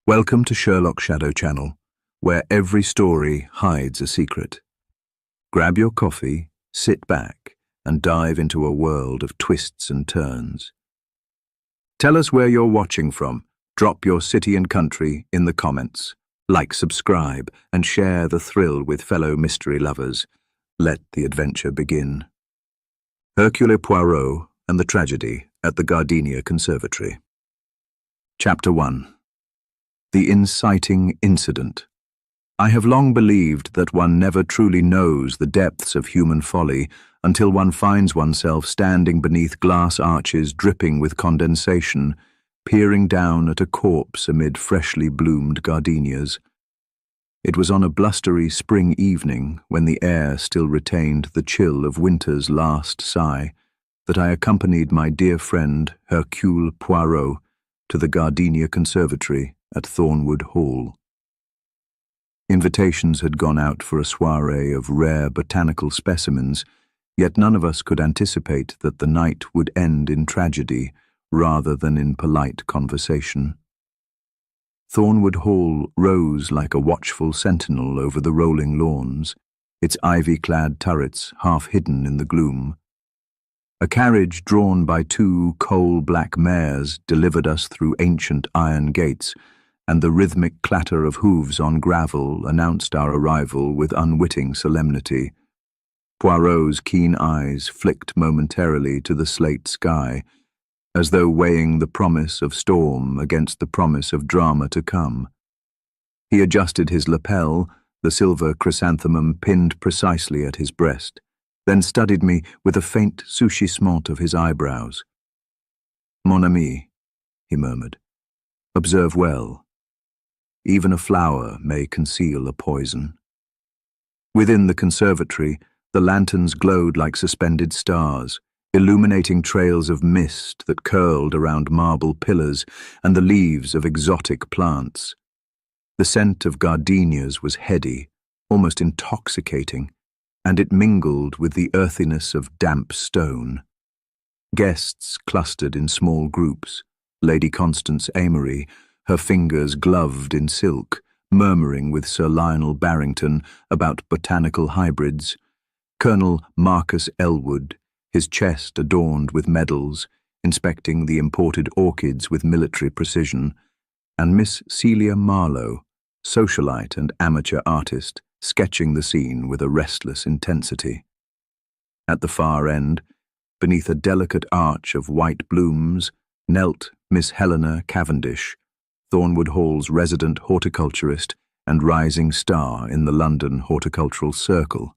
Welcome to Sherlock Shadow Channel, where every story hides a secret. Grab your coffee, sit back, and dive into a world of twists and turns. Tell us where you're watching from. Drop your city and country in the comments. Like, subscribe, and share the thrill with fellow mystery lovers. Let the adventure begin. Hercule Poirot and the Tragedy at the Gardenia Conservatory. Chapter 1. The Inciting Incident. I have long believed that one never truly knows the depths of human folly until one finds oneself standing beneath glass arches dripping with condensation, peering down at a corpse amid freshly bloomed gardenias. It was on a blustery spring evening, when the air still retained the chill of winter's last sigh, that I accompanied my dear friend Hercule Poirot to the Gardenia Conservatory at Thornwood Hall. Invitations had gone out for a soiree of rare botanical specimens, yet none of us could anticipate that the night would end in tragedy rather than in polite conversation. Thornwood Hall rose like a watchful sentinel over the rolling lawns, its ivy-clad turrets half hidden in the gloom. A carriage drawn by two coal-black mares delivered us through ancient iron gates, and the rhythmic clatter of hooves on gravel announced our arrival with unwitting solemnity. Poirot's keen eyes flicked momentarily to the slate sky, as though weighing the promise of storm against the promise of drama to come. He adjusted his lapel, the silver chrysanthemum pinned precisely at his breast, then studied me with a faint souchissement of his eyebrows. "Mon ami," he murmured, "observe well. Even a flower may conceal a poison." Within the conservatory, the lanterns glowed like suspended stars, illuminating trails of mist that curled around marble pillars and the leaves of exotic plants. The scent of gardenias was heady, almost intoxicating, and it mingled with the earthiness of damp stone. Guests clustered in small groups, Lady Constance Amory, her fingers gloved in silk, murmuring with Sir Lionel Barrington about botanical hybrids, Colonel Marcus Elwood, his chest adorned with medals, inspecting the imported orchids with military precision, and Miss Celia Marlowe, socialite and amateur artist, sketching the scene with a restless intensity. At the far end, beneath a delicate arch of white blooms, knelt Miss Helena Cavendish, Thornwood Hall's resident horticulturist and rising star in the London Horticultural Circle.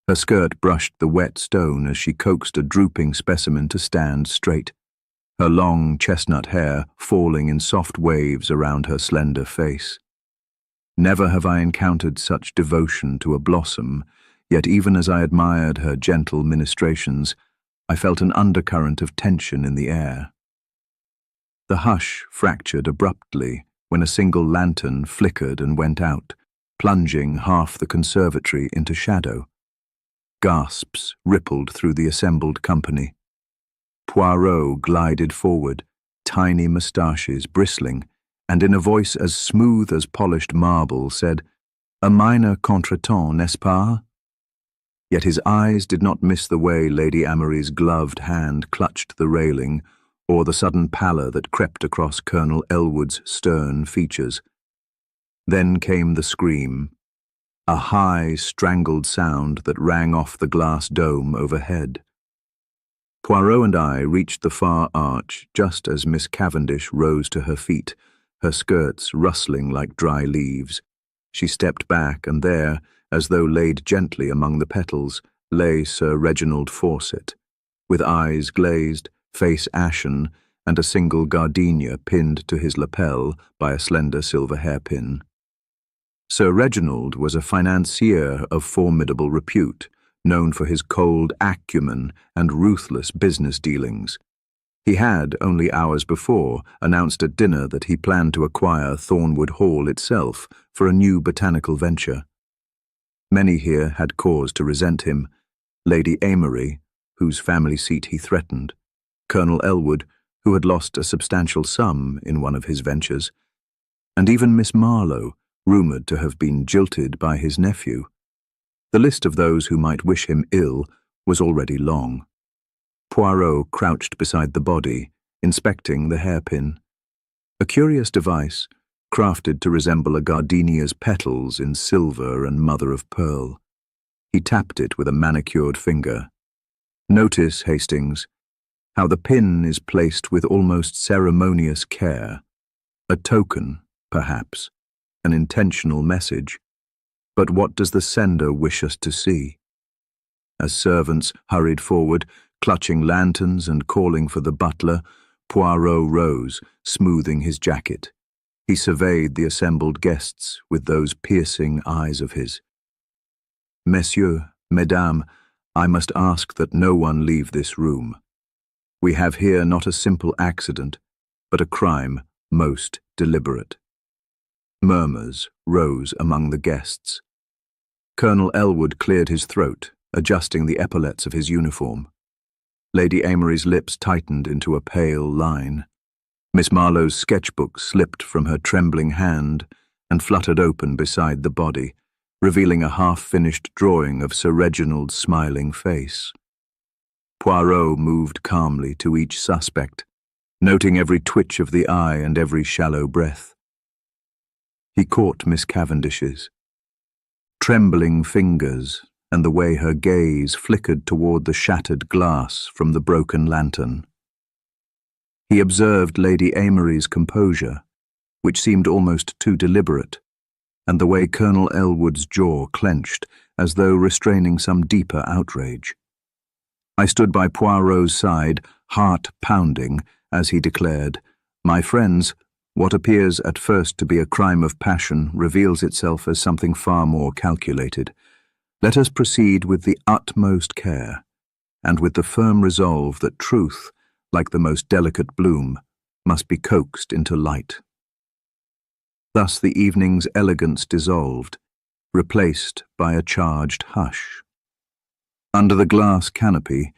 Her skirt brushed the wet stone as she coaxed a drooping specimen to stand straight, her long chestnut hair falling in soft waves around her slender face. Never have I encountered such devotion to a blossom, yet even as I admired her gentle ministrations, I felt an undercurrent of tension in the air. The hush fractured abruptly when a single lantern flickered and went out, plunging half the conservatory into shadow. Gasps rippled through the assembled company. Poirot glided forward, tiny moustaches bristling, and in a voice as smooth as polished marble said, "A minor contretemps, n'est-ce pas?" Yet his eyes did not miss the way Lady Amory's gloved hand clutched the railing, or the sudden pallor that crept across Colonel Elwood's stern features. Then came the scream, a high, strangled sound that rang off the glass dome overhead. Poirot and I reached the far arch just as Miss Cavendish rose to her feet, her skirts rustling like dry leaves. She stepped back, and there, as though laid gently among the petals, lay Sir Reginald Fawcett, with eyes glazed, face ashen, and a single gardenia pinned to his lapel by a slender silver hairpin. Sir Reginald was a financier of formidable repute, known for his cold acumen and ruthless business dealings. He had, only hours before, announced at dinner that he planned to acquire Thornwood Hall itself for a new botanical venture. Many here had cause to resent him: Lady Amory, whose family seat he threatened; Colonel Elwood, who had lost a substantial sum in one of his ventures; and even Miss Marlowe, rumoured to have been jilted by his nephew. The list of those who might wish him ill was already long. Poirot crouched beside the body, inspecting the hairpin. A curious device, crafted to resemble a gardenia's petals in silver and mother-of-pearl. He tapped it with a manicured finger. Notice, Hastings, how the pin is placed with almost ceremonious care. A token, perhaps, an intentional message. But what does the sender wish us to see? As servants hurried forward, clutching lanterns and calling for the butler, Poirot rose, smoothing his jacket. He surveyed the assembled guests with those piercing eyes of his. Messieurs, Mesdames, I must ask that no one leave this room. We have here not a simple accident, but a crime most deliberate. Murmurs rose among the guests. Colonel Elwood cleared his throat, adjusting the epaulets of his uniform. Lady Amory's lips tightened into a pale line. Miss Marlowe's sketchbook slipped from her trembling hand and fluttered open beside the body, revealing a half-finished drawing of Sir Reginald's smiling face. Poirot moved calmly to each suspect, noting every twitch of the eye and every shallow breath. He caught Miss Cavendish's trembling fingers and the way her gaze flickered toward the shattered glass from the broken lantern. He observed Lady Amory's composure, which seemed almost too deliberate, and the way Colonel Elwood's jaw clenched as though restraining some deeper outrage. I stood by Poirot's side, heart pounding, as he declared, "My friends, what appears at first to be a crime of passion reveals itself as something far more calculated. Let us proceed with the utmost care, and with the firm resolve that truth, like the most delicate bloom, must be coaxed into light." Thus the evening's elegance dissolved, replaced by a charged hush. Under the glass canopy,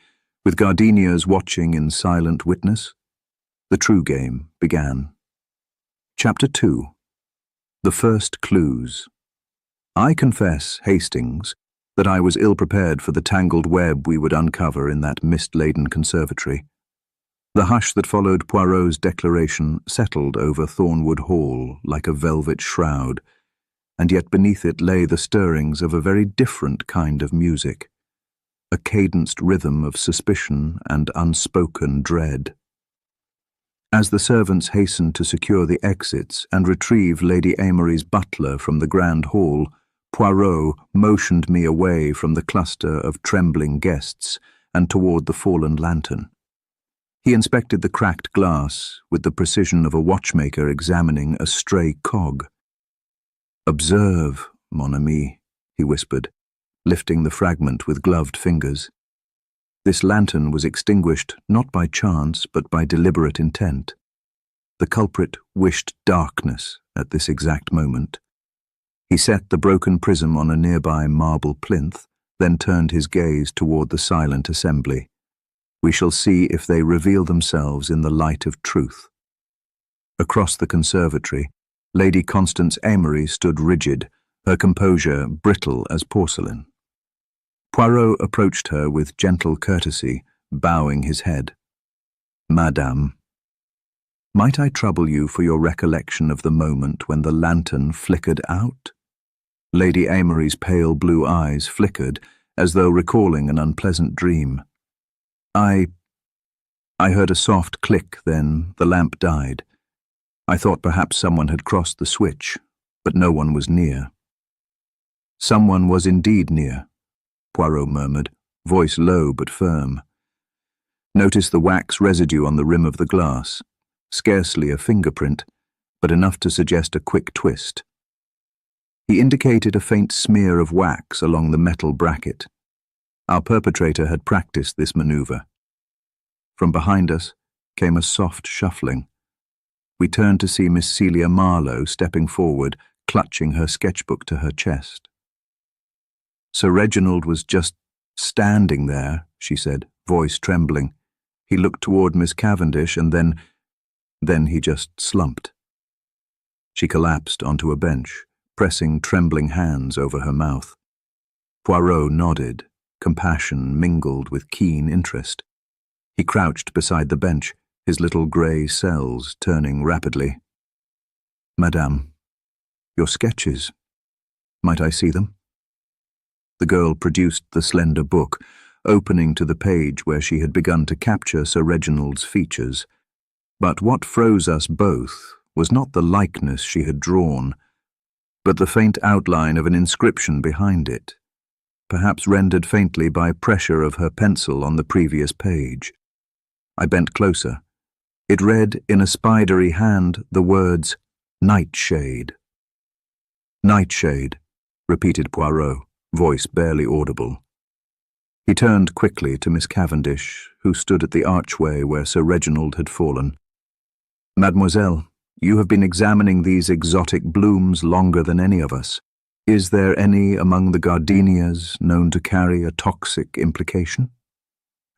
with gardenias watching in silent witness, the true game began. Chapter 2. The First Clues. I confess, Hastings, that I was ill-prepared for the tangled web we would uncover in that mist-laden conservatory. The hush that followed Poirot's declaration settled over Thornwood Hall like a velvet shroud, and yet beneath it lay the stirrings of a very different kind of music, a cadenced rhythm of suspicion and unspoken dread. As the servants hastened to secure the exits and retrieve Lady Amory's butler from the grand hall, Poirot motioned me away from the cluster of trembling guests and toward the fallen lantern. He inspected the cracked glass with the precision of a watchmaker examining a stray cog. "Observe, mon ami," he whispered, lifting the fragment with gloved fingers. This lantern was extinguished not by chance but by deliberate intent. The culprit wished darkness at this exact moment. He set the broken prism on a nearby marble plinth, then turned his gaze toward the silent assembly. We shall see if they reveal themselves in the light of truth. Across the conservatory, Lady Constance Amory stood rigid, her composure brittle as porcelain. Poirot approached her with gentle courtesy, bowing his head. "Madame, might I trouble you for your recollection of the moment when the lantern flickered out?" Lady Amory's pale blue eyes flickered, as though recalling an unpleasant dream. I heard a soft click, then the lamp died. I thought perhaps someone had crossed the switch, but no one was near. "Someone was indeed near," Poirot murmured, voice low but firm. "Notice the wax residue on the rim of the glass. Scarcely a fingerprint, but enough to suggest a quick twist." He indicated a faint smear of wax along the metal bracket. Our perpetrator had practiced this maneuver. From behind us came a soft shuffling. We turned to see Miss Celia Marlowe stepping forward, clutching her sketchbook to her chest. "Sir Reginald was just standing there," she said, voice trembling. "He looked toward Miss Cavendish and then he just slumped." She collapsed onto a bench, pressing trembling hands over her mouth. Poirot nodded, compassion mingled with keen interest. He crouched beside the bench, his little grey cells turning rapidly. "Madame, your sketches. Might I see them?" The girl produced the slender book, opening to the page where she had begun to capture Sir Reginald's features. But what froze us both was not the likeness she had drawn, but the faint outline of an inscription behind it, perhaps rendered faintly by pressure of her pencil on the previous page. I bent closer. It read in a spidery hand the words, "Nightshade." "Nightshade," repeated Poirot, voice barely audible. He turned quickly to Miss Cavendish, who stood at the archway where Sir Reginald had fallen. "Mademoiselle, you have been examining these exotic blooms longer than any of us. Is there any among the gardenias known to carry a toxic implication?"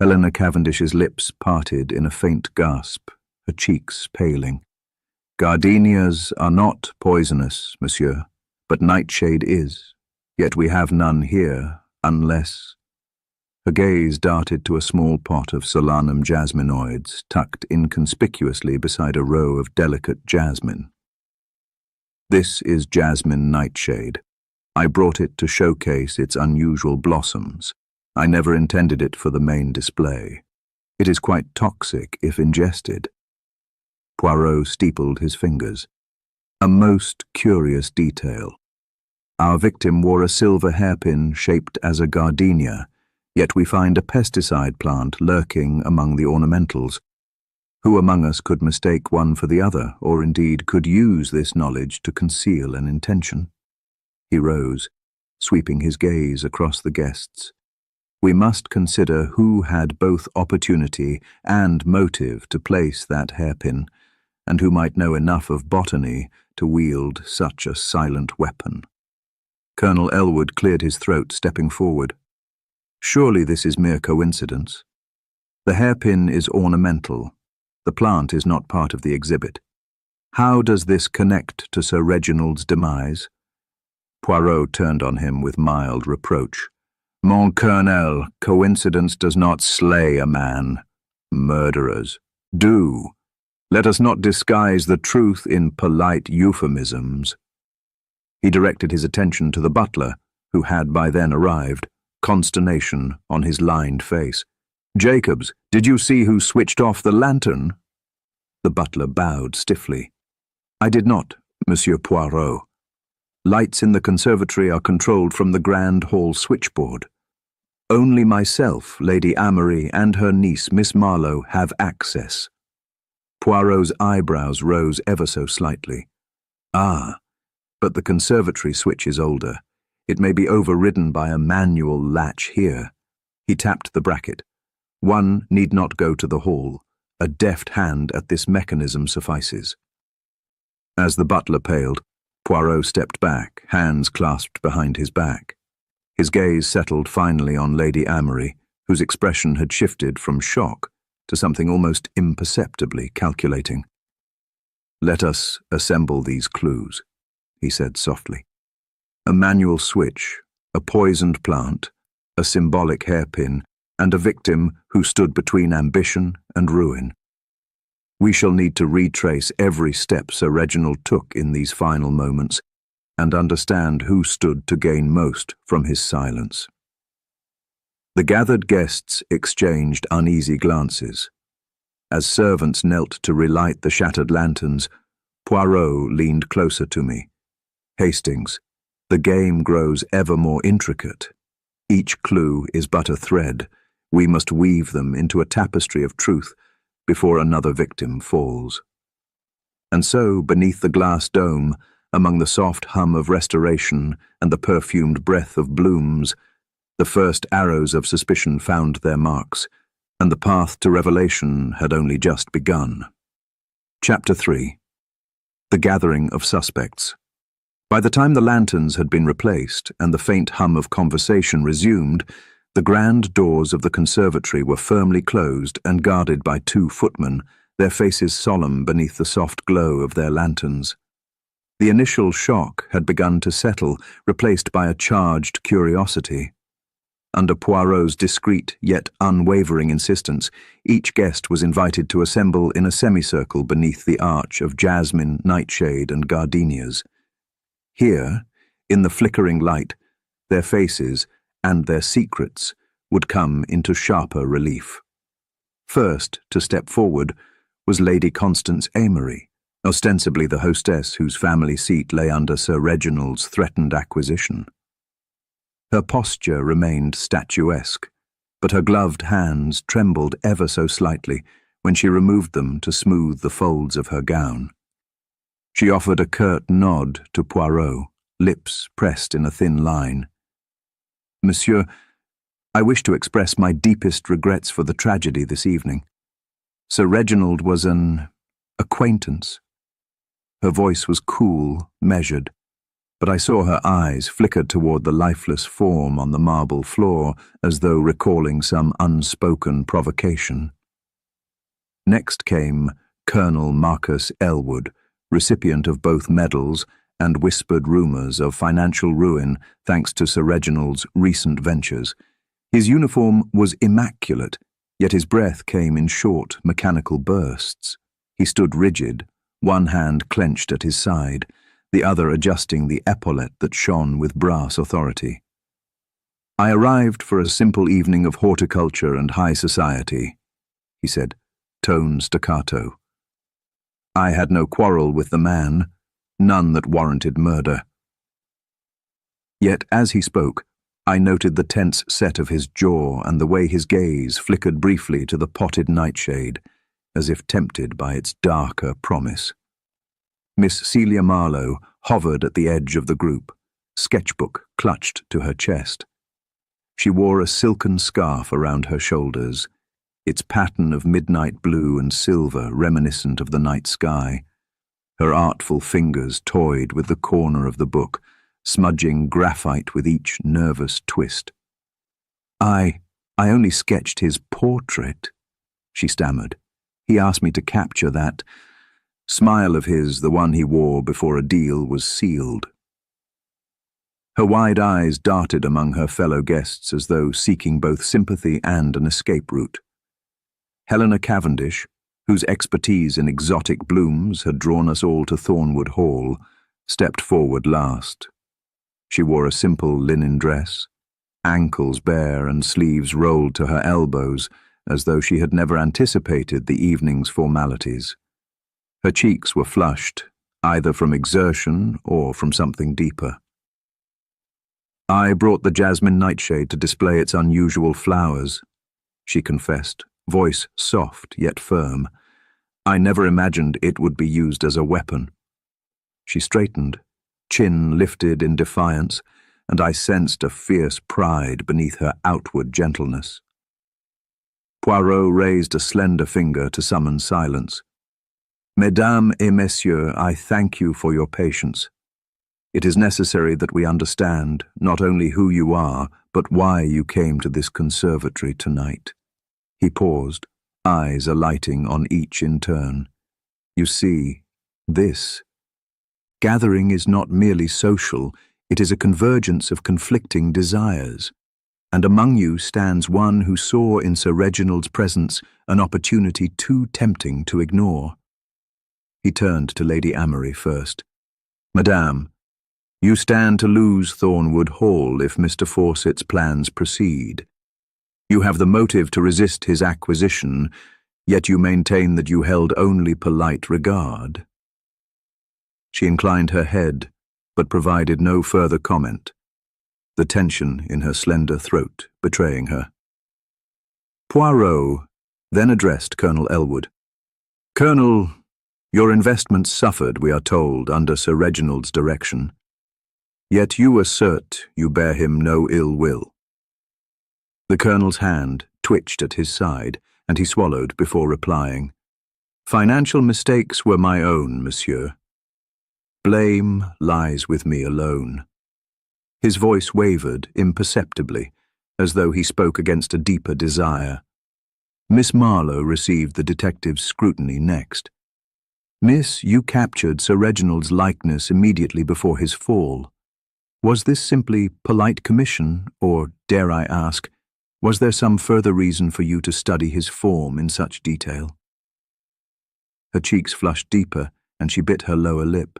Helena Cavendish's lips parted in a faint gasp, her cheeks paling. "Gardenias are not poisonous, monsieur, but nightshade is. Yet we have none here, unless—" Her gaze darted to a small pot of Solanum jasminoids tucked inconspicuously beside a row of delicate jasmine. "This is jasmine nightshade. I brought it to showcase its unusual blossoms. I never intended it for the main display. It is quite toxic if ingested." Poirot steepled his fingers. "A most curious detail. Our victim wore a silver hairpin shaped as a gardenia, yet we find a pesticide plant lurking among the ornamentals. Who among us could mistake one for the other, or indeed could use this knowledge to conceal an intention?" He rose, sweeping his gaze across the guests. "We must consider who had both opportunity and motive to place that hairpin, and who might know enough of botany to wield such a silent weapon." Colonel Elwood cleared his throat, stepping forward. "Surely this is mere coincidence. The hairpin is ornamental. The plant is not part of the exhibit. How does this connect to Sir Reginald's demise?" Poirot turned on him with mild reproach. "Mon colonel, coincidence does not slay a man. Murderers do. Let us not disguise the truth in polite euphemisms." He directed his attention to the butler, who had by then arrived, consternation on his lined face. "Jacobs, did you see who switched off the lantern?" The butler bowed stiffly. "I did not, Monsieur Poirot. Lights in the conservatory are controlled from the Grand Hall switchboard. Only myself, Lady Amory, and her niece, Miss Marlowe, have access." Poirot's eyebrows rose ever so slightly. "Ah, but the conservatory switch is older. It may be overridden by a manual latch here." He tapped the bracket. "One need not go to the hall. A deft hand at this mechanism suffices." As the butler paled, Poirot stepped back, hands clasped behind his back. His gaze settled finally on Lady Amory, whose expression had shifted from shock to something almost imperceptibly calculating. "Let us assemble these clues," he said softly. "A manual switch, a poisoned plant, a symbolic hairpin, and a victim who stood between ambition and ruin. We shall need to retrace every step Sir Reginald took in these final moments and understand who stood to gain most from his silence." The gathered guests exchanged uneasy glances. As servants knelt to relight the shattered lanterns, Poirot leaned closer to me. "Hastings, the game grows ever more intricate. Each clue is but a thread. We must weave them into a tapestry of truth before another victim falls." And so, beneath the glass dome, among the soft hum of restoration and the perfumed breath of blooms, the first arrows of suspicion found their marks, and the path to revelation had only just begun. Chapter 3. The Gathering of Suspects. By the time the lanterns had been replaced and the faint hum of conversation resumed, the grand doors of the conservatory were firmly closed and guarded by 2 footmen, their faces solemn beneath the soft glow of their lanterns. The initial shock had begun to settle, replaced by a charged curiosity. Under Poirot's discreet yet unwavering insistence, each guest was invited to assemble in a semicircle beneath the arch of jasmine, nightshade, and gardenias. Here, in the flickering light, their faces and their secrets would come into sharper relief. First to step forward was Lady Constance Amory, ostensibly the hostess whose family seat lay under Sir Reginald's threatened acquisition. Her posture remained statuesque, but her gloved hands trembled ever so slightly when she removed them to smooth the folds of her gown. She offered a curt nod to Poirot, lips pressed in a thin line. "Monsieur, I wish to express my deepest regrets for the tragedy this evening. Sir Reginald was an acquaintance." Her voice was cool, measured, but I saw her eyes flicker toward the lifeless form on the marble floor as though recalling some unspoken provocation. Next came Colonel Marcus Elwood, recipient of both medals and whispered rumors of financial ruin thanks to Sir Reginald's recent ventures. His uniform was immaculate, yet his breath came in short, mechanical bursts. He stood rigid, one hand clenched at his side, the other adjusting the epaulette that shone with brass authority. "I arrived for a simple evening of horticulture and high society," he said, tone staccato. "I had no quarrel with the man, none that warranted murder." Yet as he spoke, I noted the tense set of his jaw and the way his gaze flickered briefly to the potted nightshade, as if tempted by its darker promise. Miss Celia Marlowe hovered at the edge of the group, sketchbook clutched to her chest. She wore a silken scarf around her shoulders, its pattern of midnight blue and silver reminiscent of the night sky. Her artful fingers toyed with the corner of the book, smudging graphite with each nervous twist. I only sketched his portrait," she stammered. "He asked me to capture that smile of his, the one he wore before a deal was sealed." Her wide eyes darted among her fellow guests as though seeking both sympathy and an escape route. Helena Cavendish, whose expertise in exotic blooms had drawn us all to Thornwood Hall, stepped forward last. She wore a simple linen dress, ankles bare and sleeves rolled to her elbows, as though she had never anticipated the evening's formalities. Her cheeks were flushed, either from exertion or from something deeper. "I brought the jasmine nightshade to display its unusual flowers," she confessed, voice soft yet firm. "I never imagined it would be used as a weapon." She straightened, chin lifted in defiance, and I sensed a fierce pride beneath her outward gentleness. Poirot raised a slender finger to summon silence. "Mesdames et messieurs, I thank you for your patience. It is necessary that we understand not only who you are, but why you came to this conservatory tonight." He paused, eyes alighting on each in turn. "You see, this gathering is not merely social, it is a convergence of conflicting desires, and among you stands one who saw in Sir Reginald's presence an opportunity too tempting to ignore." He turned to Lady Amory first. "Madame, you stand to lose Thornwood Hall if Mr. Fawcett's plans proceed. You have the motive to resist his acquisition, yet you maintain that you held only polite regard." She inclined her head, but provided no further comment, the tension in her slender throat betraying her. Poirot then addressed Colonel Elwood. "Colonel, your investments suffered, we are told, under Sir Reginald's direction. Yet you assert you bear him no ill will." The Colonel's hand twitched at his side, and he swallowed before replying. "Financial mistakes were my own, monsieur. Blame lies with me alone." His voice wavered imperceptibly, as though he spoke against a deeper desire. Miss Marlowe received the detective's scrutiny next. Miss, you captured Sir Reginald's likeness immediately before his fall. Was this simply polite commission, or, dare I ask, was there some further reason for you to study his form in such detail? Her cheeks flushed deeper, and she bit her lower lip.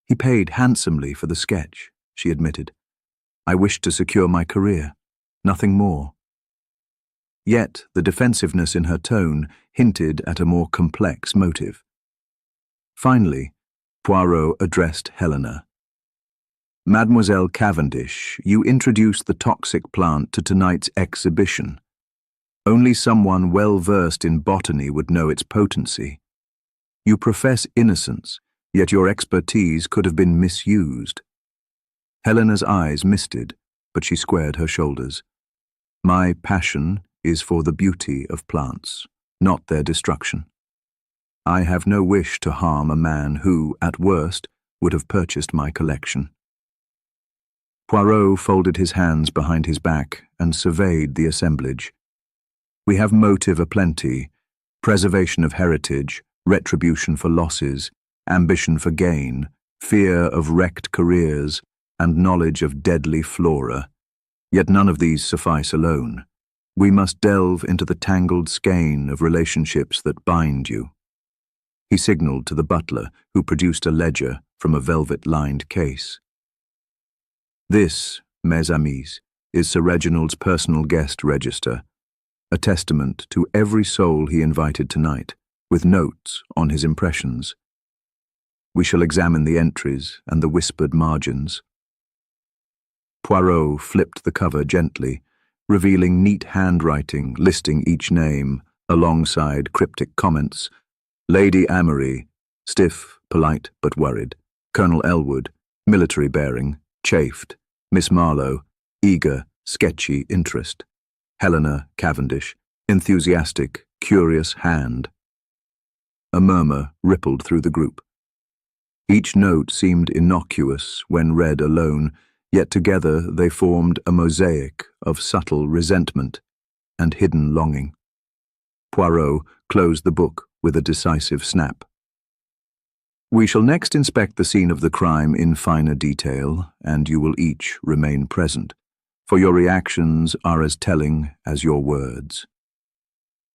He paid handsomely for the sketch, she admitted. I wished to secure my career, nothing more. Yet the defensiveness in her tone hinted at a more complex motive. Finally, Poirot addressed Helena. Mademoiselle Cavendish, you introduced the toxic plant to tonight's exhibition. Only someone well-versed in botany would know its potency. You profess innocence, yet your expertise could have been misused. Helena's eyes misted, but she squared her shoulders. My passion is for the beauty of plants, not their destruction. I have no wish to harm a man who, at worst, would have purchased my collection. Poirot folded his hands behind his back and surveyed the assemblage. We have motive aplenty, preservation of heritage, retribution for losses, ambition for gain, fear of wrecked careers, and knowledge of deadly flora. Yet none of these suffice alone. We must delve into the tangled skein of relationships that bind you. He signaled to the butler, who produced a ledger from a velvet-lined case. This, mes amis, is Sir Reginald's personal guest register, a testament to every soul he invited tonight, with notes on his impressions. We shall examine the entries and the whispered margins. Poirot flipped the cover gently, revealing neat handwriting listing each name, alongside cryptic comments. Lady Amory, stiff, polite, but worried. Colonel Elwood, military bearing, chafed. Miss Marlowe, eager, sketchy interest. Helena Cavendish, enthusiastic, curious hand. A murmur rippled through the group. Each note seemed innocuous when read alone, yet together they formed a mosaic of subtle resentment and hidden longing. Poirot closed the book with a decisive snap. We shall next inspect the scene of the crime in finer detail, and you will each remain present, for your reactions are as telling as your words.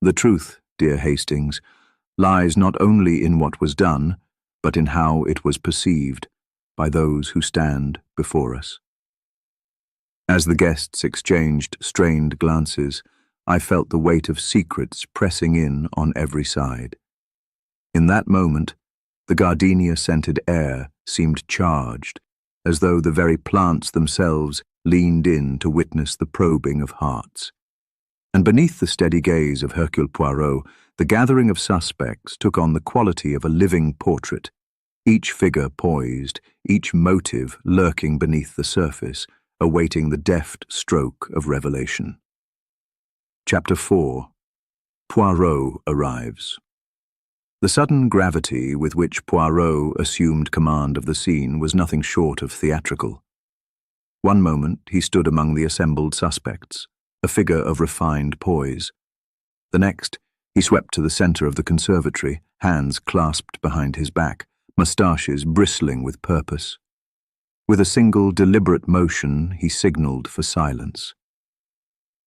The truth, dear Hastings, lies not only in what was done, but in how it was perceived by those who stand before us. As the guests exchanged strained glances, I felt the weight of secrets pressing in on every side. In that moment, the gardenia-scented air seemed charged, as though the very plants themselves leaned in to witness the probing of hearts. And beneath the steady gaze of Hercule Poirot, the gathering of suspects took on the quality of a living portrait, each figure poised, each motive lurking beneath the surface, awaiting the deft stroke of revelation. Chapter 4. Poirot arrives. The sudden gravity with which Poirot assumed command of the scene was nothing short of theatrical. One moment he stood among the assembled suspects, a figure of refined poise. The next, he swept to the center of the conservatory, hands clasped behind his back, moustaches bristling with purpose. With a single deliberate motion, he signaled for silence.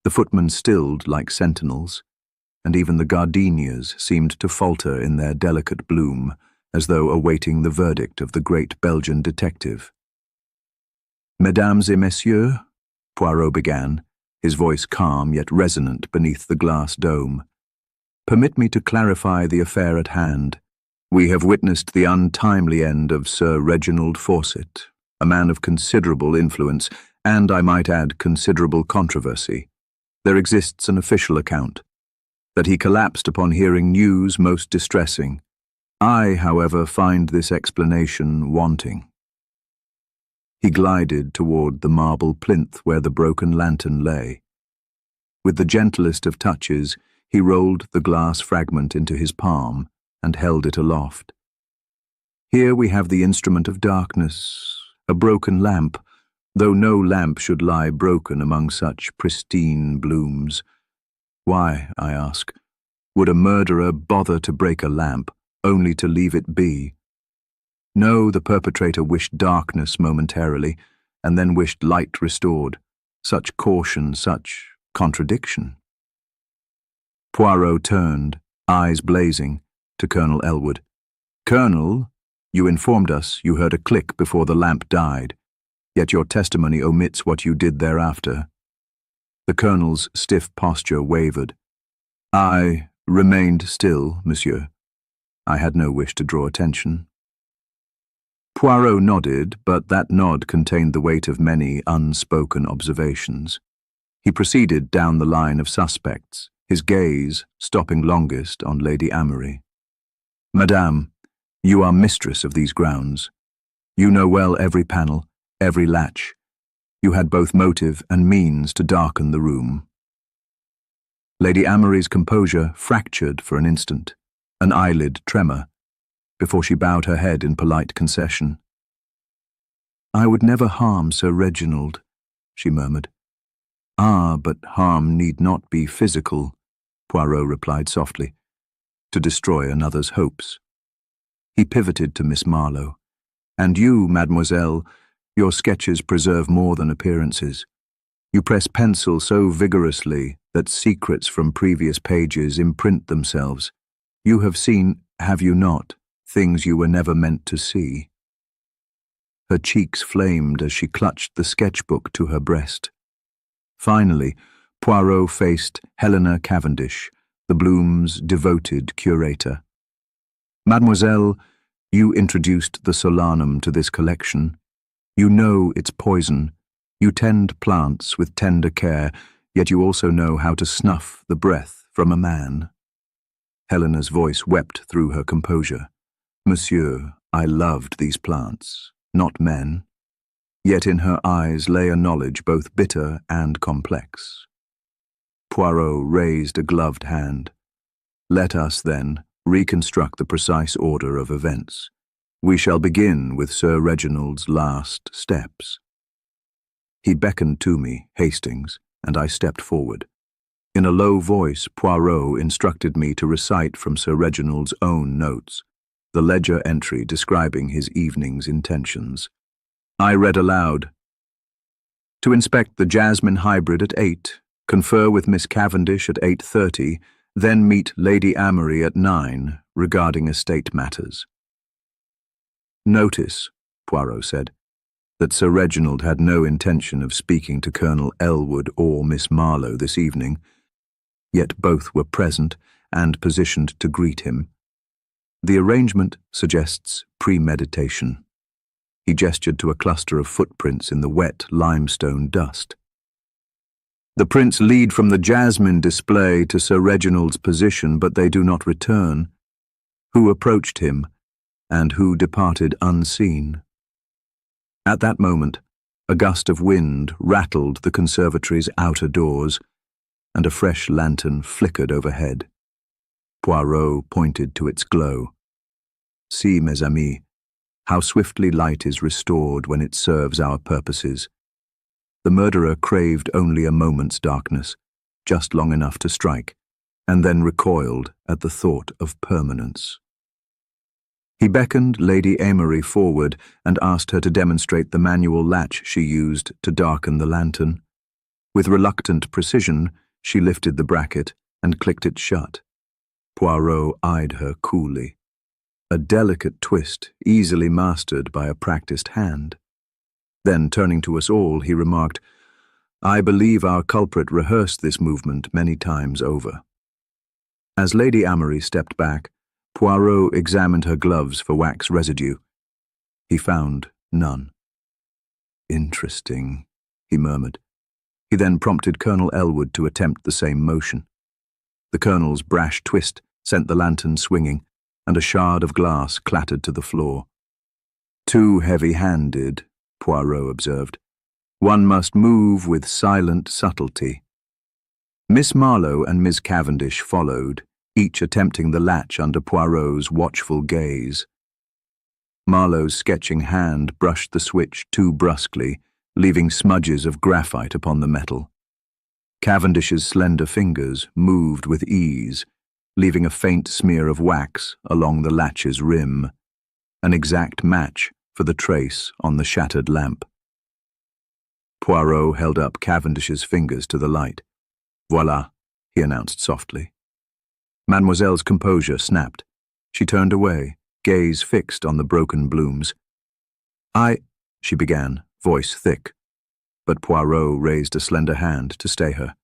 The footmen stilled like sentinels, and even the gardenias seemed to falter in their delicate bloom, as though awaiting the verdict of the great Belgian detective. Mesdames et messieurs, Poirot began, his voice calm yet resonant beneath the glass dome. Permit me to clarify the affair at hand. We have witnessed the untimely end of Sir Reginald Fawcett, a man of considerable influence, and, I might add, considerable controversy. There exists an official account that he collapsed upon hearing news most distressing. I, however, find this explanation wanting. He glided toward the marble plinth where the broken lantern lay. With the gentlest of touches, he rolled the glass fragment into his palm and held it aloft. Here we have the instrument of darkness, a broken lamp, though no lamp should lie broken among such pristine blooms. Why, I ask, would a murderer bother to break a lamp only to leave it be. No, the perpetrator wished darkness momentarily, and then wished light restored. Such caution, such contradiction. Poirot turned, eyes blazing, to Colonel Elwood. "Colonel, you informed us you heard a click before the lamp died, yet your testimony omits what you did thereafter." The Colonel's stiff posture wavered. "I remained still, monsieur. I had no wish to draw attention." Poirot nodded, but that nod contained the weight of many unspoken observations. He proceeded down the line of suspects, his gaze stopping longest on Lady Amory. "Madame, you are mistress of these grounds. You know well every panel, every latch. You had both motive and means to darken the room." Lady Amory's composure fractured for an instant, an eyelid tremor, before she bowed her head in polite concession. "I would never harm Sir Reginald," she murmured. "Ah, but harm need not be physical," Poirot replied softly, "to destroy another's hopes." He pivoted to Miss Marlowe. "And you, mademoiselle, your sketches preserve more than appearances. You press pencil so vigorously that secrets from previous pages imprint themselves. You have seen, have you not, things you were never meant to see?" Her cheeks flamed as she clutched the sketchbook to her breast. Finally, Poirot faced Helena Cavendish, the Blooms' devoted curator. "Mademoiselle, you introduced the solanum to this collection. You know its poison. You tend plants with tender care, yet you also know how to snuff the breath from a man." Helena's voice wept through her composure. "Monsieur, I loved these plants, not men." Yet in her eyes lay a knowledge both bitter and complex. Poirot raised a gloved hand. "Let us, then, reconstruct the precise order of events. We shall begin with Sir Reginald's last steps." He beckoned to me, Hastings, and I stepped forward. In a low voice, Poirot instructed me to recite from Sir Reginald's own notes, the ledger entry describing his evening's intentions. I read aloud: "To inspect the Jasmine hybrid at 8, confer with Miss Cavendish at 8:30, then meet Lady Amory at 9 regarding estate matters." "Notice," Poirot said, "that Sir Reginald had no intention of speaking to Colonel Elwood or Miss Marlowe this evening, yet both were present and positioned to greet him. The arrangement suggests premeditation." He gestured to a cluster of footprints in the wet limestone dust. "The prints lead from the Jasmine display to Sir Reginald's position, but they do not return. Who approached him, and who departed unseen?" At that moment, a gust of wind rattled the conservatory's outer doors, and a fresh lantern flickered overhead. Poirot pointed to its glow. "See, mes amis, how swiftly light is restored when it serves our purposes. The murderer craved only a moment's darkness, just long enough to strike, and then recoiled at the thought of permanence." He beckoned Lady Amory forward and asked her to demonstrate the manual latch she used to darken the lantern. With reluctant precision, she lifted the bracket and clicked it shut. Poirot eyed her coolly. A delicate twist, easily mastered by a practiced hand. Then, turning to us all, he remarked, "I believe our culprit rehearsed this movement many times over." As Lady Amory stepped back, Poirot examined her gloves for wax residue. He found none. "Interesting," he murmured. He then prompted Colonel Elwood to attempt the same motion. The Colonel's brash twist sent the lantern swinging, and a shard of glass clattered to the floor. "Too heavy-handed," Poirot observed. "One must move with silent subtlety." Miss Marlowe and Miss Cavendish followed, each attempting the latch under Poirot's watchful gaze. Marlowe's sketching hand brushed the switch too brusquely, leaving smudges of graphite upon the metal. Cavendish's slender fingers moved with ease, leaving a faint smear of wax along the latch's rim, an exact match for the trace on the shattered lamp. Poirot held up Cavendish's fingers to the light. "Voilà," he announced softly. Mademoiselle's composure snapped. She turned away, gaze fixed on the broken blooms. She began, voice thick, but Poirot raised a slender hand to stay her.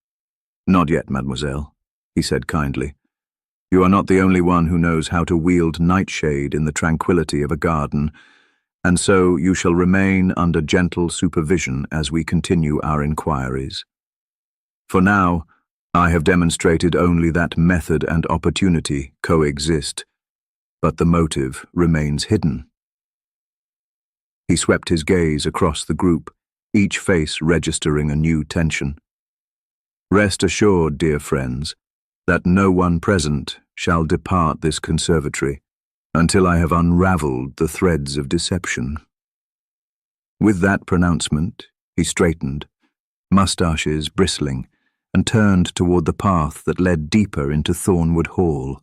"Not yet, mademoiselle," he said kindly. "You are not the only one who knows how to wield nightshade in the tranquility of a garden, and so you shall remain under gentle supervision as we continue our inquiries. For now, I have demonstrated only that method and opportunity coexist, but the motive remains hidden." He swept his gaze across the group, each face registering a new tension. "Rest assured, dear friends, that no one present shall depart this conservatory until I have unraveled the threads of deception." With that pronouncement, he straightened, mustaches bristling, and turned toward the path that led deeper into Thornwood Hall.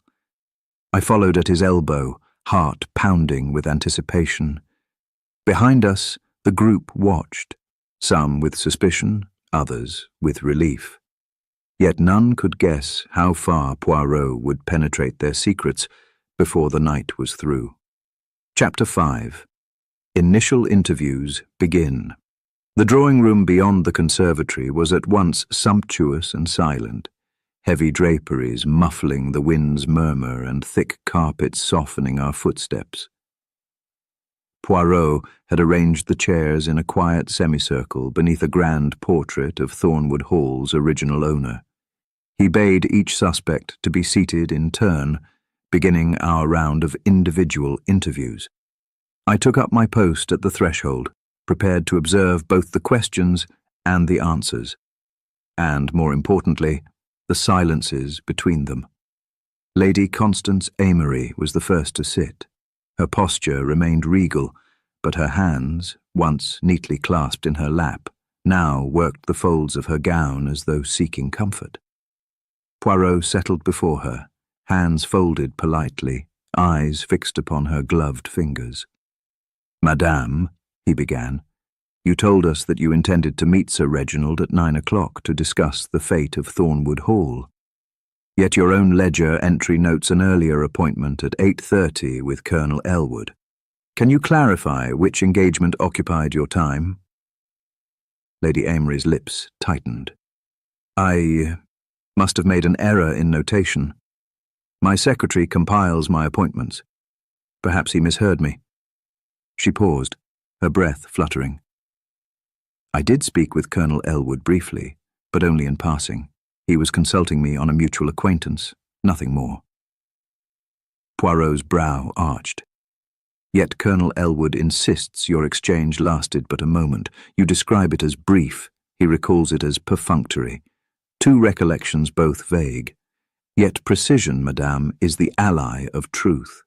I followed at his elbow, heart pounding with anticipation. Behind us, the group watched, some with suspicion, others with relief. Yet none could guess how far Poirot would penetrate their secrets before the night was through. Chapter 5. Initial interviews begin. The drawing room beyond the conservatory was at once sumptuous and silent, heavy draperies muffling the wind's murmur and thick carpets softening our footsteps. Poirot had arranged the chairs in a quiet semicircle beneath a grand portrait of Thornwood Hall's original owner. He bade each suspect to be seated in turn, beginning our round of individual interviews. I took up my post at the threshold, prepared to observe both the questions and the answers, and, more importantly, the silences between them. Lady Constance Amory was the first to sit. Her posture remained regal, but her hands, once neatly clasped in her lap, now worked the folds of her gown as though seeking comfort. Poirot settled before her, hands folded politely, eyes fixed upon her gloved fingers. "Madame," he began, "you told us that you intended to meet Sir Reginald at 9 o'clock to discuss the fate of Thornwood Hall. Yet your own ledger entry notes an earlier appointment at 8:30 with Colonel Elwood. Can you clarify which engagement occupied your time?" Lady Amory's lips tightened. "I must have made an error in notation. My secretary compiles my appointments. Perhaps he misheard me." She paused, her breath fluttering. "I did speak with Colonel Elwood briefly, but only in passing. He was consulting me on a mutual acquaintance, nothing more." Poirot's brow arched. "Yet Colonel Elwood insists your exchange lasted but a moment. You describe it as brief. He recalls it as perfunctory. Two recollections both vague. Yet precision, madame, is the ally of truth."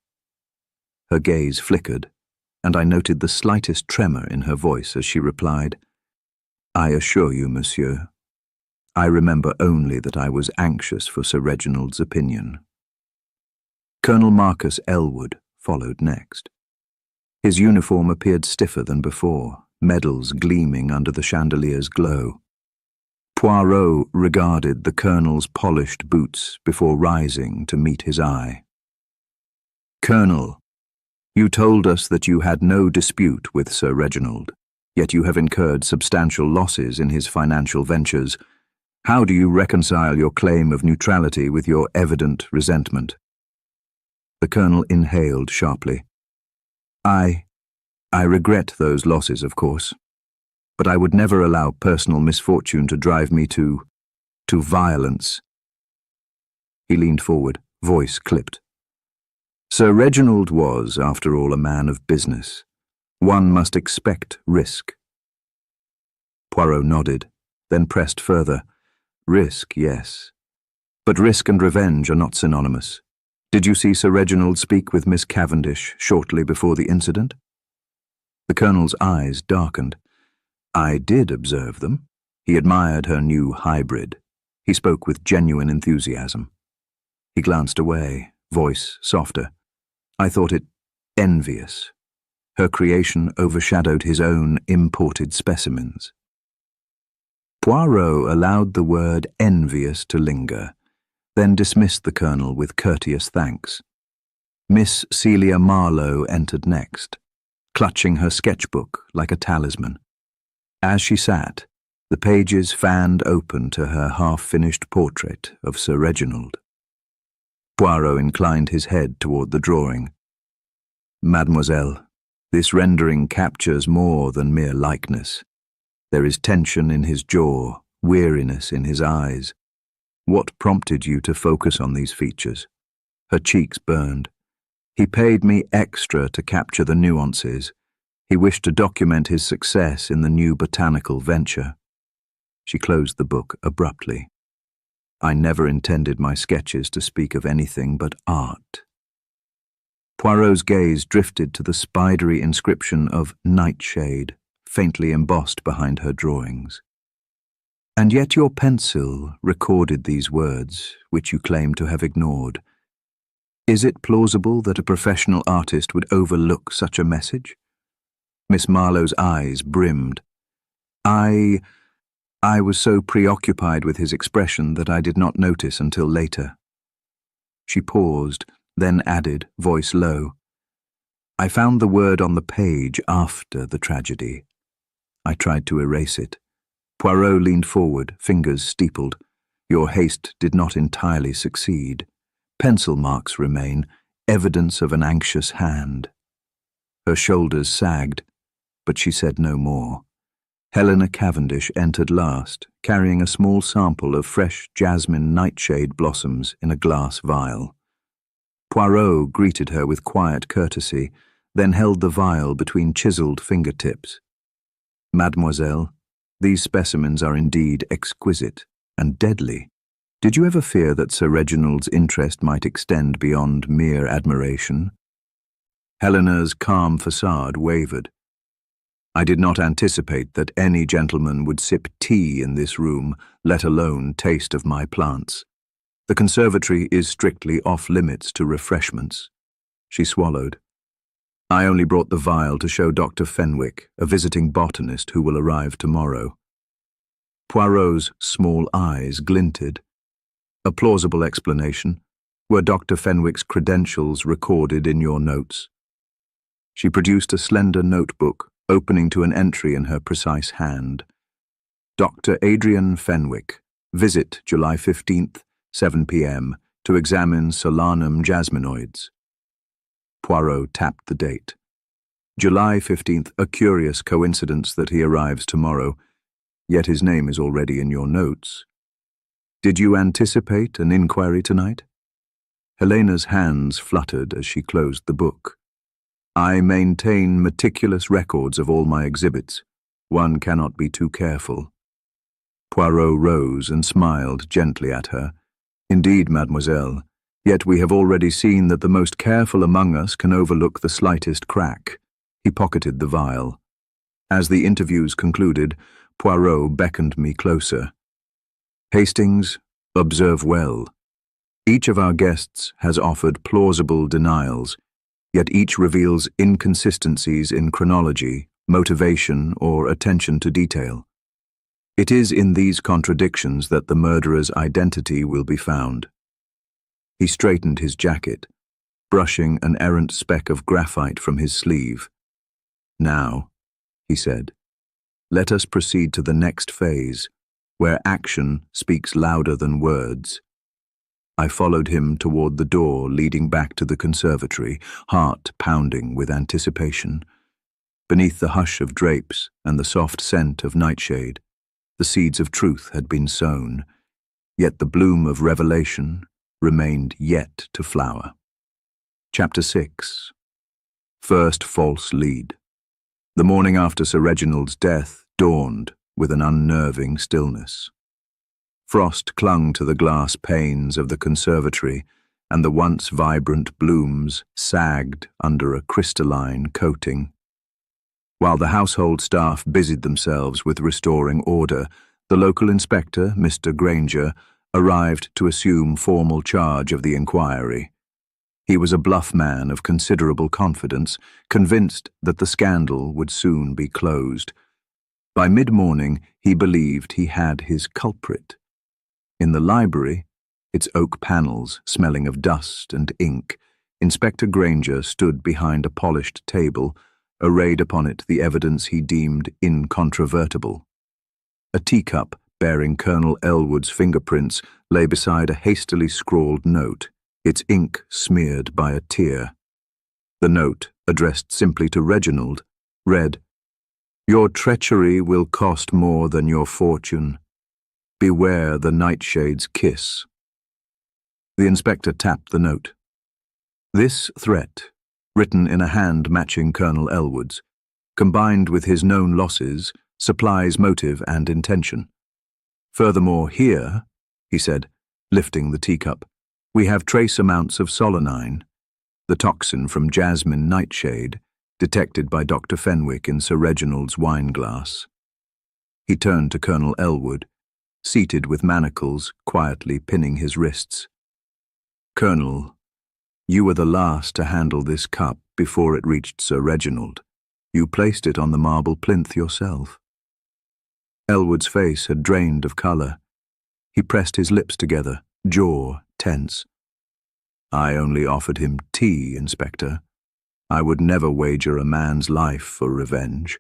Her gaze flickered, and I noted the slightest tremor in her voice as she replied, "I assure you, monsieur, I remember only that I was anxious for Sir Reginald's opinion." Colonel Marcus Elwood followed next. His uniform appeared stiffer than before, medals gleaming under the chandelier's glow. Poirot regarded the colonel's polished boots before rising to meet his eye. "Colonel, you told us that you had no dispute with Sir Reginald, yet you have incurred substantial losses in his financial ventures. How do you reconcile your claim of neutrality with your evident resentment?" The colonel inhaled sharply. I regret those losses, of course, but I would never allow personal misfortune to drive me to violence." He leaned forward, voice clipped. "Sir Reginald was, after all, a man of business. One must expect risk." Poirot nodded, then pressed further. "Risk, yes. But risk and revenge are not synonymous. Did you see Sir Reginald speak with Miss Cavendish shortly before the incident?" The colonel's eyes darkened. "I did observe them." He admired her new hybrid. He spoke with genuine enthusiasm. He glanced away, voice softer. I thought it envious. Her creation overshadowed his own imported specimens. Poirot allowed the word envious to linger, then dismissed the colonel with courteous thanks. Miss Celia Marlowe entered next, clutching her sketchbook like a talisman. As she sat, the pages fanned open to her half-finished portrait of Sir Reginald. Poirot inclined his head toward the drawing. Mademoiselle, this rendering captures more than mere likeness. There is tension in his jaw, weariness in his eyes. What prompted you to focus on these features? Her cheeks burned. He paid me extra to capture the nuances. He wished to document his success in the new botanical venture. She closed the book abruptly. I never intended my sketches to speak of anything but art. Poirot's gaze drifted to the spidery inscription of Nightshade, faintly embossed behind her drawings. And yet your pencil recorded these words, which you claim to have ignored. Is it plausible that a professional artist would overlook such a message? Miss Marlowe's eyes brimmed. I was so preoccupied with his expression that I did not notice until later. She paused, then added, voice low, I found the word on the page after the tragedy. I tried to erase it. Poirot leaned forward, fingers steepled. Your haste did not entirely succeed. Pencil marks remain, evidence of an anxious hand. Her shoulders sagged, but she said no more. Helena Cavendish entered last, carrying a small sample of fresh jasmine nightshade blossoms in a glass vial. Poirot greeted her with quiet courtesy, then held the vial between chiseled fingertips. Mademoiselle, these specimens are indeed exquisite and deadly. Did you ever fear that Sir Reginald's interest might extend beyond mere admiration? Helena's calm facade wavered. I did not anticipate that any gentleman would sip tea in this room, let alone taste of my plants. The conservatory is strictly off-limits to refreshments. She swallowed. I only brought the vial to show Dr. Fenwick, a visiting botanist who will arrive tomorrow. Poirot's small eyes glinted. A plausible explanation. Were Dr. Fenwick's credentials recorded in your notes? She produced a slender notebook, opening to an entry in her precise hand. Dr. Adrian Fenwick, visit July 15th, 7 p.m., to examine Solanum jasminoids. Poirot tapped the date. July 15th, a curious coincidence that he arrives tomorrow, yet his name is already in your notes. Did you anticipate an inquiry tonight? Helena's hands fluttered as she closed the book. I maintain meticulous records of all my exhibits. One cannot be too careful. Poirot rose and smiled gently at her. Indeed, mademoiselle, yet we have already seen that the most careful among us can overlook the slightest crack. He pocketed the vial. As the interviews concluded, Poirot beckoned me closer. Hastings, observe well. Each of our guests has offered plausible denials, yet each reveals inconsistencies in chronology, motivation, or attention to detail. It is in these contradictions that the murderer's identity will be found. He straightened his jacket, brushing an errant speck of graphite from his sleeve. Now, he said, let us proceed to the next phase, where action speaks louder than words. I followed him toward the door leading back to the conservatory, heart pounding with anticipation. Beneath the hush of drapes and the soft scent of nightshade, the seeds of truth had been sown, yet the bloom of revelation remained yet to flower. Chapter 6. First false lead. The morning after Sir Reginald's death dawned with an unnerving stillness. Frost clung to the glass panes of the conservatory, and the once vibrant blooms sagged under a crystalline coating. While the household staff busied themselves with restoring order, the local inspector, Mr. Granger, arrived to assume formal charge of the inquiry. He was a bluff man of considerable confidence, convinced that the scandal would soon be closed. By mid-morning, he believed he had his culprit. In the library, its oak panels smelling of dust and ink, Inspector Granger stood behind a polished table, arrayed upon it the evidence he deemed incontrovertible. A teacup bearing Colonel Elwood's fingerprints lay beside a hastily scrawled note, its ink smeared by a tear. The note, addressed simply to Reginald, read, "Your treachery will cost more than your fortune. Beware the nightshade's kiss." The inspector tapped the note. This threat, written in a hand matching Colonel Elwood's, combined with his known losses, supplies motive and intention. Furthermore, here, he said, lifting the teacup, we have trace amounts of solanine, the toxin from Jasmine Nightshade, detected by Dr. Fenwick in Sir Reginald's wine glass. He turned to Colonel Elwood, seated with manacles quietly pinning his wrists. "Colonel, you were the last to handle this cup before it reached Sir Reginald. You placed it on the marble plinth yourself." Elwood's face had drained of colour. He pressed his lips together, jaw tense. "I only offered him tea, Inspector. I would never wager a man's life for revenge."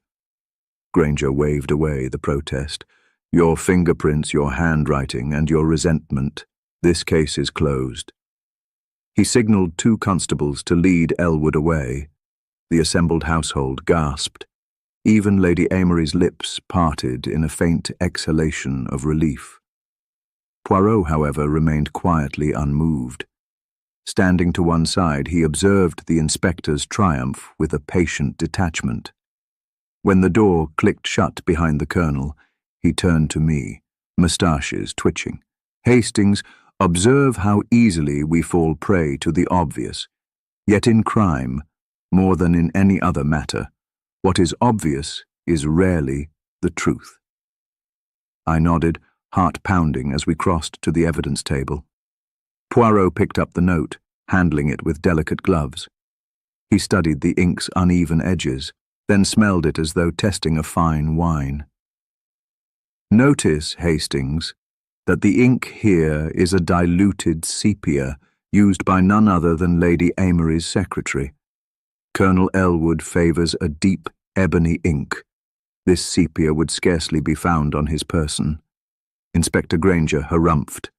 Granger waved away the protest. "Your fingerprints, your handwriting, and your resentment. This case is closed." He signalled 2 constables to lead Elwood away. The assembled household gasped. Even Lady Amory's lips parted in a faint exhalation of relief. Poirot, however, remained quietly unmoved. Standing to one side, he observed the inspector's triumph with a patient detachment. When the door clicked shut behind the colonel, he turned to me, moustaches twitching. "Hastings, observe how easily we fall prey to the obvious. Yet in crime, more than in any other matter, what is obvious is rarely the truth." I nodded, heart pounding as we crossed to the evidence table. Poirot picked up the note, handling it with delicate gloves. He studied the ink's uneven edges, then smelled it as though testing a fine wine. "Notice, Hastings, that the ink here is a diluted sepia used by none other than Lady Amory's secretary. Colonel Elwood favours a deep ebony ink. This sepia would scarcely be found on his person." Inspector Granger harumphed.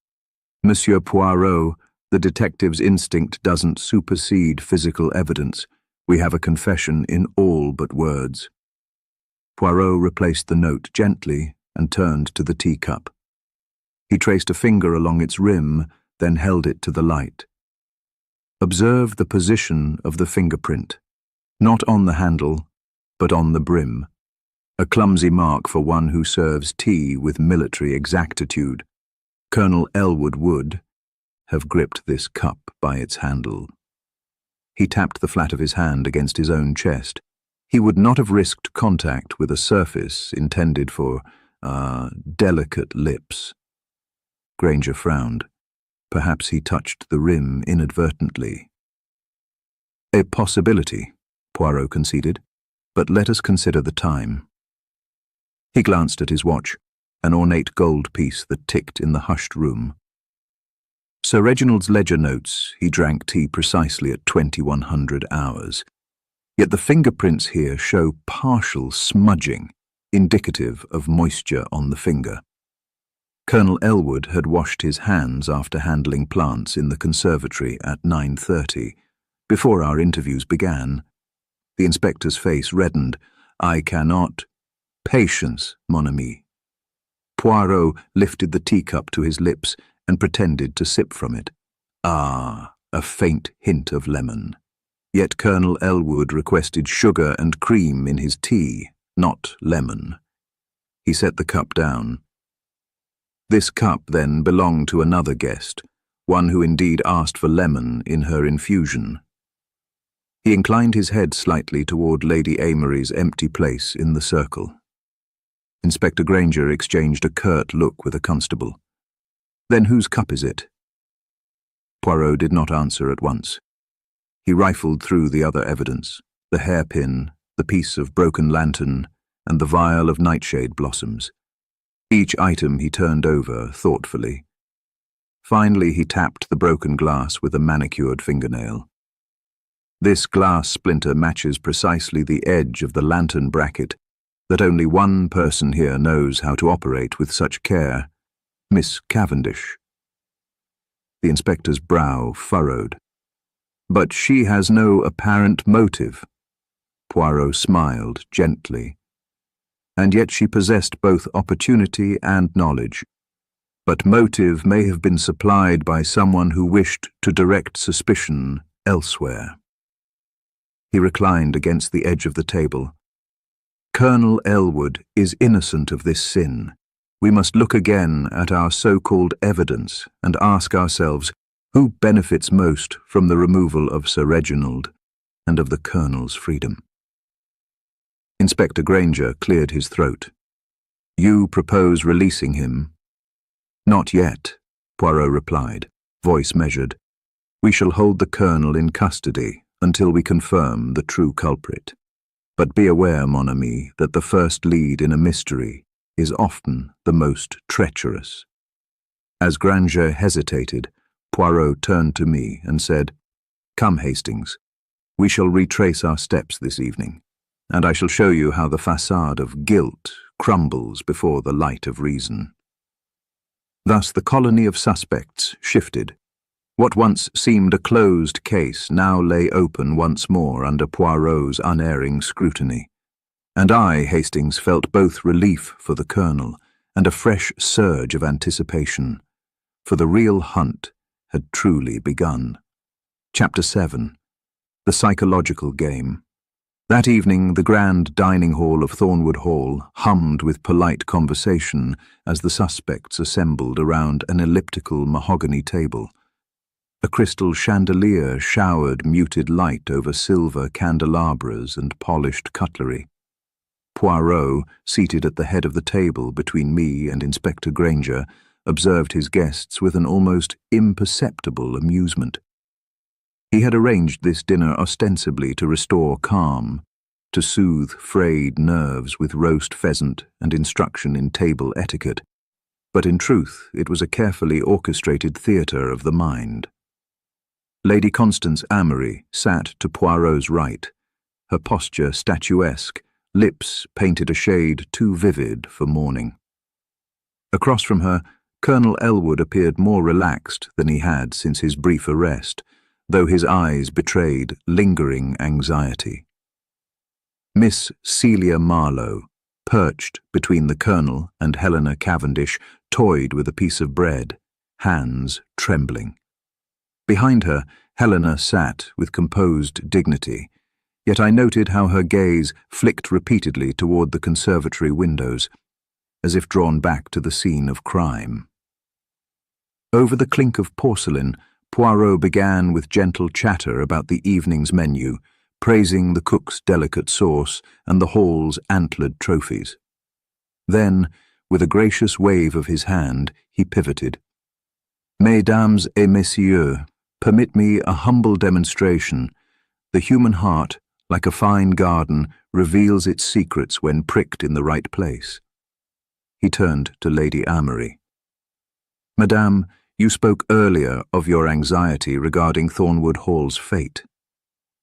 "Monsieur Poirot, the detective's instinct doesn't supersede physical evidence. We have a confession in all but words." Poirot replaced the note gently and turned to the teacup. He traced a finger along its rim, then held it to the light. "Observe the position of the fingerprint, not on the handle, but on the brim. A clumsy mark for one who serves tea with military exactitude. Colonel Elwood would have gripped this cup by its handle." He tapped the flat of his hand against his own chest. He would not have risked contact with a surface intended for, delicate lips. Granger frowned. Perhaps he touched the rim inadvertently. "A possibility," Poirot conceded, "but let us consider the time." He glanced at his watch, an ornate gold piece that ticked in the hushed room. Sir Reginald's ledger notes he drank tea precisely at 2100 hours. Yet the fingerprints here show partial smudging, indicative of moisture on the finger. Colonel Elwood had washed his hands after handling plants in the conservatory at 9:30, before our interviews began. The inspector's face reddened. "I cannot—" "Patience, mon ami." Poirot lifted the teacup to his lips and pretended to sip from it. Ah, a faint hint of lemon. Yet Colonel Elwood requested sugar and cream in his tea, not lemon. He set the cup down. This cup then belonged to another guest, one who indeed asked for lemon in her infusion. He inclined his head slightly toward Lady Amory's empty place in the circle. Inspector Granger exchanged a curt look with a constable. Then whose cup is it? Poirot did not answer at once. He rifled through the other evidence, the hairpin, the piece of broken lantern, and the vial of nightshade blossoms. Each item he turned over thoughtfully. Finally, he tapped the broken glass with a manicured fingernail. This glass splinter matches precisely the edge of the lantern bracket that only one person here knows how to operate with such care, Miss Cavendish. The inspector's brow furrowed. But she has no apparent motive. Poirot smiled gently. And yet she possessed both opportunity and knowledge. But motive may have been supplied by someone who wished to direct suspicion elsewhere. He reclined against the edge of the table. Colonel Elwood is innocent of this sin. We must look again at our so-called evidence and ask ourselves who benefits most from the removal of Sir Reginald and of the Colonel's freedom. Inspector Granger cleared his throat. You propose releasing him? Not yet, Poirot replied, voice measured. We shall hold the Colonel in custody until we confirm the true culprit. But be aware, mon ami, that the first lead in a mystery is often the most treacherous. As Granger hesitated, Poirot turned to me and said, Come, Hastings, we shall retrace our steps this evening, and I shall show you how the facade of guilt crumbles before the light of reason. Thus the colony of suspects shifted. What once seemed a closed case now lay open once more under Poirot's unerring scrutiny. And I, Hastings, felt both relief for the Colonel and a fresh surge of anticipation, for the real hunt had truly begun. Chapter 7. The Psychological Game. That evening, the grand dining hall of Thornwood Hall hummed with polite conversation as the suspects assembled around an elliptical mahogany table. A crystal chandelier showered muted light over silver candelabras and polished cutlery. Poirot, seated at the head of the table between me and Inspector Granger, observed his guests with an almost imperceptible amusement. He had arranged this dinner ostensibly to restore calm, to soothe frayed nerves with roast pheasant and instruction in table etiquette, but in truth it was a carefully orchestrated theatre of the mind. Lady Constance Amory sat to Poirot's right, her posture statuesque, lips painted a shade too vivid for mourning. Across from her, Colonel Elwood appeared more relaxed than he had since his brief arrest, though his eyes betrayed lingering anxiety. Miss Celia Marlowe, perched between the Colonel and Helena Cavendish, toyed with a piece of bread, hands trembling. Behind her, Helena sat with composed dignity, yet I noted how her gaze flicked repeatedly toward the conservatory windows, as if drawn back to the scene of crime. Over the clink of porcelain, Poirot began with gentle chatter about the evening's menu, praising the cook's delicate sauce and the hall's antlered trophies. Then, with a gracious wave of his hand, he pivoted. Mesdames et messieurs, permit me a humble demonstration. The human heart, like a fine garden, reveals its secrets when pricked in the right place. He turned to Lady Amory. Madame, you spoke earlier of your anxiety regarding Thornwood Hall's fate.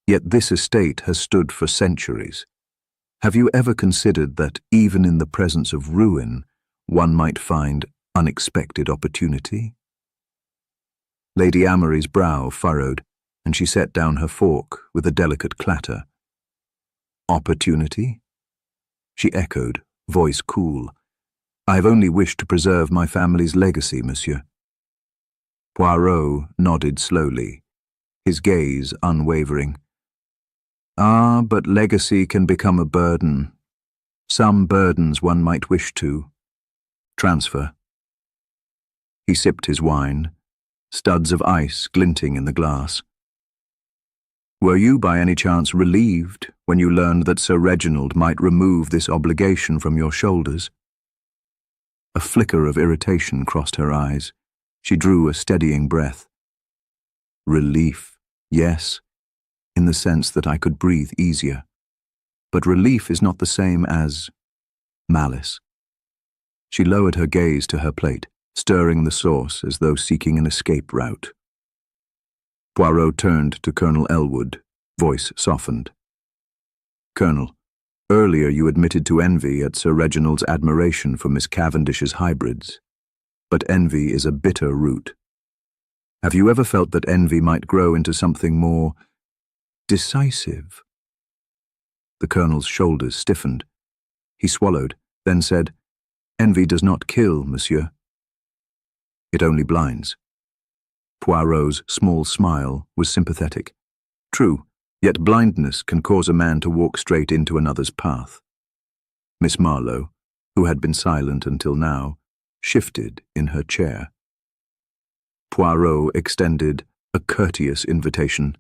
Yet this estate has stood for centuries. Have you ever considered that even in the presence of ruin, one might find unexpected opportunity? Lady Amory's brow furrowed, and she set down her fork with a delicate clatter. Opportunity? She echoed, voice cool. I have only wished to preserve my family's legacy, monsieur. Poirot nodded slowly, his gaze unwavering. Ah, but legacy can become a burden. Some burdens one might wish to transfer. He sipped his wine, studs of ice glinting in the glass. Were you by any chance relieved when you learned that Sir Reginald might remove this obligation from your shoulders? A flicker of irritation crossed her eyes. She drew a steadying breath. Relief, yes, in the sense that I could breathe easier. But relief is not the same as malice. She lowered her gaze to her plate, stirring the sauce as though seeking an escape route. Poirot turned to Colonel Elwood, voice softened. Colonel, earlier you admitted to envy at Sir Reginald's admiration for Miss Cavendish's hybrids. But envy is a bitter root. Have you ever felt that envy might grow into something more decisive? The Colonel's shoulders stiffened. He swallowed, then said, Envy does not kill, monsieur. It only blinds. Poirot's small smile was sympathetic. True, yet blindness can cause a man to walk straight into another's path. Miss Marlowe, who had been silent until now, shifted in her chair. Poirot extended a courteous invitation.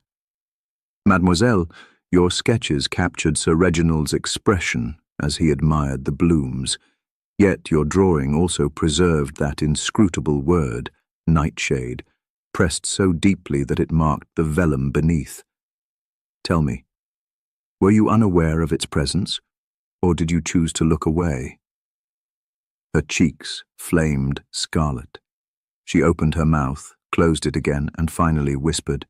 Mademoiselle, your sketches captured Sir Reginald's expression as he admired the blooms, yet your drawing also preserved that inscrutable word, nightshade, pressed so deeply that it marked the vellum beneath. Tell me, were you unaware of its presence, or did you choose to look away? Her cheeks flamed scarlet. She opened her mouth, closed it again, and finally whispered,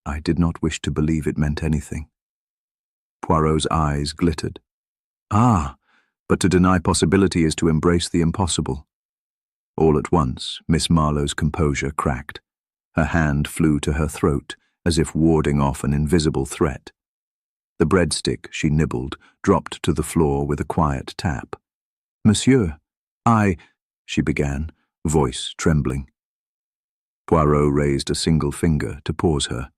I did not wish to believe it meant anything. Poirot's eyes glittered. Ah, but to deny possibility is to embrace the impossible. All at once, Miss Marlowe's composure cracked. Her hand flew to her throat, as if warding off an invisible threat. The breadstick she nibbled dropped to the floor with a quiet tap. Monsieur, she began, voice trembling. Poirot raised a single finger to pause her.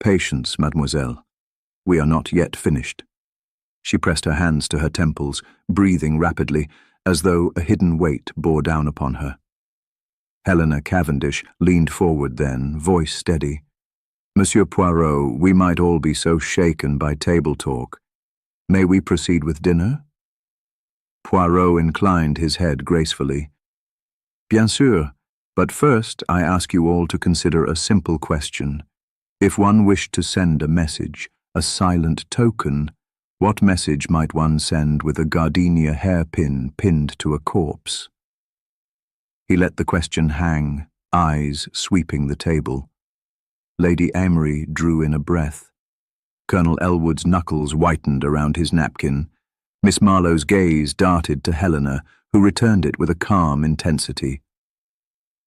Patience, mademoiselle. We are not yet finished. She pressed her hands to her temples, breathing rapidly, as though a hidden weight bore down upon her. Helena Cavendish leaned forward then, voice steady. Monsieur Poirot, we might all be so shaken by table talk. May we proceed with dinner? Poirot inclined his head gracefully. Bien sûr, but first I ask you all to consider a simple question. If one wished to send a message, a silent token, what message might one send with a gardenia hairpin pinned to a corpse? He let the question hang, eyes sweeping the table. Lady Amory drew in a breath. Colonel Elwood's knuckles whitened around his napkin. Miss Marlowe's gaze darted to Helena, who returned it with a calm intensity.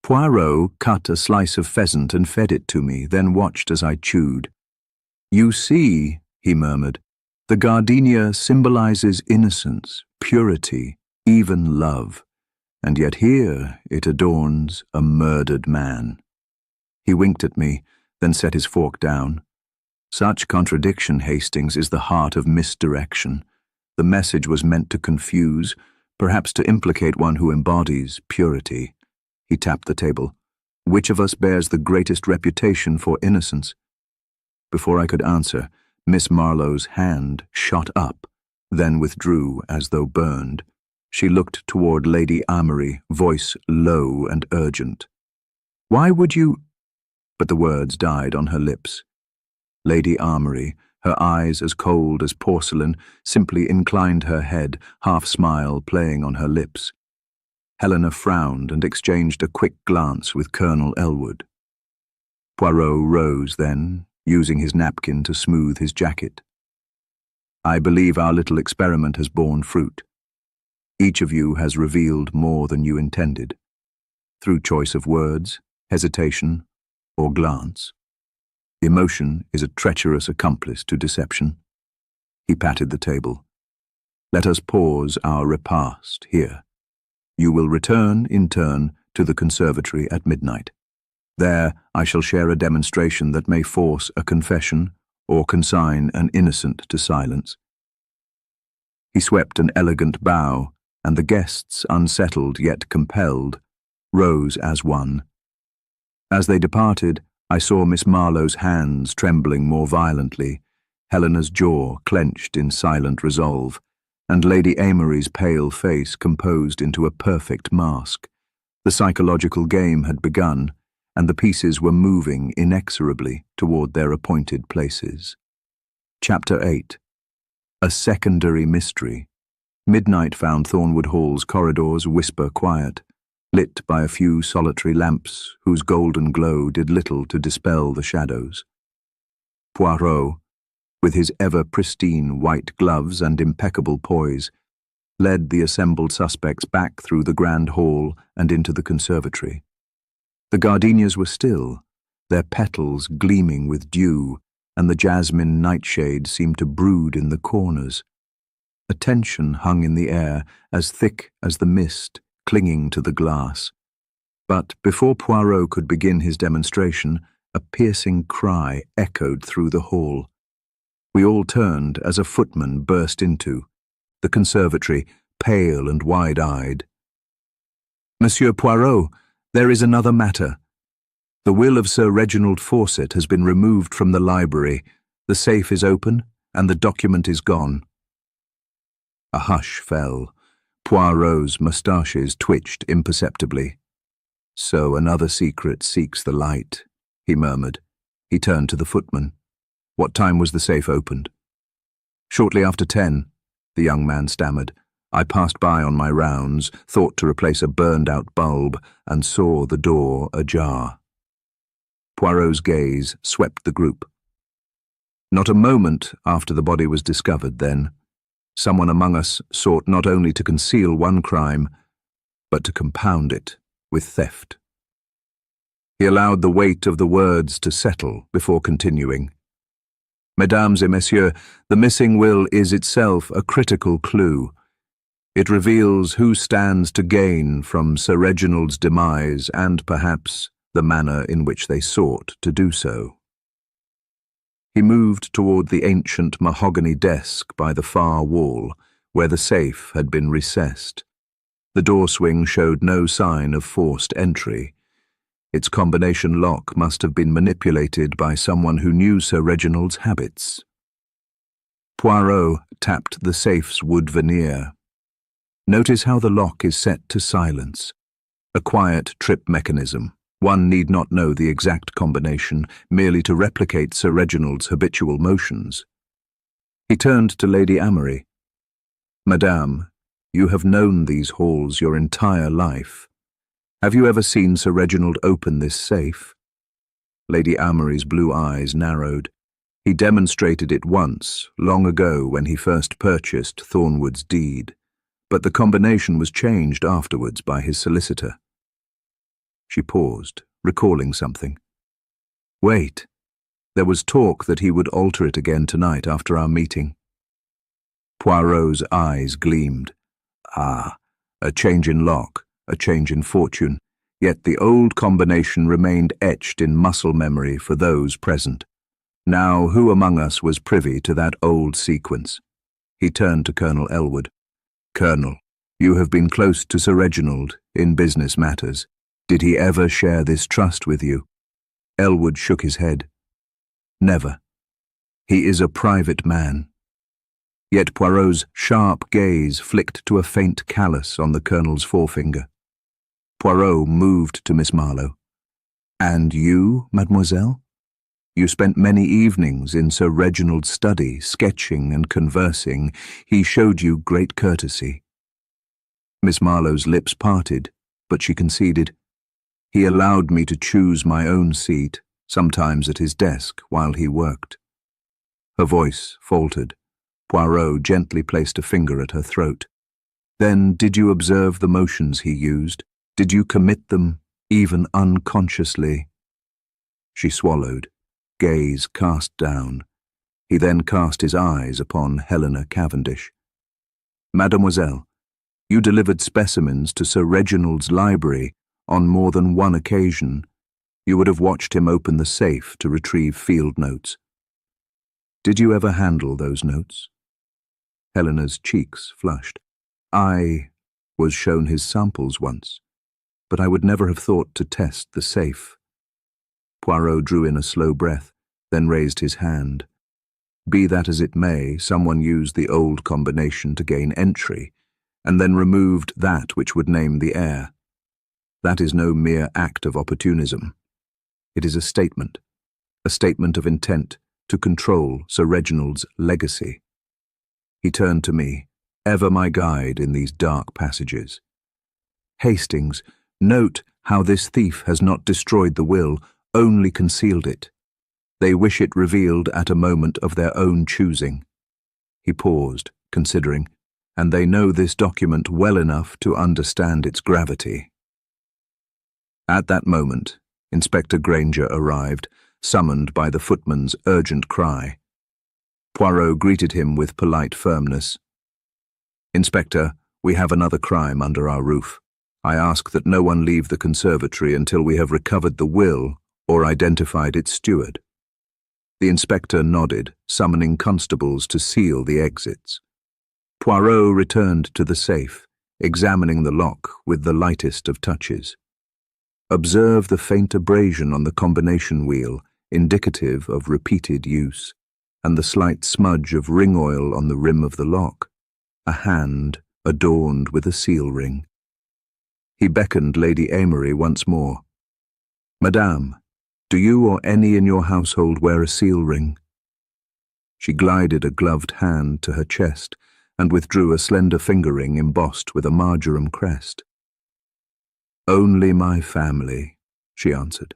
Poirot cut a slice of pheasant and fed it to me, then watched as I chewed. You see, he murmured, the gardenia symbolizes innocence, purity, even love, and yet here it adorns a murdered man. He winked at me, then set his fork down. Such contradiction, Hastings, is the heart of misdirection. The message was meant to confuse, perhaps to implicate one who embodies purity. He tapped the table. Which of us bears the greatest reputation for innocence? Before I could answer, Miss Marlowe's hand shot up, then withdrew as though burned. She looked toward Lady Amory, voice low and urgent. Why would you— But the words died on her lips. Lady Amory, her eyes as cold as porcelain, simply inclined her head, half-smile playing on her lips. Helena frowned and exchanged a quick glance with Colonel Elwood. Poirot rose then, using his napkin to smooth his jacket. I believe our little experiment has borne fruit. Each of you has revealed more than you intended, through choice of words, hesitation, or glance. Emotion is a treacherous accomplice to deception. He patted the table. Let us pause our repast here. You will return, in turn, to the conservatory at midnight. There I shall share a demonstration that may force a confession or consign an innocent to silence. He swept an elegant bow, and the guests, unsettled yet compelled, rose as one. As they departed, I saw Miss Marlowe's hands trembling more violently, Helena's jaw clenched in silent resolve, and Lady Amory's pale face composed into a perfect mask. The psychological game had begun, and the pieces were moving inexorably toward their appointed places. Chapter 8. A Secondary Mystery. Midnight found Thornwood Hall's corridors whisper quiet, lit by a few solitary lamps whose golden glow did little to dispel the shadows. Poirot, with his ever-pristine white gloves and impeccable poise, led the assembled suspects back through the grand hall and into the conservatory. The gardenias were still, their petals gleaming with dew, and the jasmine nightshade seemed to brood in the corners. A tension hung in the air, as thick as the mist, clinging to the glass. But before Poirot could begin his demonstration, a piercing cry echoed through the hall. We all turned as a footman burst into the conservatory, pale and wide-eyed. "Monsieur Poirot, there is another matter. The will of Sir Reginald Fawcett has been removed from the library, the safe is open, and the document is gone." A hush fell. Poirot's moustaches twitched imperceptibly. "So another secret seeks the light," he murmured. He turned to the footman. "What time was the safe opened?" "Shortly after 10, the young man stammered. "I passed by on my rounds, thought to replace a burned-out bulb, and saw the door ajar." Poirot's gaze swept the group. "Not a moment after the body was discovered, then. Someone among us sought not only to conceal one crime, but to compound it with theft." He allowed the weight of the words to settle before continuing. "Mesdames et messieurs, the missing will is itself a critical clue. It reveals who stands to gain from Sir Reginald's demise and, perhaps, the manner in which they sought to do so." He moved toward the ancient mahogany desk by the far wall, where the safe had been recessed. The door swing showed no sign of forced entry. Its combination lock must have been manipulated by someone who knew Sir Reginald's habits. Poirot tapped the safe's wood veneer. Notice how the lock is set to silence. A quiet trip mechanism. One need not know the exact combination, merely to replicate Sir Reginald's habitual motions. He turned to Lady Amory. "Madame, you have known these halls your entire life. Have you ever seen Sir Reginald open this safe?" Lady Amory's blue eyes narrowed. He demonstrated it once, long ago when he first purchased Thornwood's deed, but the combination was changed afterwards by his solicitor. She paused, recalling something. "Wait, there was talk that he would alter it again tonight after our meeting." Poirot's eyes gleamed. Ah, a change in lock, a change in fortune, yet the old combination remained etched in muscle memory for those present. Now, who among us was privy to that old sequence? He turned to Colonel Elwood. "Colonel, you have been close to Sir Reginald in business matters. Did he ever share this trust with you?" Elwood shook his head. "Never. He is a private man." Yet Poirot's sharp gaze flicked to a faint callus on the Colonel's forefinger. Poirot moved to Miss Marlowe. "And you, mademoiselle? You spent many evenings in Sir Reginald's study, sketching and conversing. He showed you great courtesy." Miss Marlowe's lips parted, but she conceded. "He allowed me to choose my own seat, sometimes at his desk while he worked." Her voice faltered. Poirot gently placed a finger at her throat. "Then did you observe the motions he used? Did you commit them, even unconsciously?" She swallowed, gaze cast down. He then cast his eyes upon Helena Cavendish. "Mademoiselle, you delivered specimens to Sir Reginald's library on more than one occasion. You would have watched him open the safe to retrieve field notes. Did you ever handle those notes?" Helena's cheeks flushed. "I was shown his samples once, but I would never have thought to test the safe." Poirot drew in a slow breath, then raised his hand. Be that as it may, someone used the old combination to gain entry, and then removed that which would name the heir. That is no mere act of opportunism. It is a statement of intent to control Sir Reginald's legacy. He turned to me, ever my guide in these dark passages. Hastings, note how this thief has not destroyed the will, only concealed it. They wish it revealed at a moment of their own choosing. He paused, considering, and they know this document well enough to understand its gravity. At that moment, Inspector Granger arrived, summoned by the footman's urgent cry. Poirot greeted him with polite firmness. "Inspector, we have another crime under our roof. I ask that no one leave the conservatory until we have recovered the will or identified its steward." The inspector nodded, summoning constables to seal the exits. Poirot returned to the safe, examining the lock with the lightest of touches. Observe the faint abrasion on the combination wheel, indicative of repeated use, and the slight smudge of ring oil on the rim of the lock, a hand adorned with a seal ring. He beckoned Lady Amory once more. "Madame, do you or any in your household wear a seal ring?" She glided a gloved hand to her chest and withdrew a slender finger ring embossed with a marjoram crest. "Only my family," she answered.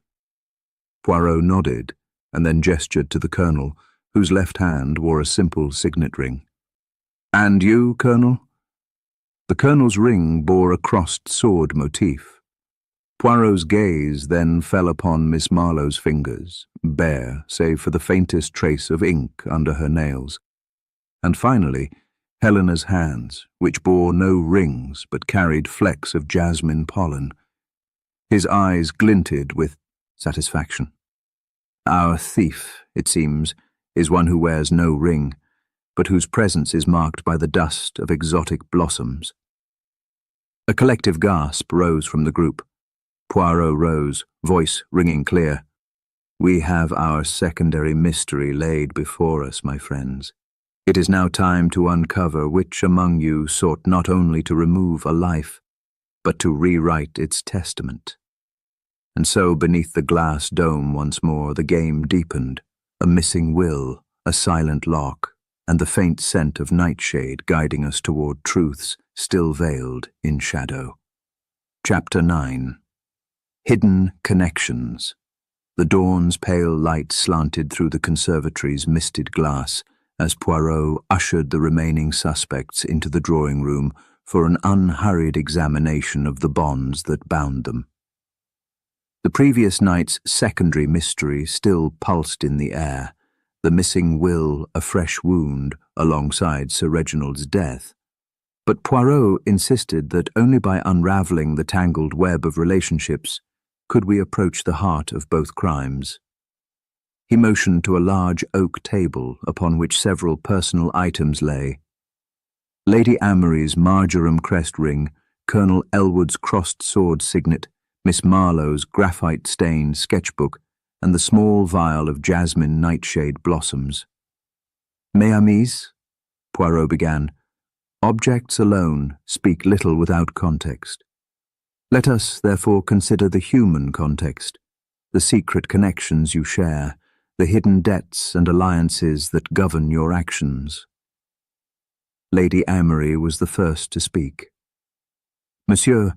Poirot nodded and then gestured to the colonel, whose left hand wore a simple signet ring. "And you, Colonel?" The colonel's ring bore a crossed sword motif. Poirot's gaze then fell upon Miss Marlowe's fingers, bare save for the faintest trace of ink under her nails, and finally Helena's hands, which bore no rings but carried flecks of jasmine pollen. His eyes glinted with satisfaction. "Our thief, it seems, is one who wears no ring, but whose presence is marked by the dust of exotic blossoms." A collective gasp rose from the group. Poirot rose, voice ringing clear. "We have our secondary mystery laid before us, my friends. It is now time to uncover which among you sought not only to remove a life, but to rewrite its testament." And so beneath the glass dome once more the game deepened, a missing will, a silent lock, and the faint scent of nightshade guiding us toward truths still veiled in shadow. Chapter 9. Hidden Connections. The dawn's pale light slanted through the conservatory's misted glass as Poirot ushered the remaining suspects into the drawing room for an unhurried examination of the bonds that bound them. The previous night's secondary mystery still pulsed in the air, the missing will a fresh wound alongside Sir Reginald's death. But Poirot insisted that only by unravelling the tangled web of relationships could we approach the heart of both crimes. He motioned to a large oak table upon which several personal items lay. Lady Amory's marjoram crest ring, Colonel Elwood's crossed sword signet, Miss Marlowe's graphite-stained sketchbook, and the small vial of jasmine nightshade blossoms. "Mes amis," Poirot began, "objects alone speak little without context. Let us, therefore, consider the human context, the secret connections you share, the hidden debts and alliances that govern your actions." Lady Amory was the first to speak. "Monsieur,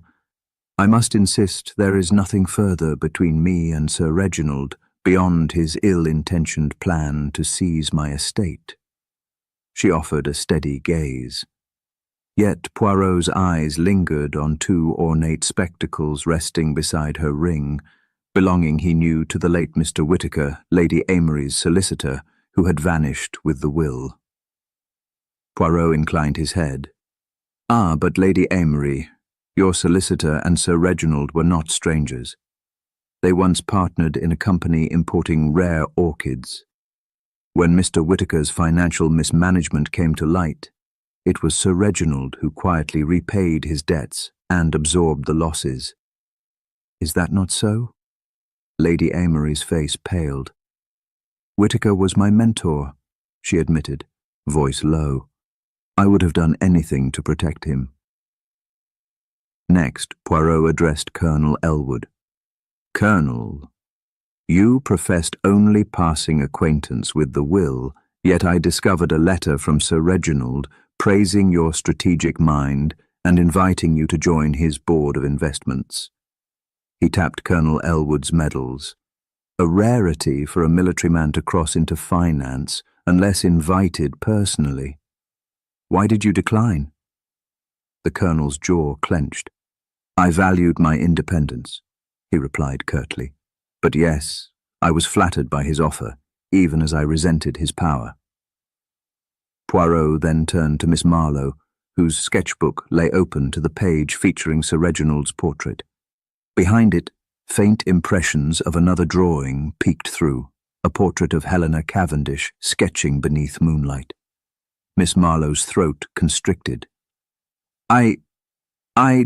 I must insist there is nothing further between me and Sir Reginald beyond his ill-intentioned plan to seize my estate." She offered a steady gaze. Yet Poirot's eyes lingered on two ornate spectacles resting beside her ring, belonging, he knew, to the late Mr. Whittaker, Lady Amory's solicitor, who had vanished with the will. Poirot inclined his head. "Ah, but Lady Amory, your solicitor and Sir Reginald were not strangers. They once partnered in a company importing rare orchids. When Mr. Whittaker's financial mismanagement came to light, it was Sir Reginald who quietly repaid his debts and absorbed the losses. Is that not so?" Lady Amory's face paled. "Whittaker was my mentor. she admitted, voice low. I would have done anything to protect him. Next, Poirot addressed Colonel Elwood. Colonel, you professed only passing acquaintance with the will, yet I discovered a letter from Sir Reginald praising your strategic mind and inviting you to join his board of investments. He tapped Colonel Elwood's medals. A rarity for a military man to cross into finance unless invited personally. Why did you decline? The colonel's jaw clenched. I valued my independence, he replied curtly. But yes, I was flattered by his offer, even as I resented his power. Poirot then turned to Miss Marlowe, whose sketchbook lay open to the page featuring Sir Reginald's portrait. Behind it, faint impressions of another drawing peeked through, a portrait of Helena Cavendish sketching beneath moonlight. Miss Marlowe's throat constricted. I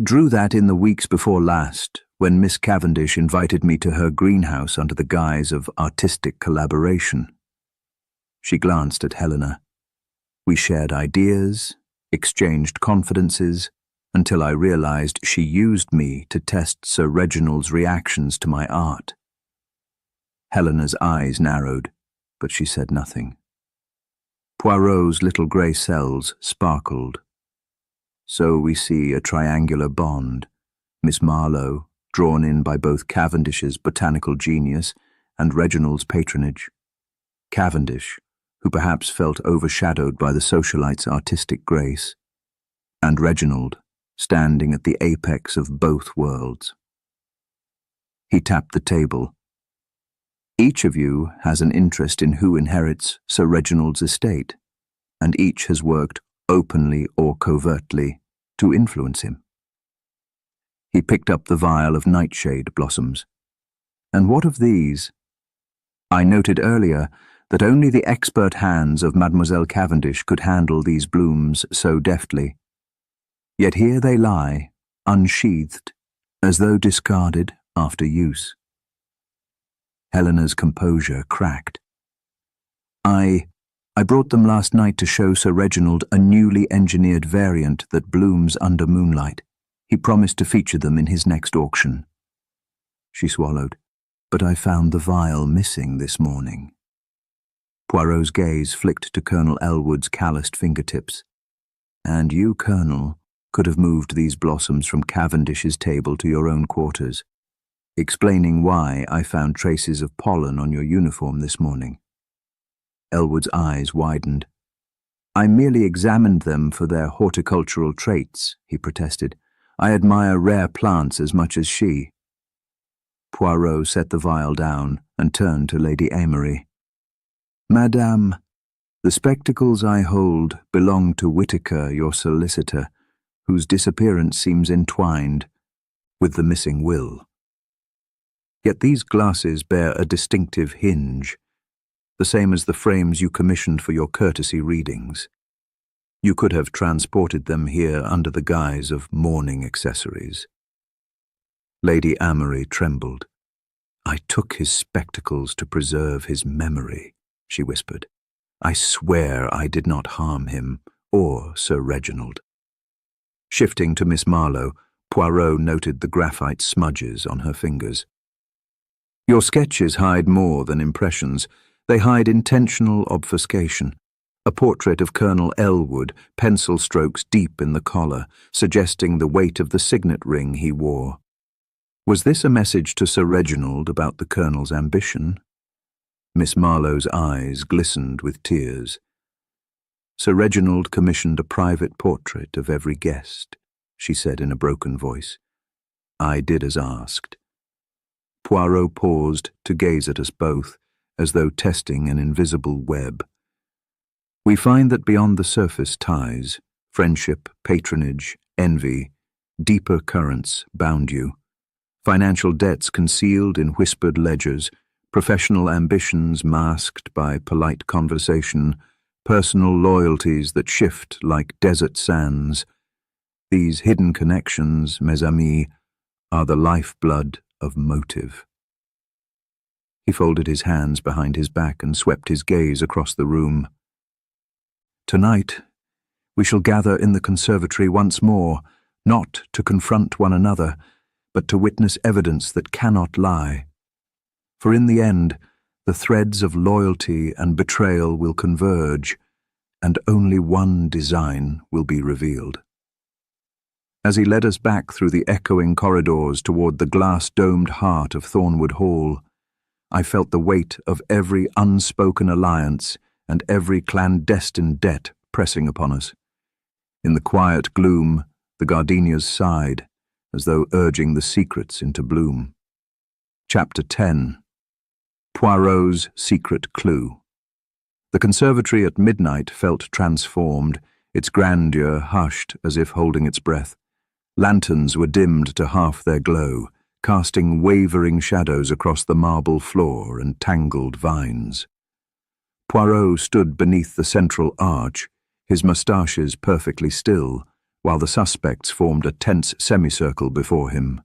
drew that in the weeks before last, when Miss Cavendish invited me to her greenhouse under the guise of artistic collaboration. She glanced at Helena. We shared ideas, exchanged confidences, until I realized she used me to test Sir Reginald's reactions to my art. Helena's eyes narrowed, but she said nothing. Poirot's little grey cells sparkled. So we see a triangular bond, Miss Marlowe, drawn in by both Cavendish's botanical genius and Reginald's patronage. Cavendish, who perhaps felt overshadowed by the socialite's artistic grace, and Reginald, standing at the apex of both worlds. He tapped the table. Each of you has an interest in who inherits Sir Reginald's estate, and each has worked openly or covertly to influence him. He picked up the vial of nightshade blossoms. And what of these? I noted earlier that only the expert hands of Mademoiselle Cavendish could handle these blooms so deftly. Yet here they lie, unsheathed, as though discarded after use. Helena's composure cracked. I brought them last night to show Sir Reginald a newly engineered variant that blooms under moonlight. He promised to feature them in his next auction. She swallowed. But I found the vial missing this morning. Poirot's gaze flicked to Colonel Elwood's calloused fingertips. And you, Colonel, could have moved these blossoms from Cavendish's table to your own quarters, explaining why I found traces of pollen on your uniform this morning. Elwood's eyes widened. I merely examined them for their horticultural traits, he protested. I admire rare plants as much as she. Poirot set the vial down and turned to Lady Amory. Madame, the spectacles I hold belong to Whitaker, your solicitor, whose disappearance seems entwined with the missing will. Yet these glasses bear a distinctive hinge, the same as the frames you commissioned for your courtesy readings. You could have transported them here under the guise of mourning accessories. Lady Amory trembled. I took his spectacles to preserve his memory, she whispered. I swear I did not harm him or Sir Reginald. Shifting to Miss Marlowe, Poirot noted the graphite smudges on her fingers. Your sketches hide more than impressions. They hide intentional obfuscation. A portrait of Colonel Elwood, pencil strokes deep in the collar, suggesting the weight of the signet ring he wore. Was this a message to Sir Reginald about the Colonel's ambition? Miss Marlowe's eyes glistened with tears. Sir Reginald commissioned a private portrait of every guest, she said in a broken voice. I did as asked. Poirot paused to gaze at us both, as though testing an invisible web. We find that beyond the surface ties, friendship, patronage, envy, deeper currents bound you. Financial debts concealed in whispered ledgers, professional ambitions masked by polite conversation, personal loyalties that shift like desert sands. These hidden connections, mes amis, are the lifeblood of motive. He folded his hands behind his back and swept his gaze across the room. Tonight, we shall gather in the conservatory once more, not to confront one another, but to witness evidence that cannot lie. For in the end, the threads of loyalty and betrayal will converge, and only one design will be revealed. As he led us back through the echoing corridors toward the glass-domed heart of Thornwood Hall, I felt the weight of every unspoken alliance and every clandestine debt pressing upon us. In the quiet gloom, the gardenias sighed, as though urging the secrets into bloom. Chapter 10. Poirot's Secret Clue. The conservatory at midnight felt transformed, its grandeur hushed as if holding its breath. Lanterns were dimmed to half their glow, casting wavering shadows across the marble floor and tangled vines. Poirot stood beneath the central arch, his moustaches perfectly still, while the suspects formed a tense semicircle before him.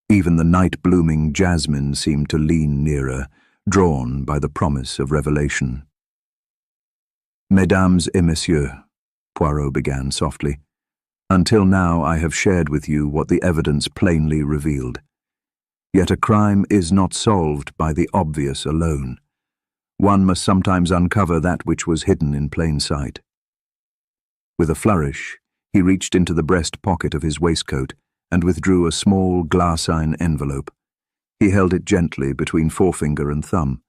Even the night-blooming jasmine seemed to lean nearer, drawn by the promise of revelation. "Mesdames et messieurs," Poirot began softly, "until now I have shared with you what the evidence plainly revealed. Yet a crime is not solved by the obvious alone. One must sometimes uncover that which was hidden in plain sight." With a flourish, he reached into the breast pocket of his waistcoat and withdrew a small glassine envelope. He held it gently between forefinger and thumb.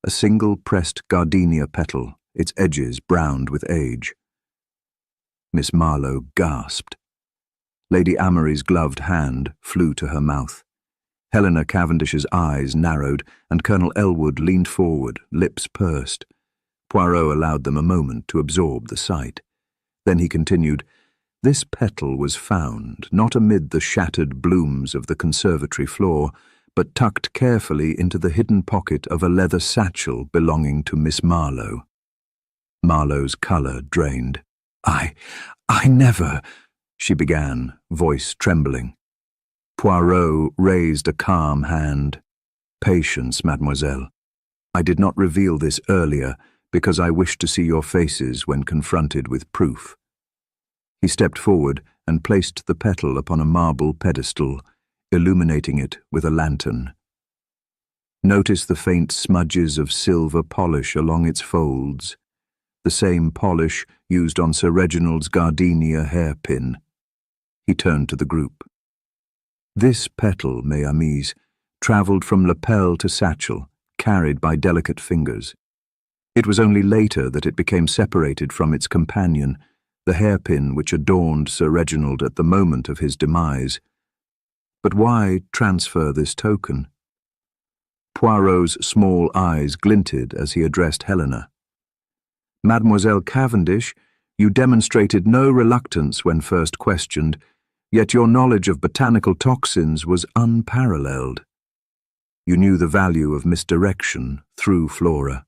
A single pressed gardenia petal, its edges browned with age. Miss Marlowe gasped. Lady Amory's gloved hand flew to her mouth. Helena Cavendish's eyes narrowed, and Colonel Elwood leaned forward, lips pursed. Poirot allowed them a moment to absorb the sight. Then he continued, "This petal was found, not amid the shattered blooms of the conservatory floor, but tucked carefully into the hidden pocket of a leather satchel belonging to Miss Marlowe." Marlowe's colour drained. I never," she began, voice trembling. Poirot raised a calm hand. "Patience, mademoiselle. I did not reveal this earlier because I wished to see your faces when confronted with proof." He stepped forward and placed the petal upon a marble pedestal, illuminating it with a lantern. "Notice the faint smudges of silver polish along its folds, the same polish used on Sir Reginald's gardenia hairpin." He turned to the group. "This petal, mes amis, travelled from lapel to satchel, carried by delicate fingers. It was only later that it became separated from its companion, the hairpin which adorned Sir Reginald at the moment of his demise. But why transfer this token?" Poirot's small eyes glinted as he addressed Helena. "Mademoiselle Cavendish, you demonstrated no reluctance when first questioned, yet your knowledge of botanical toxins was unparalleled. You knew the value of misdirection through flora."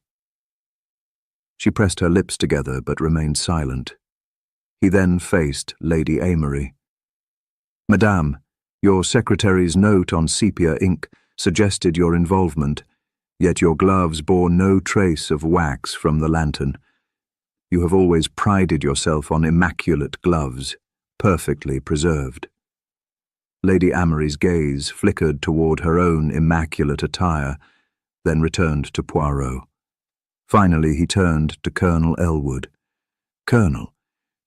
She pressed her lips together but remained silent. He then faced Lady Amory. "Madame, your secretary's note on sepia ink suggested your involvement, yet your gloves bore no trace of wax from the lantern. You have always prided yourself on immaculate gloves, perfectly preserved." Lady Amory's gaze flickered toward her own immaculate attire, then returned to Poirot. Finally he turned to Colonel Elwood. "Colonel,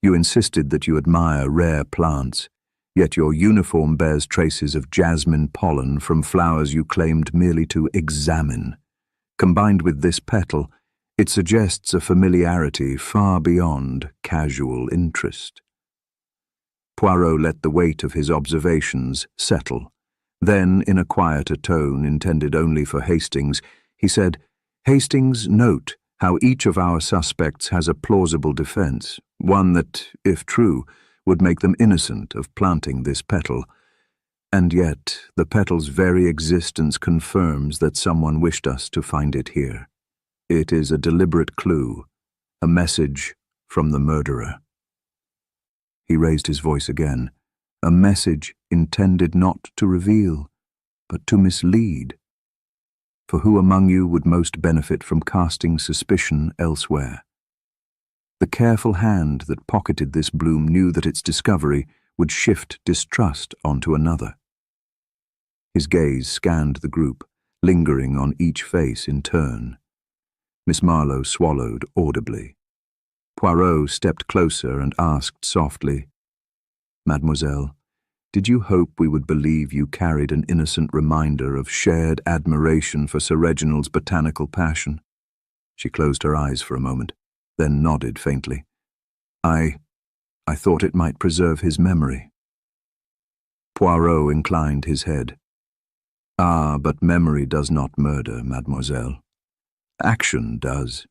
you insisted that you admire rare plants, yet your uniform bears traces of jasmine pollen from flowers you claimed merely to examine. Combined with this petal, it suggests a familiarity far beyond casual interest." Poirot let the weight of his observations settle. Then, in a quieter tone intended only for Hastings, he said, "Hastings, note how each of our suspects has a plausible defense, one that, if true, would make them innocent of planting this petal. And yet, the petal's very existence confirms that someone wished us to find it here. It is a deliberate clue, a message from the murderer." He raised his voice again. "A message intended not to reveal, but to mislead. For who among you would most benefit from casting suspicion elsewhere?" The careful hand that pocketed this bloom knew that its discovery would shift distrust onto another. His gaze scanned the group, lingering on each face in turn. Miss Marlowe swallowed audibly. Poirot stepped closer and asked softly, "Mademoiselle, did you hope we would believe you carried an innocent reminder of shared admiration for Sir Reginald's botanical passion?" She closed her eyes for a moment, then nodded faintly. I thought it might preserve his memory." Poirot inclined his head. "Ah, but memory does not murder, mademoiselle. Action does."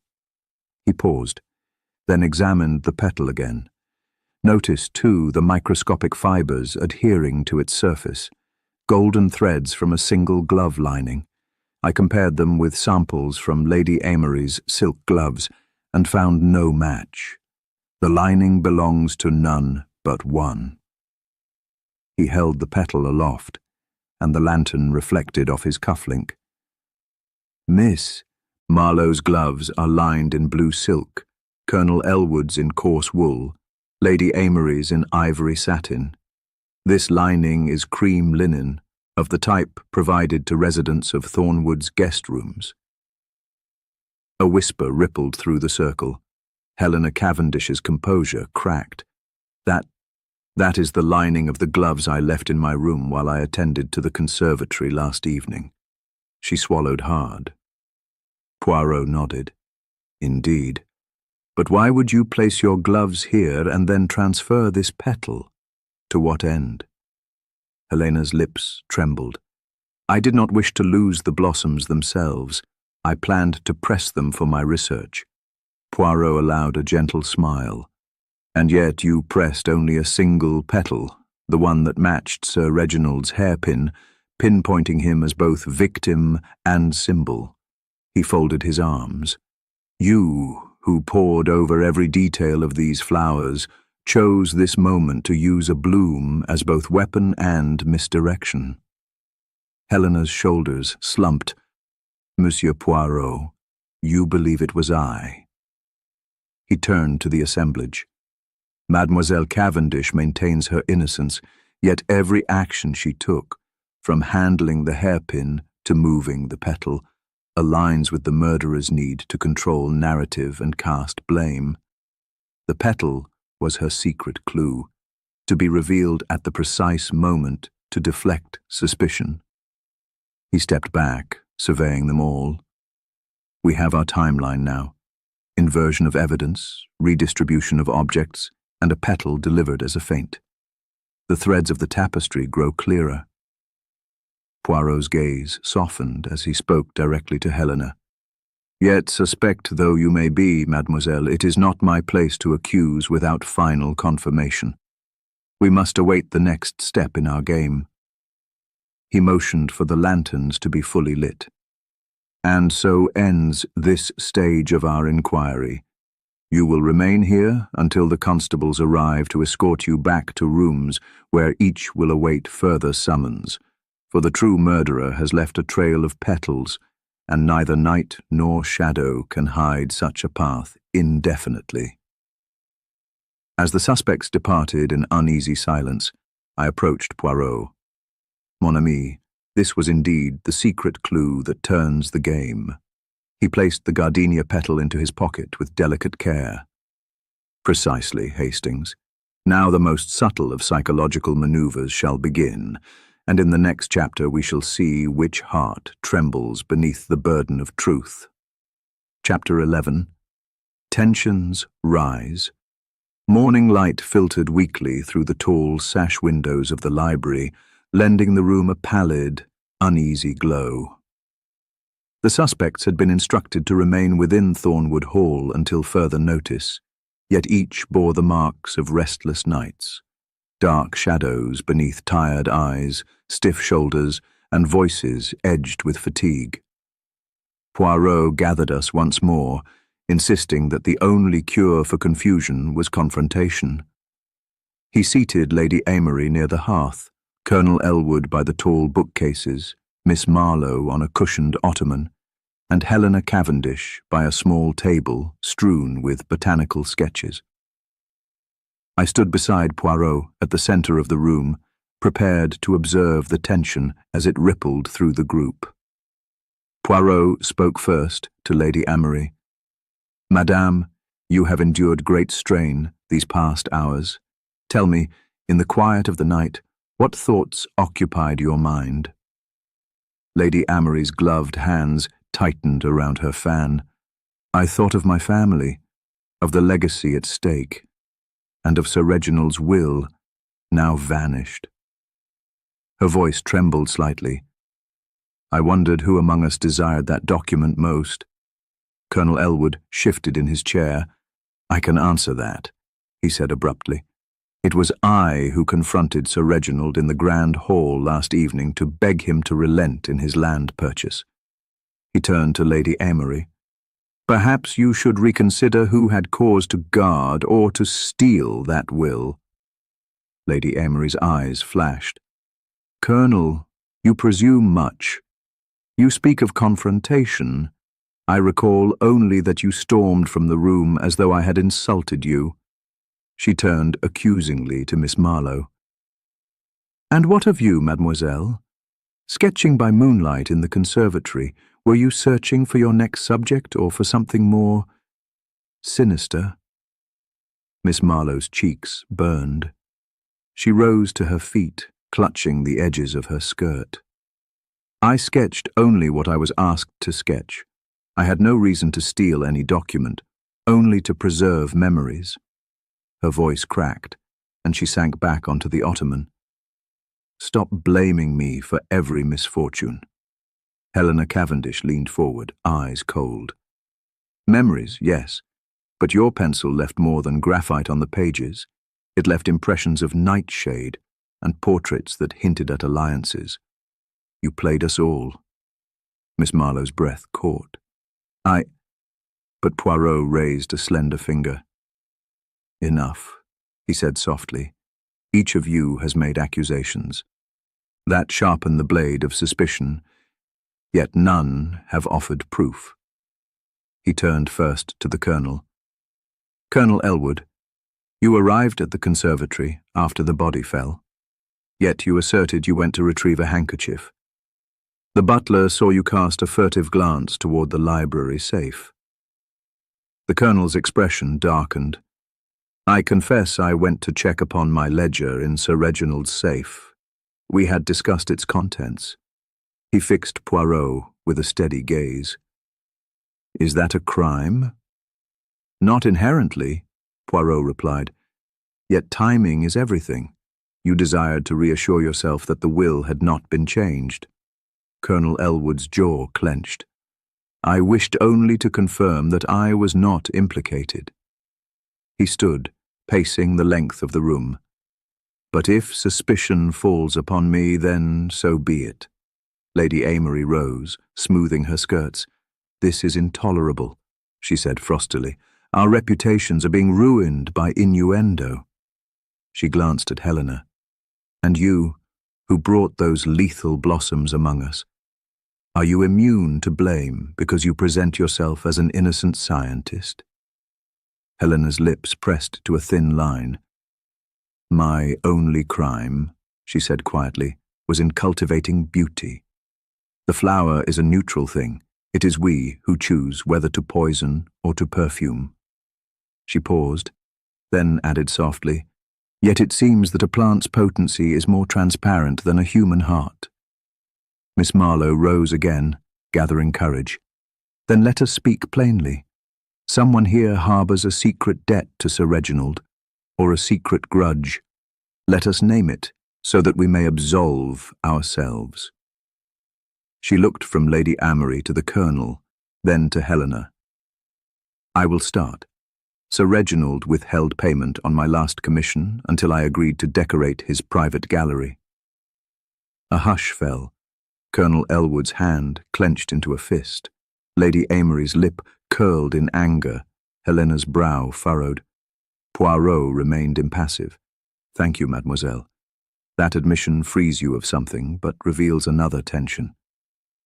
He paused, then examined the petal again. Noticed, too, the microscopic fibers adhering to its surface, golden threads from a single glove lining. I compared them with samples from Lady Amory's silk gloves and found no match. The lining belongs to none but one. He held the petal aloft, and the lantern reflected off his cufflink. "Miss, Marlowe's gloves are lined in blue silk, Colonel Elwood's in coarse wool, Lady Amory's in ivory satin. This lining is cream linen, of the type provided to residents of Thornwood's guest rooms." A whisper rippled through the circle. Helena Cavendish's composure cracked. That is the lining of the gloves I left in my room while I attended to the conservatory last evening." She swallowed hard. Poirot nodded. "Indeed. But why would you place your gloves here and then transfer this petal? To what end?" Helena's lips trembled. "I did not wish to lose the blossoms themselves. I planned to press them for my research." Poirot allowed a gentle smile. "And yet you pressed only a single petal, the one that matched Sir Reginald's hairpin, pinpointing him as both victim and symbol." He folded his arms. "You, who pored over every detail of these flowers, chose this moment to use a bloom as both weapon and misdirection." Helena's shoulders slumped. "Monsieur Poirot, you believe it was I." He turned to the assemblage. "Mademoiselle Cavendish maintains her innocence, yet every action she took, from handling the hairpin to moving the petal, aligns with the murderer's need to control narrative and cast blame. The petal was her secret clue, to be revealed at the precise moment to deflect suspicion." He stepped back, surveying them all. "We have our timeline now. Inversion of evidence, redistribution of objects, and a petal delivered as a feint. The threads of the tapestry grow clearer." Poirot's gaze softened as he spoke directly to Helena. "Yet, suspect though you may be, mademoiselle, it is not my place to accuse without final confirmation. We must await the next step in our game." He motioned for the lanterns to be fully lit. "And so ends this stage of our inquiry. You will remain here until the constables arrive to escort you back to rooms where each will await further summons, for the true murderer has left a trail of petals, and neither night nor shadow can hide such a path indefinitely." As the suspects departed in uneasy silence, I approached Poirot. "Mon ami, this was indeed the secret clue that turns the game." He placed the gardenia petal into his pocket with delicate care. "Precisely, Hastings. Now the most subtle of psychological maneuvers shall begin, and in the next chapter we shall see which heart trembles beneath the burden of truth." Chapter 11. Tensions rise. Morning light filtered weakly through the tall sash windows of the library, lending the room a pallid, uneasy glow. The suspects had been instructed to remain within Thornwood Hall until further notice, yet each bore the marks of restless nights. Dark shadows beneath tired eyes, stiff shoulders, and voices edged with fatigue. Poirot gathered us once more, insisting that the only cure for confusion was confrontation. He seated Lady Amory near the hearth, Colonel Elwood by the tall bookcases, Miss Marlowe on a cushioned ottoman, and Helena Cavendish by a small table strewn with botanical sketches. I stood beside Poirot at the centre of the room, prepared to observe the tension as it rippled through the group. Poirot spoke first to Lady Amory. "Madame, you have endured great strain these past hours. Tell me, in the quiet of the night, what thoughts occupied your mind?" Lady Amory's gloved hands tightened around her fan. "I thought of my family, of the legacy at stake, and of Sir Reginald's will, now vanished." Her voice trembled slightly. "I wondered who among us desired that document most." Colonel Elwood shifted in his chair. "I can answer that," he said abruptly. "It was I who confronted Sir Reginald in the Grand Hall last evening to beg him to relent in his land purchase." He turned to Lady Amory. "Perhaps you should reconsider who had cause to guard or to steal that will." Lady Amory's eyes flashed. "Colonel, you presume much. You speak of confrontation. I recall only that you stormed from the room as though I had insulted you." She turned accusingly to Miss Marlowe. "And what of you, mademoiselle? Sketching by moonlight in the conservatory, were you searching for your next subject or for something more sinister?" Miss Marlowe's cheeks burned. She rose to her feet, clutching the edges of her skirt. "I sketched only what I was asked to sketch. I had no reason to steal any document, only to preserve memories." Her voice cracked, and she sank back onto the ottoman. "Stop blaming me for every misfortune." Helena Cavendish leaned forward, eyes cold. "Memories, yes, but your pencil left more than graphite on the pages. It left impressions of nightshade and portraits that hinted at alliances. You played us all." Miss Marlowe's breath caught. But Poirot raised a slender finger. "Enough," he said softly. "Each of you has made accusations. That sharpened the blade of suspicion, yet none have offered proof." He turned first to the Colonel. "Colonel Elwood, you arrived at the conservatory after the body fell, yet you asserted you went to retrieve a handkerchief. The butler saw you cast a furtive glance toward the library safe." The Colonel's expression darkened. "I confess I went to check upon my ledger in Sir Reginald's safe. We had discussed its contents." He fixed Poirot with a steady gaze. "Is that a crime?" "Not inherently," Poirot replied. "Yet timing is everything. You desired to reassure yourself that the will had not been changed." Colonel Elwood's jaw clenched. "I wished only to confirm that I was not implicated." He stood, pacing the length of the room. "But if suspicion falls upon me, then so be it." Lady Amory rose, smoothing her skirts. "This is intolerable," she said frostily. "Our reputations are being ruined by innuendo." She glanced at Helena. "And you, who brought those lethal blossoms among us, are you immune to blame because you present yourself as an innocent scientist?" Helena's lips pressed to a thin line. "My only crime," she said quietly, "was in cultivating beauty. The flower is a neutral thing. It is we who choose whether to poison or to perfume." She paused, then added softly, "Yet it seems that a plant's potency is more transparent than a human heart." Miss Marlowe rose again, gathering courage. "Then let us speak plainly. Someone here harbours a secret debt to Sir Reginald, or a secret grudge. Let us name it, so that we may absolve ourselves." She looked from Lady Amory to the Colonel, then to Helena. "I will start. Sir Reginald withheld payment on my last commission until I agreed to decorate his private gallery." A hush fell. Colonel Elwood's hand clenched into a fist. Lady Amory's lip curled in anger. Helena's brow furrowed. Poirot remained impassive. "Thank you, mademoiselle. That admission frees you of something, but reveals another tension.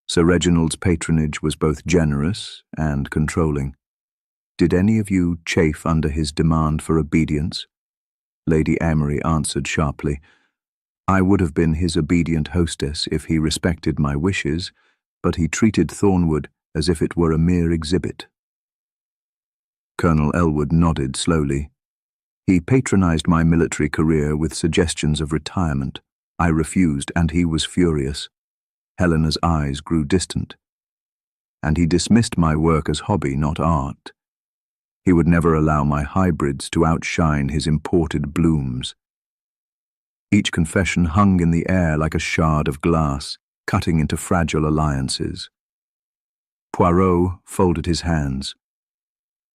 Sir Reginald's patronage was both generous and controlling. Did any of you chafe under his demand for obedience? Lady Amory answered sharply. I would have been his obedient hostess if he respected my wishes, but he treated Thornwood as if it were a mere exhibit. Colonel Elwood nodded slowly. He patronized my military career with suggestions of retirement. I refused, and he was furious. Helena's eyes grew distant. And he dismissed my work as hobby, not art. He would never allow my hybrids to outshine his imported blooms. Each confession hung in the air like a shard of glass, cutting into fragile alliances. Poirot folded his hands.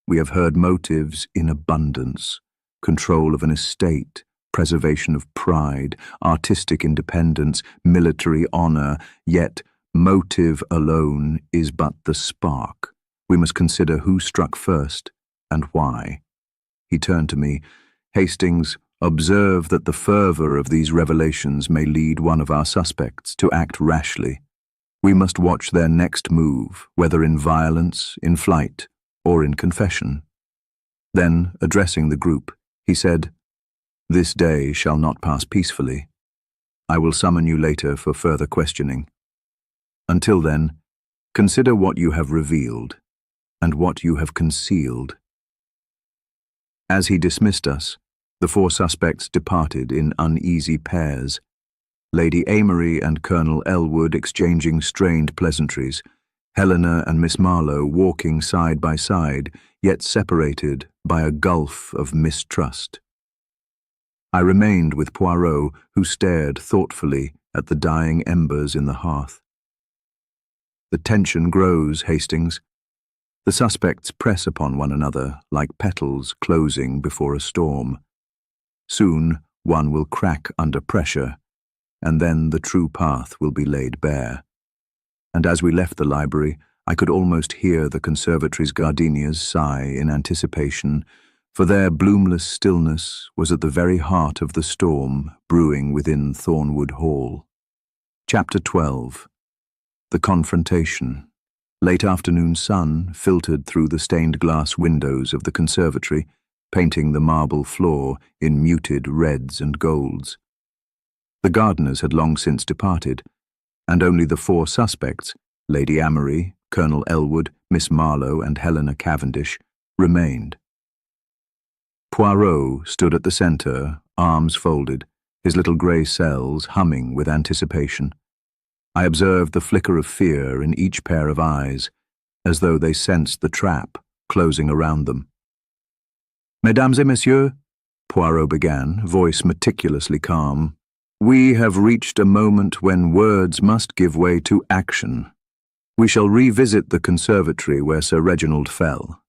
We have heard motives in abundance: control of an estate, preservation of pride, artistic independence, military honor, yet motive alone is but the spark. We must consider who struck first and why. He turned to me. Hastings, observe that the fervor of these revelations may lead one of our suspects to act rashly. We must watch their next move, whether in violence, in flight, or in confession. Then, addressing the group, he said, This day shall not pass peacefully. I will summon you later for further questioning. Until then, consider what you have revealed and what you have concealed. As he dismissed us, the four suspects departed in uneasy pairs, Lady Amory and Colonel Elwood exchanging strained pleasantries, Helena and Miss Marlowe walking side by side, yet separated by a gulf of mistrust. I remained with Poirot, who stared thoughtfully at the dying embers in the hearth. The tension grows, Hastings. The suspects press upon one another like petals closing before a storm. Soon one will crack under pressure, and then the true path will be laid bare. And as we left the library, I could almost hear the conservatory's gardenias sigh in anticipation, for their bloomless stillness was at the very heart of the storm brewing within Thornwood Hall. Chapter 12. The Confrontation. Late afternoon sun filtered through the stained glass windows of the conservatory, painting the marble floor in muted reds and golds. The gardeners had long since departed, and only the four suspects, Lady Amory, Colonel Elwood, Miss Marlowe, and Helena Cavendish, remained. Poirot stood at the centre, arms folded, his little grey cells humming with anticipation. I observed the flicker of fear in each pair of eyes, as though they sensed the trap closing around them. Mesdames et messieurs, Poirot began, voice meticulously calm, we have reached a moment when words must give way to action. We shall revisit the conservatory where Sir Reginald fell.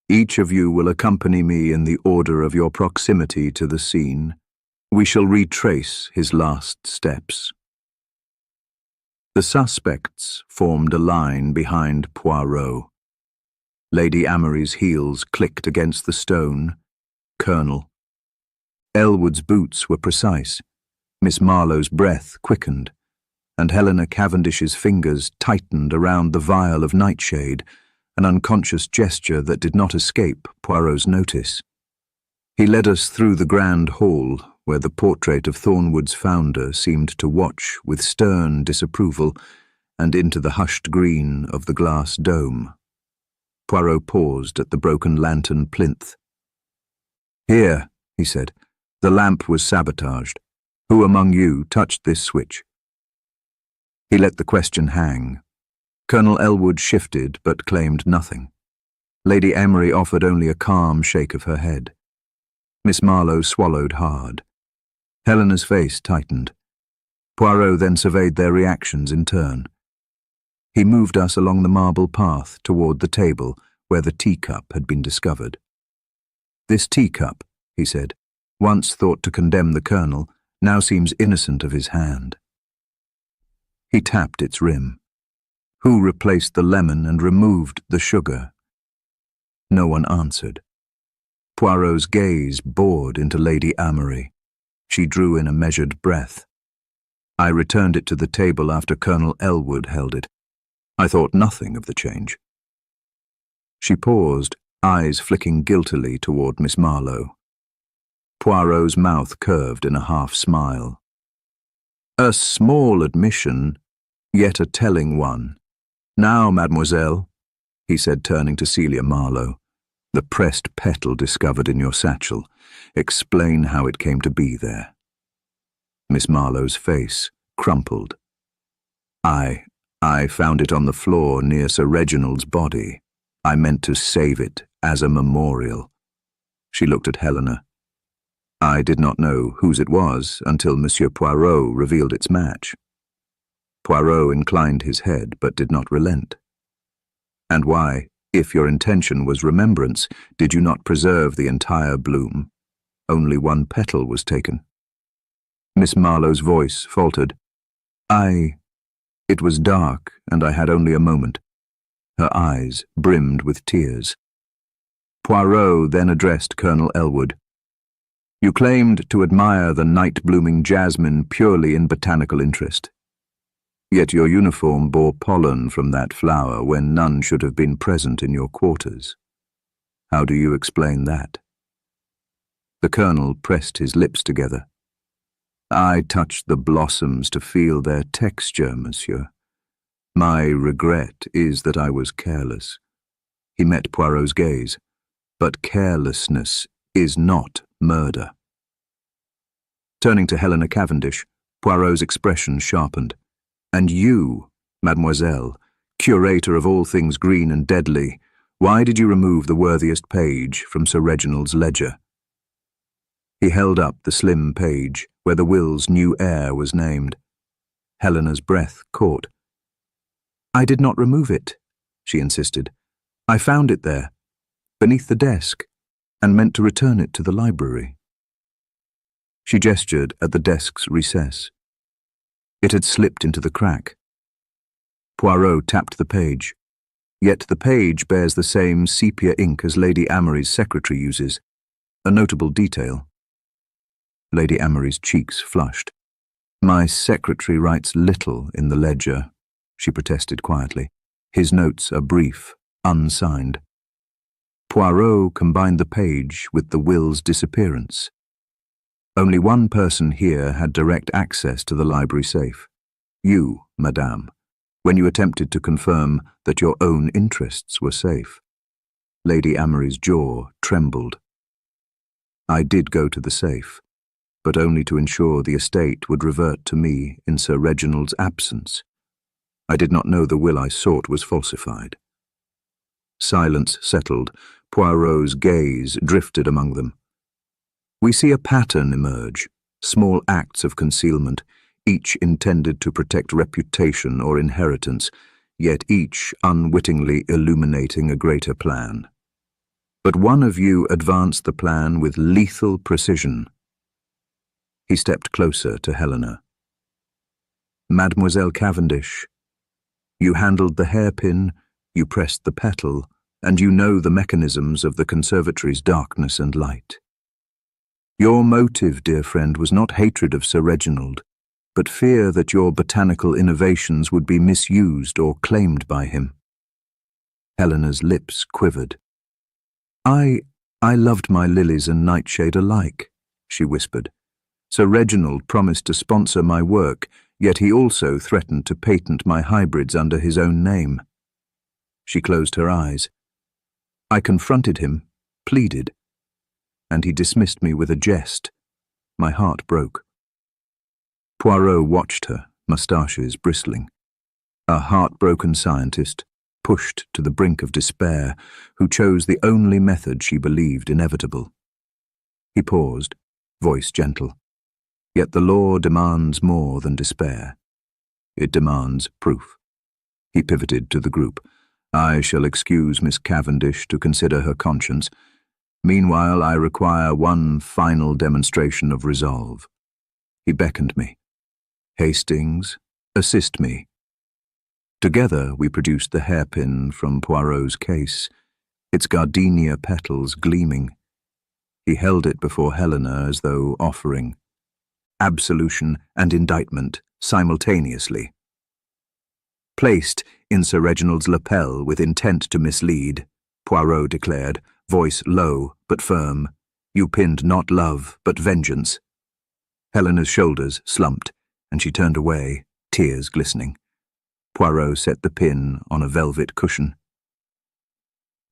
Each of you will accompany me in the order of your proximity to the scene. We shall retrace his last steps. The suspects formed a line behind Poirot. Lady Amory's heels clicked against the stone. Colonel. Elwood's boots were precise. Miss Marlowe's breath quickened, and Helena Cavendish's fingers tightened around the vial of nightshade, an unconscious gesture that did not escape Poirot's notice. He led us through the grand hall, where the portrait of Thornwood's founder seemed to watch with stern disapproval, and into the hushed green of the glass dome. Poirot paused at the broken lantern plinth. Here, he said, the lamp was sabotaged. Who among you touched this switch? He let the question hang. Colonel Elwood shifted but claimed nothing. Lady Amory offered only a calm shake of her head. Miss Marlowe swallowed hard. Helena's face tightened. Poirot then surveyed their reactions in turn. He moved us along the marble path toward the table where the teacup had been discovered. This teacup, he said, once thought to condemn the colonel, now seems innocent of his hand. He tapped its rim. Who replaced the lemon and removed the sugar? No one answered. Poirot's gaze bored into Lady Amory. She drew in a measured breath. I returned it to the table after Colonel Elwood held it. I thought nothing of the change. She paused, eyes flicking guiltily toward Miss Marlowe. Poirot's mouth curved in a half-smile. A small admission, yet a telling one. Now, mademoiselle, he said, turning to Celia Marlowe, the pressed petal discovered in your satchel. Explain how it came to be there. Miss Marlowe's face crumpled. I found it on the floor near Sir Reginald's body. I meant to save it as a memorial. She looked at Helena. I did not know whose it was until Monsieur Poirot revealed its match. Poirot inclined his head but did not relent. And why, if your intention was remembrance, did you not preserve the entire bloom? Only one petal was taken. Miss Marlowe's voice faltered. It was dark, and I had only a moment. Her eyes brimmed with tears. Poirot then addressed Colonel Elwood. You claimed to admire the night-blooming jasmine purely in botanical interest. Yet your uniform bore pollen from that flower when none should have been present in your quarters. How do you explain that? The colonel pressed his lips together. I touched the blossoms to feel their texture, monsieur. My regret is that I was careless. He met Poirot's gaze. But carelessness is not murder. Turning to Helena Cavendish, Poirot's expression sharpened. And you, mademoiselle, curator of all things green and deadly, why did you remove the worthiest page from Sir Reginald's ledger? He held up the slim page where the will's new heir was named. Helena's breath caught. I did not remove it, she insisted. I found it there, beneath the desk, and meant to return it to the library. She gestured at the desk's recess. It had slipped into the crack. Poirot tapped the page. Yet the page bears the same sepia ink as Lady Amory's secretary uses, a notable detail. Lady Amory's cheeks flushed. My secretary writes little in the ledger, she protested quietly. His notes are brief, unsigned. Poirot combined the page with the will's disappearance. Only one person here had direct access to the library safe. You, madame, when you attempted to confirm that your own interests were safe. Lady Amory's jaw trembled. I did go to the safe, but only to ensure the estate would revert to me in Sir Reginald's absence. I did not know the will I sought was falsified. Silence settled. Poirot's gaze drifted among them. We see a pattern emerge, small acts of concealment, each intended to protect reputation or inheritance, yet each unwittingly illuminating a greater plan. But one of you advanced the plan with lethal precision. He stepped closer to Helena. Mademoiselle Cavendish, you handled the hairpin, you pressed the petal, and you know the mechanisms of the conservatory's darkness and light. Your motive, dear friend, was not hatred of Sir Reginald, but fear that your botanical innovations would be misused or claimed by him. Helena's lips quivered. I loved my lilies and nightshade alike, she whispered. Sir Reginald promised to sponsor my work, yet he also threatened to patent my hybrids under his own name. She closed her eyes. I confronted him, pleaded, and he dismissed me with a jest. My heart broke. Poirot watched her, moustaches bristling. A heartbroken scientist, pushed to the brink of despair, who chose the only method she believed inevitable. He paused, voice gentle. Yet the law demands more than despair. It demands proof. He pivoted to the group. I shall excuse Miss Cavendish to consider her conscience. Meanwhile, I require one final demonstration of resolve. He beckoned me. Hastings, assist me. Together we produced the hairpin from Poirot's case, its gardenia petals gleaming. He held it before Helena as though offering absolution and indictment simultaneously. Placed in Sir Reginald's lapel with intent to mislead, Poirot declared, voice low but firm. You pinned not love, but vengeance. Helena's shoulders slumped, and she turned away, tears glistening. Poirot set the pin on a velvet cushion.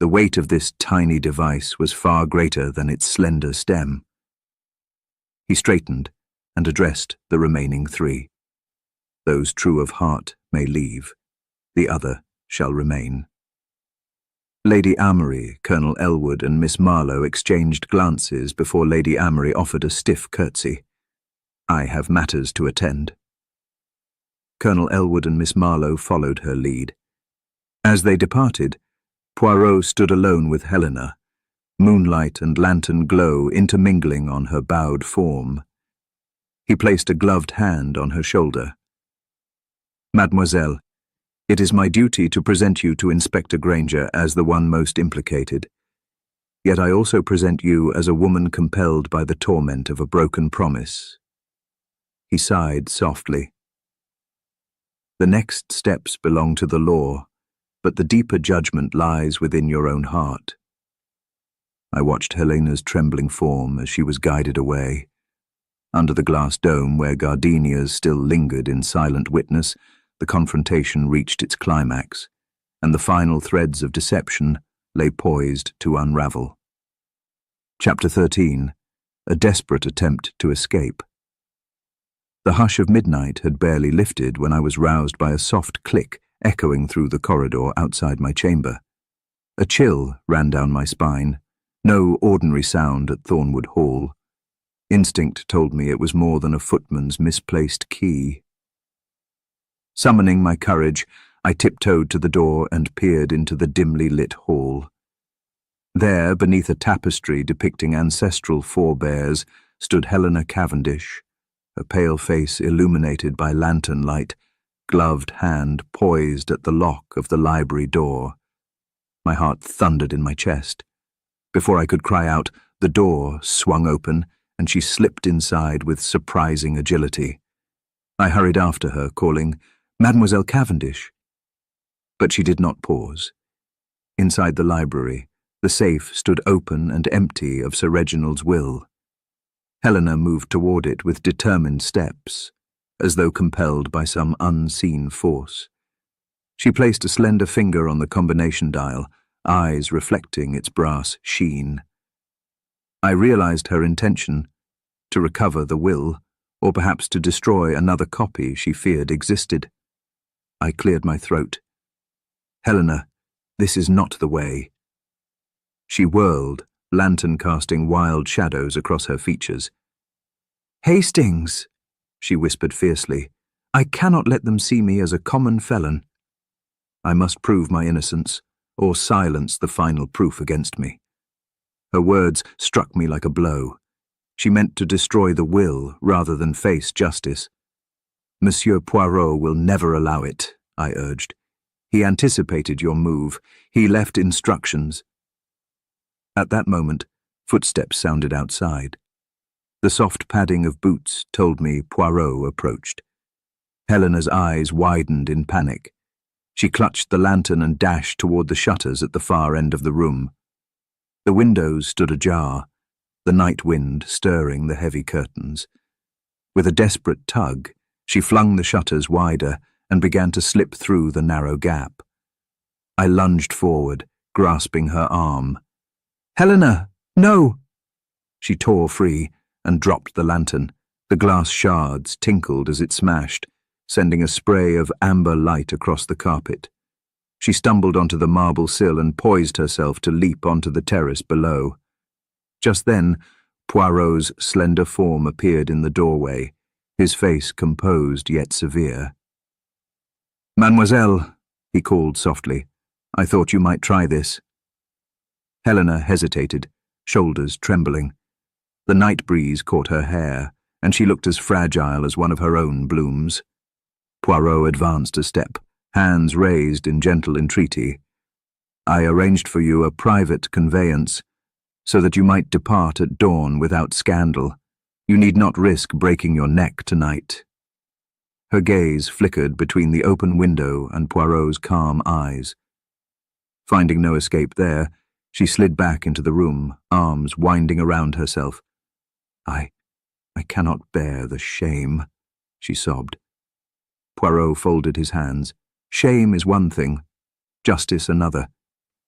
The weight of this tiny device was far greater than its slender stem. He straightened and addressed the remaining three. Those true of heart may leave, the other shall remain. Lady Amory, Colonel Elwood, and Miss Marlowe exchanged glances before Lady Amory offered a stiff curtsy. I have matters to attend. Colonel Elwood and Miss Marlowe followed her lead. As they departed, Poirot stood alone with Helena, moonlight and lantern glow intermingling on her bowed form. He placed a gloved hand on her shoulder. Mademoiselle, it is my duty to present you to Inspector Granger as the one most implicated. Yet I also present you as a woman compelled by the torment of a broken promise. He sighed softly. The next steps belong to the law, but the deeper judgment lies within your own heart. I watched Helena's trembling form as she was guided away. Under the glass dome where gardenias still lingered in silent witness, the confrontation reached its climax, and the final threads of deception lay poised to unravel. Chapter 13. A desperate attempt to escape. The hush of midnight had barely lifted when I was roused by a soft click echoing through the corridor outside my chamber. A chill ran down my spine, no ordinary sound at Thornwood Hall. Instinct told me it was more than a footman's misplaced key. Summoning my courage, I tiptoed to the door and peered into the dimly lit hall. There, beneath a tapestry depicting ancestral forebears, stood Helena Cavendish, her pale face illuminated by lantern light, gloved hand poised at the lock of the library door. My heart thundered in my chest. Before I could cry out, the door swung open, and she slipped inside with surprising agility. I hurried after her, calling, "Mademoiselle Cavendish." But she did not pause. Inside the library, the safe stood open and empty of Sir Reginald's will. Helena moved toward it with determined steps, as though compelled by some unseen force. She placed a slender finger on the combination dial, eyes reflecting its brass sheen. I realized her intention, to recover the will, or perhaps to destroy another copy she feared existed. I cleared my throat. "Helena, this is not the way." She whirled, lantern casting wild shadows across her features. "Hastings," she whispered fiercely, "I cannot let them see me as a common felon. I must prove my innocence, or silence the final proof against me." Her words struck me like a blow. She meant to destroy the will rather than face justice. "Monsieur Poirot will never allow it," I urged. "He anticipated your move. He left instructions." At that moment, footsteps sounded outside. The soft padding of boots told me Poirot approached. Helena's eyes widened in panic. She clutched the lantern and dashed toward the shutters at the far end of the room. The windows stood ajar, the night wind stirring the heavy curtains. With a desperate tug, she flung the shutters wider and began to slip through the narrow gap. I lunged forward, grasping her arm. "Helena, no!" She tore free and dropped the lantern. The glass shards tinkled as it smashed, sending a spray of amber light across the carpet. She stumbled onto the marble sill and poised herself to leap onto the terrace below. Just then, Poirot's slender form appeared in the doorway, his face composed yet severe. "Mademoiselle," he called softly, "I thought you might try this." Helena hesitated, shoulders trembling. The night breeze caught her hair, and she looked as fragile as one of her own blooms. Poirot advanced a step, hands raised in gentle entreaty. "I arranged for you a private conveyance, so that you might depart at dawn without scandal. You need not risk breaking your neck tonight." Her gaze flickered between the open window and Poirot's calm eyes. Finding no escape there, she slid back into the room, arms winding around herself. I cannot bear the shame," she sobbed. Poirot folded his hands. "Shame is one thing, justice another.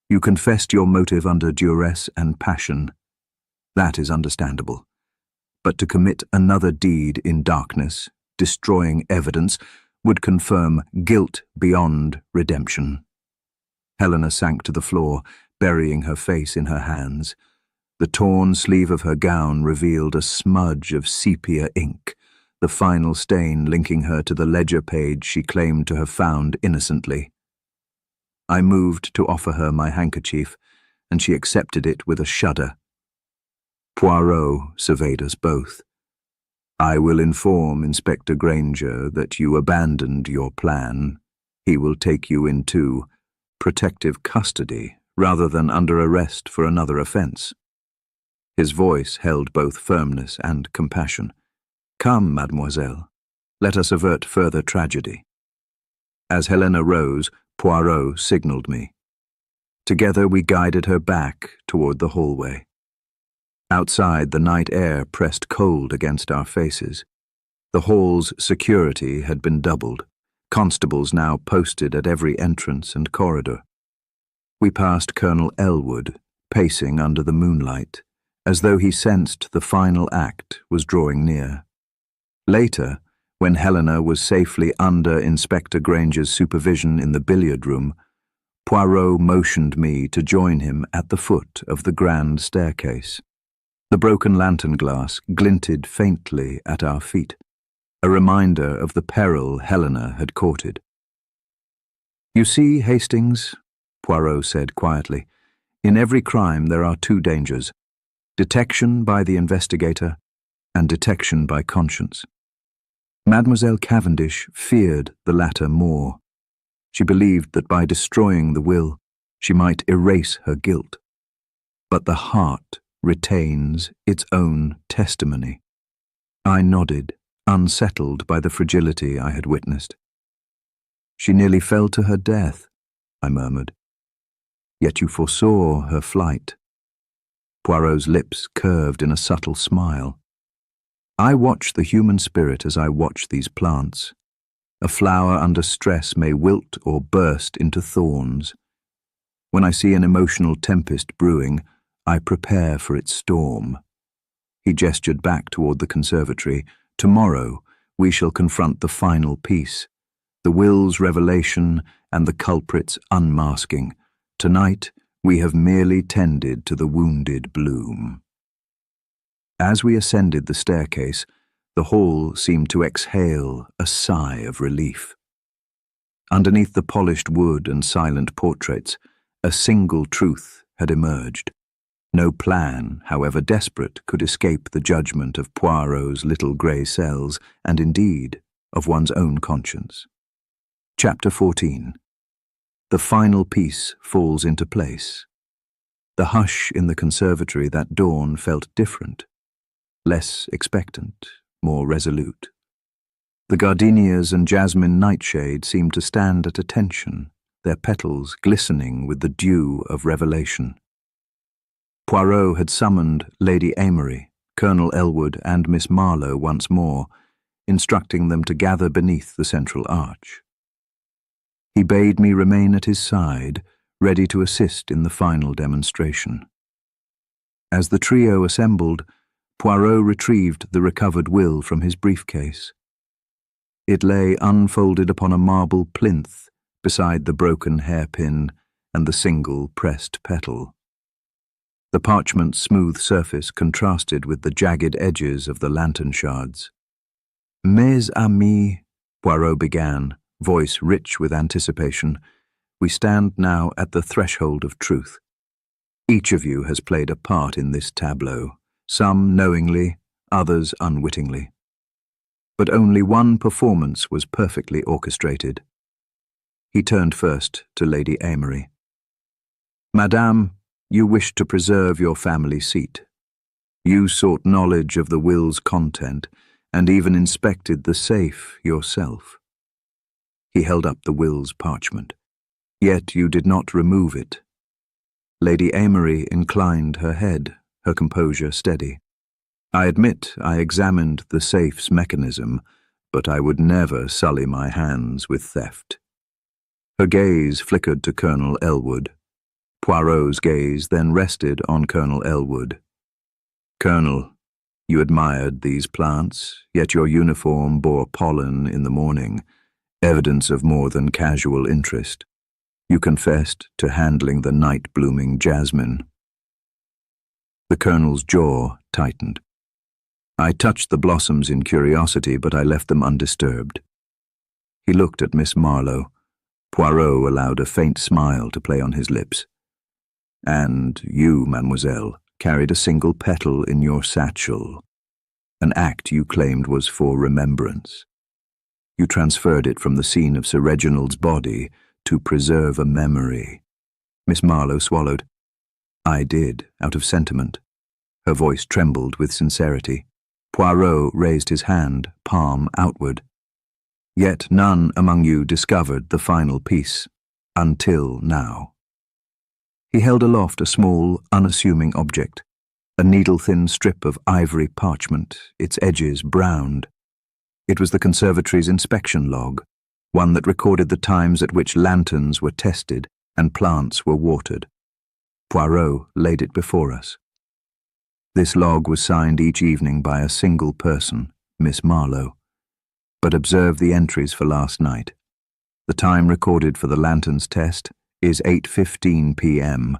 You confessed your motive under duress and passion. That is understandable. But to commit another deed in darkness, destroying evidence, would confirm guilt beyond redemption." Helena sank to the floor, burying her face in her hands. The torn sleeve of her gown revealed a smudge of sepia ink, the final stain linking her to the ledger page she claimed to have found innocently. I moved to offer her my handkerchief, and she accepted it with a shudder. Poirot surveyed us both. "I will inform Inspector Granger that you abandoned your plan. He will take you into protective custody rather than under arrest for another offense." His voice held both firmness and compassion. "Come, mademoiselle. Let us avert further tragedy." As Helena rose, Poirot signaled me. Together we guided her back toward the hallway. Outside, the night air pressed cold against our faces. The hall's security had been doubled, constables now posted at every entrance and corridor. We passed Colonel Elwood, pacing under the moonlight, as though he sensed the final act was drawing near. Later, when Helena was safely under Inspector Granger's supervision in the billiard room, Poirot motioned me to join him at the foot of the grand staircase. The broken lantern glass glinted faintly at our feet, a reminder of the peril Helena had courted. "You see, Hastings," Poirot said quietly, "in every crime there are two dangers: detection by the investigator and detection by conscience. Mademoiselle Cavendish feared the latter more. She believed that by destroying the will, she might erase her guilt. But the heart retains its own testimony." I nodded, unsettled by the fragility I had witnessed. "She nearly fell to her death," I murmured. "Yet you foresaw her flight." Poirot's lips curved in a subtle smile. "I watch the human spirit as I watch these plants. A flower under stress may wilt or burst into thorns. When I see an emotional tempest brewing, I prepare for its storm." He gestured back toward the conservatory. "Tomorrow we shall confront the final piece, the will's revelation and the culprit's unmasking. Tonight we have merely tended to the wounded bloom." As we ascended the staircase, the hall seemed to exhale a sigh of relief. Underneath the polished wood and silent portraits, a single truth had emerged. No plan, however desperate, could escape the judgment of Poirot's little grey cells, and indeed of one's own conscience. Chapter 14. The final piece falls into place. The hush in the conservatory that dawn felt different, less expectant, more resolute. The gardenias and jasmine nightshade seemed to stand at attention, their petals glistening with the dew of revelation. Poirot had summoned Lady Amory, Colonel Elwood, and Miss Marlowe once more, instructing them to gather beneath the central arch. He bade me remain at his side, ready to assist in the final demonstration. As the trio assembled, Poirot retrieved the recovered will from his briefcase. It lay unfolded upon a marble plinth beside the broken hairpin and the single pressed petal. The parchment's smooth surface contrasted with the jagged edges of the lantern shards. "Mes amis," Poirot began, voice rich with anticipation, "we stand now at the threshold of truth. Each of you has played a part in this tableau, some knowingly, others unwittingly. But only one performance was perfectly orchestrated." He turned first to Lady Amory. "Madame, you wished to preserve your family seat. You sought knowledge of the will's content, and even inspected the safe yourself. He held up the will's parchment. Yet you did not remove it. Lady Amory inclined her head, her composure steady. I admit I examined the safe's mechanism, but I would never sully my hands with theft. Her gaze flickered to Colonel Elwood. Poirot's gaze then rested on Colonel Elwood. Colonel, you admired these plants, yet your uniform bore pollen in the morning, evidence of more than casual interest. You confessed to handling the night-blooming jasmine. The Colonel's jaw tightened. I touched the blossoms in curiosity, but I left them undisturbed. He looked at Miss Marlowe. Poirot allowed a faint smile to play on his lips. And you, mademoiselle, carried a single petal in your satchel, an act you claimed was for remembrance. You transferred it from the scene of Sir Reginald's body to preserve a memory. Miss Marlowe swallowed. I did, out of sentiment. Her voice trembled with sincerity. Poirot raised his hand, palm outward. Yet none among you discovered the final piece, until now. He held aloft a small, unassuming object, a needle-thin strip of ivory parchment, its edges browned. It was the conservatory's inspection log, one that recorded the times at which lanterns were tested and plants were watered. Poirot laid it before us. This log was signed each evening by a single person, Miss Marlowe. But observe the entries for last night. The time recorded for the lantern's test is 8:15 p.m.,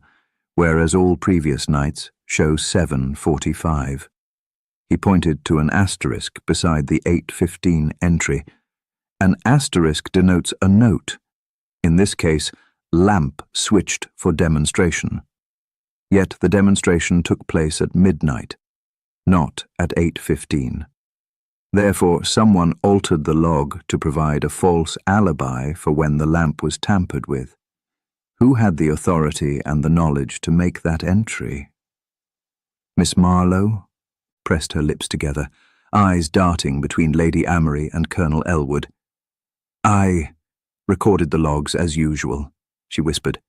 whereas all previous nights show 7:45. He pointed to an asterisk beside the 8:15 entry. An asterisk denotes a note, in this case, lamp switched for demonstration. Yet the demonstration took place at midnight, not at 8:15. Therefore, someone altered the log to provide a false alibi for when the lamp was tampered with. Who had the authority and the knowledge to make that entry? Miss Marlowe pressed her lips together, eyes darting between Lady Amory and Colonel Elwood. I recorded the logs as usual, she whispered.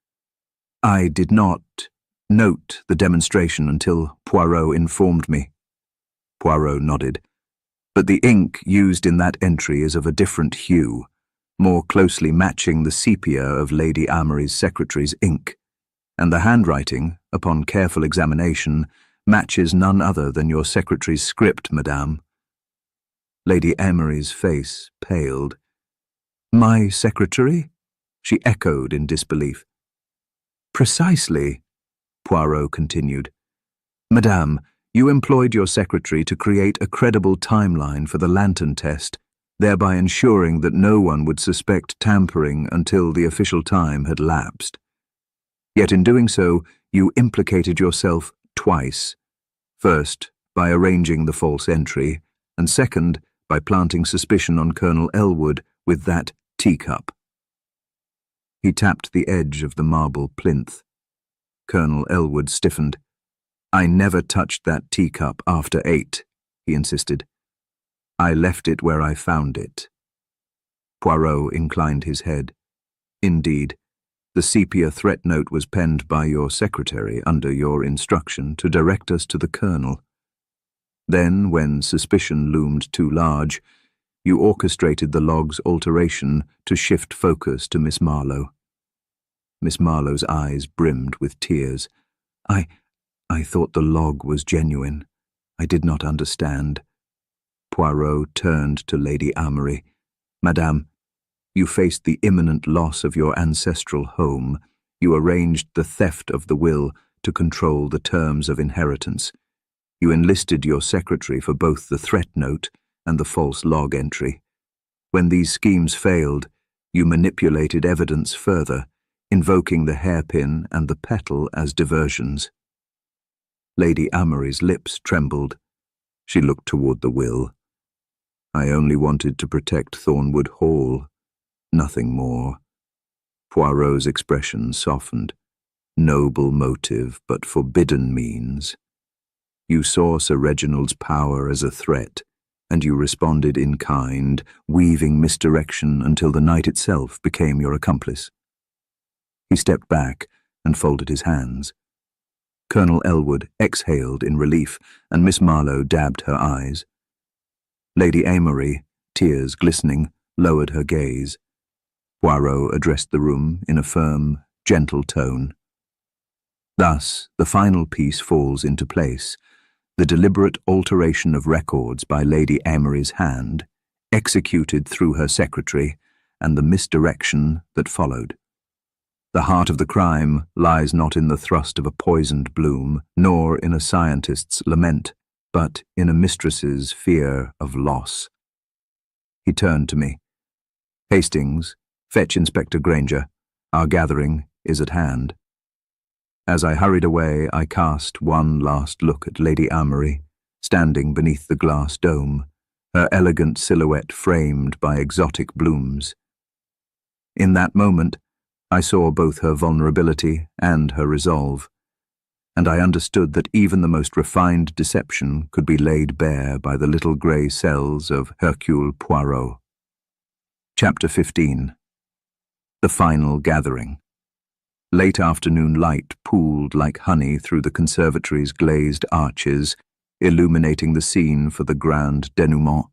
I did not note the demonstration until Poirot informed me. Poirot nodded. But the ink used in that entry is of a different hue, more closely matching the sepia of Lady Amory's secretary's ink, and the handwriting, upon careful examination, matches none other than your secretary's script, madame. Lady Amory's face paled. My secretary? She echoed in disbelief. Precisely, Poirot continued. Madame, you employed your secretary to create a credible timeline for the lantern test, thereby ensuring that no one would suspect tampering until the official time had lapsed. Yet in doing so, you implicated yourself twice. First, by arranging the false entry, and second, by planting suspicion on Colonel Elwood with that teacup. He tapped the edge of the marble plinth. Colonel Elwood stiffened. I never touched that teacup after 8, he insisted. I left it where I found it. Poirot inclined his head. Indeed, the sepia threat note was penned by your secretary under your instruction to direct us to the Colonel. Then, when suspicion loomed too large, you orchestrated the log's alteration to shift focus to Miss Marlowe. Miss Marlowe's eyes brimmed with tears. I thought the log was genuine. I did not understand. Poirot turned to Lady Amory. Madame, you faced the imminent loss of your ancestral home. You arranged the theft of the will to control the terms of inheritance. You enlisted your secretary for both the threat note and the false log entry. When these schemes failed, you manipulated evidence further, invoking the hairpin and the petal as diversions. Lady Amory's lips trembled. She looked toward the will. I only wanted to protect Thornwood Hall, nothing more. Poirot's expression softened. Noble motive, but forbidden means. You saw Sir Reginald's power as a threat, and you responded in kind, weaving misdirection until the night itself became your accomplice. He stepped back and folded his hands. Colonel Elwood exhaled in relief, and Miss Marlowe dabbed her eyes. Lady Amory, tears glistening, lowered her gaze. Poirot addressed the room in a firm, gentle tone. Thus, the final piece falls into place, the deliberate alteration of records by Lady Amory's hand, executed through her secretary, and the misdirection that followed. The heart of the crime lies not in the thrust of a poisoned bloom, nor in a scientist's lament, but in a mistress's fear of loss. He turned to me. Hastings, fetch Inspector Granger. Our gathering is at hand. As I hurried away, I cast one last look at Lady Amory, standing beneath the glass dome, her elegant silhouette framed by exotic blooms. In that moment, I saw both her vulnerability and her resolve, and I understood that even the most refined deception could be laid bare by the little grey cells of Hercule Poirot. Chapter 15. The Final Gathering. Late afternoon light pooled like honey through the conservatory's glazed arches, illuminating the scene for the grand denouement.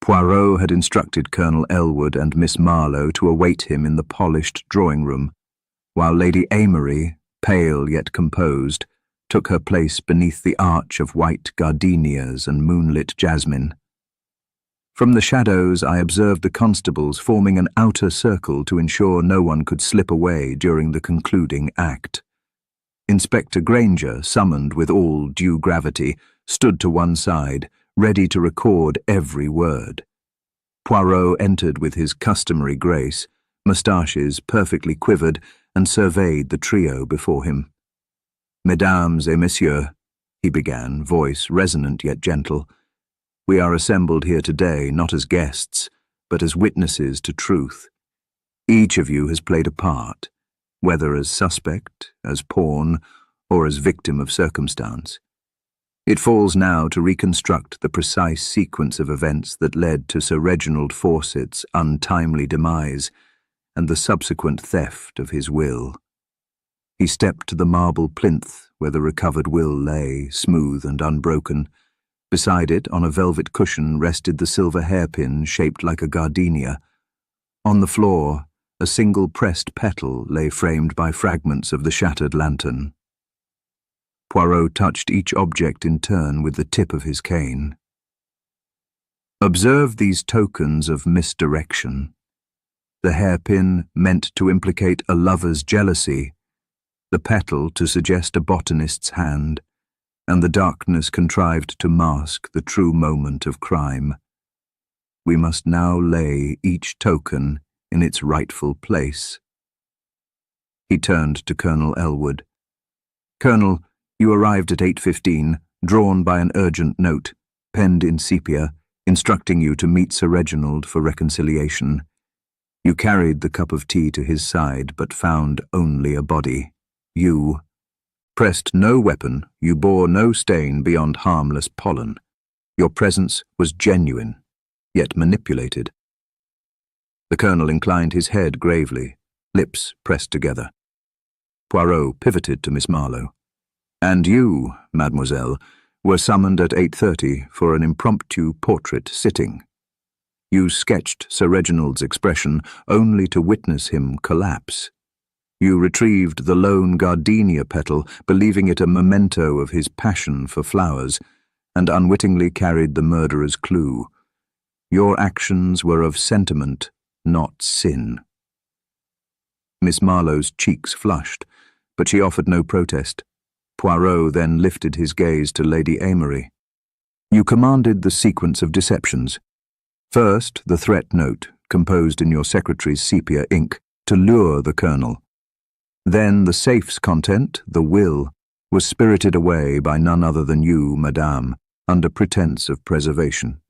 Poirot had instructed Colonel Elwood and Miss Marlowe to await him in the polished drawing-room, while Lady Amory, pale yet composed, took her place beneath the arch of white gardenias and moonlit jasmine. From the shadows I observed the constables forming an outer circle to ensure no one could slip away during the concluding act. Inspector Granger, summoned with all due gravity, stood to one side, ready to record every word. Poirot entered with his customary grace, moustaches perfectly quivered, and surveyed the trio before him. "Mesdames et messieurs," he began, voice resonant yet gentle, "we are assembled here today not as guests, but as witnesses to truth. Each of you has played a part, whether as suspect, as pawn, or as victim of circumstance. It falls now to reconstruct the precise sequence of events that led to Sir Reginald Fawcett's untimely demise and the subsequent theft of his will." He stepped to the marble plinth where the recovered will lay, smooth and unbroken. Beside it, on a velvet cushion, rested the silver hairpin shaped like a gardenia. On the floor, a single pressed petal lay framed by fragments of the shattered lantern. Poirot touched each object in turn with the tip of his cane. "Observe these tokens of misdirection. The hairpin meant to implicate a lover's jealousy, the petal to suggest a botanist's hand, and the darkness contrived to mask the true moment of crime. We must now lay each token in its rightful place." He turned to Colonel Elwood. "Colonel, you arrived at 8:15, drawn by an urgent note, penned in sepia, instructing you to meet Sir Reginald for reconciliation. You carried the cup of tea to his side, but found only a body. You pressed no weapon, you bore no stain beyond harmless pollen. Your presence was genuine, yet manipulated." The colonel inclined his head gravely, lips pressed together. Poirot pivoted to Miss Marlowe. "And you, mademoiselle, were summoned at 8:30 for an impromptu portrait sitting. You sketched Sir Reginald's expression only to witness him collapse. You retrieved the lone gardenia petal, believing it a memento of his passion for flowers, and unwittingly carried the murderer's clue. Your actions were of sentiment, not sin." Miss Marlowe's cheeks flushed, but she offered no protest. Poirot then lifted his gaze to Lady Amory. "You commanded the sequence of deceptions. First, the threat note, composed in your secretary's sepia ink, to lure the colonel. Then the safe's content, the will, was spirited away by none other than you, madame, under pretense of preservation.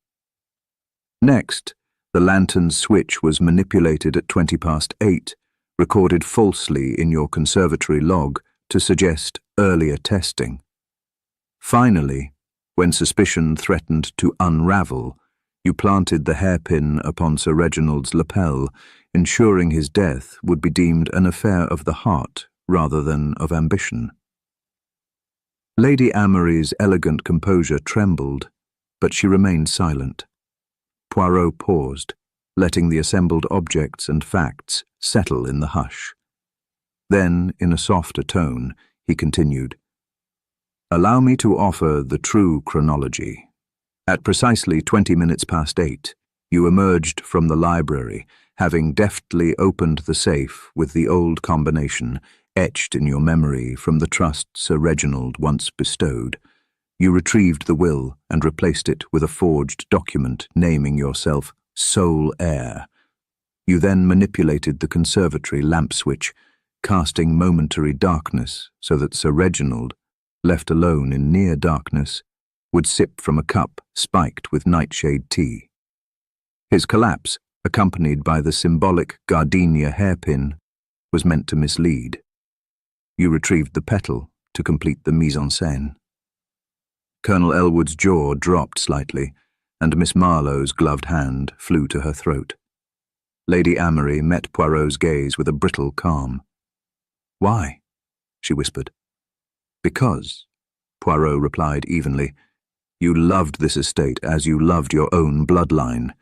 Next, the lantern's switch was manipulated at 8:20, recorded falsely in your conservatory log to suggest earlier testing. Finally, When suspicion threatened to unravel, you planted the hairpin upon Sir Reginald's lapel, ensuring his death would be deemed an affair of the heart rather than of ambition. Lady Amory's elegant composure trembled, but she remained silent. Poirot paused, letting the assembled objects and facts settle in the hush. Then, in a softer tone, he continued, "Allow me to offer the true chronology. At precisely 20 minutes past 8, you emerged from the library, having deftly opened the safe with the old combination etched in your memory from the trust Sir Reginald once bestowed. You retrieved the will and replaced it with a forged document naming yourself sole heir. You then manipulated the conservatory lamp switch, casting momentary darkness so that Sir Reginald, left alone in near darkness, would sip from a cup spiked with nightshade tea. His collapse, accompanied by the symbolic gardenia hairpin, was meant to mislead. You retrieved the petal to complete the mise-en-scène." Colonel Elwood's jaw dropped slightly, and Miss Marlowe's gloved hand flew to her throat. Lady Amory met Poirot's gaze with a brittle calm. "Why?" she whispered. "Because," Poirot replied evenly, "you loved this estate as you loved your own bloodline.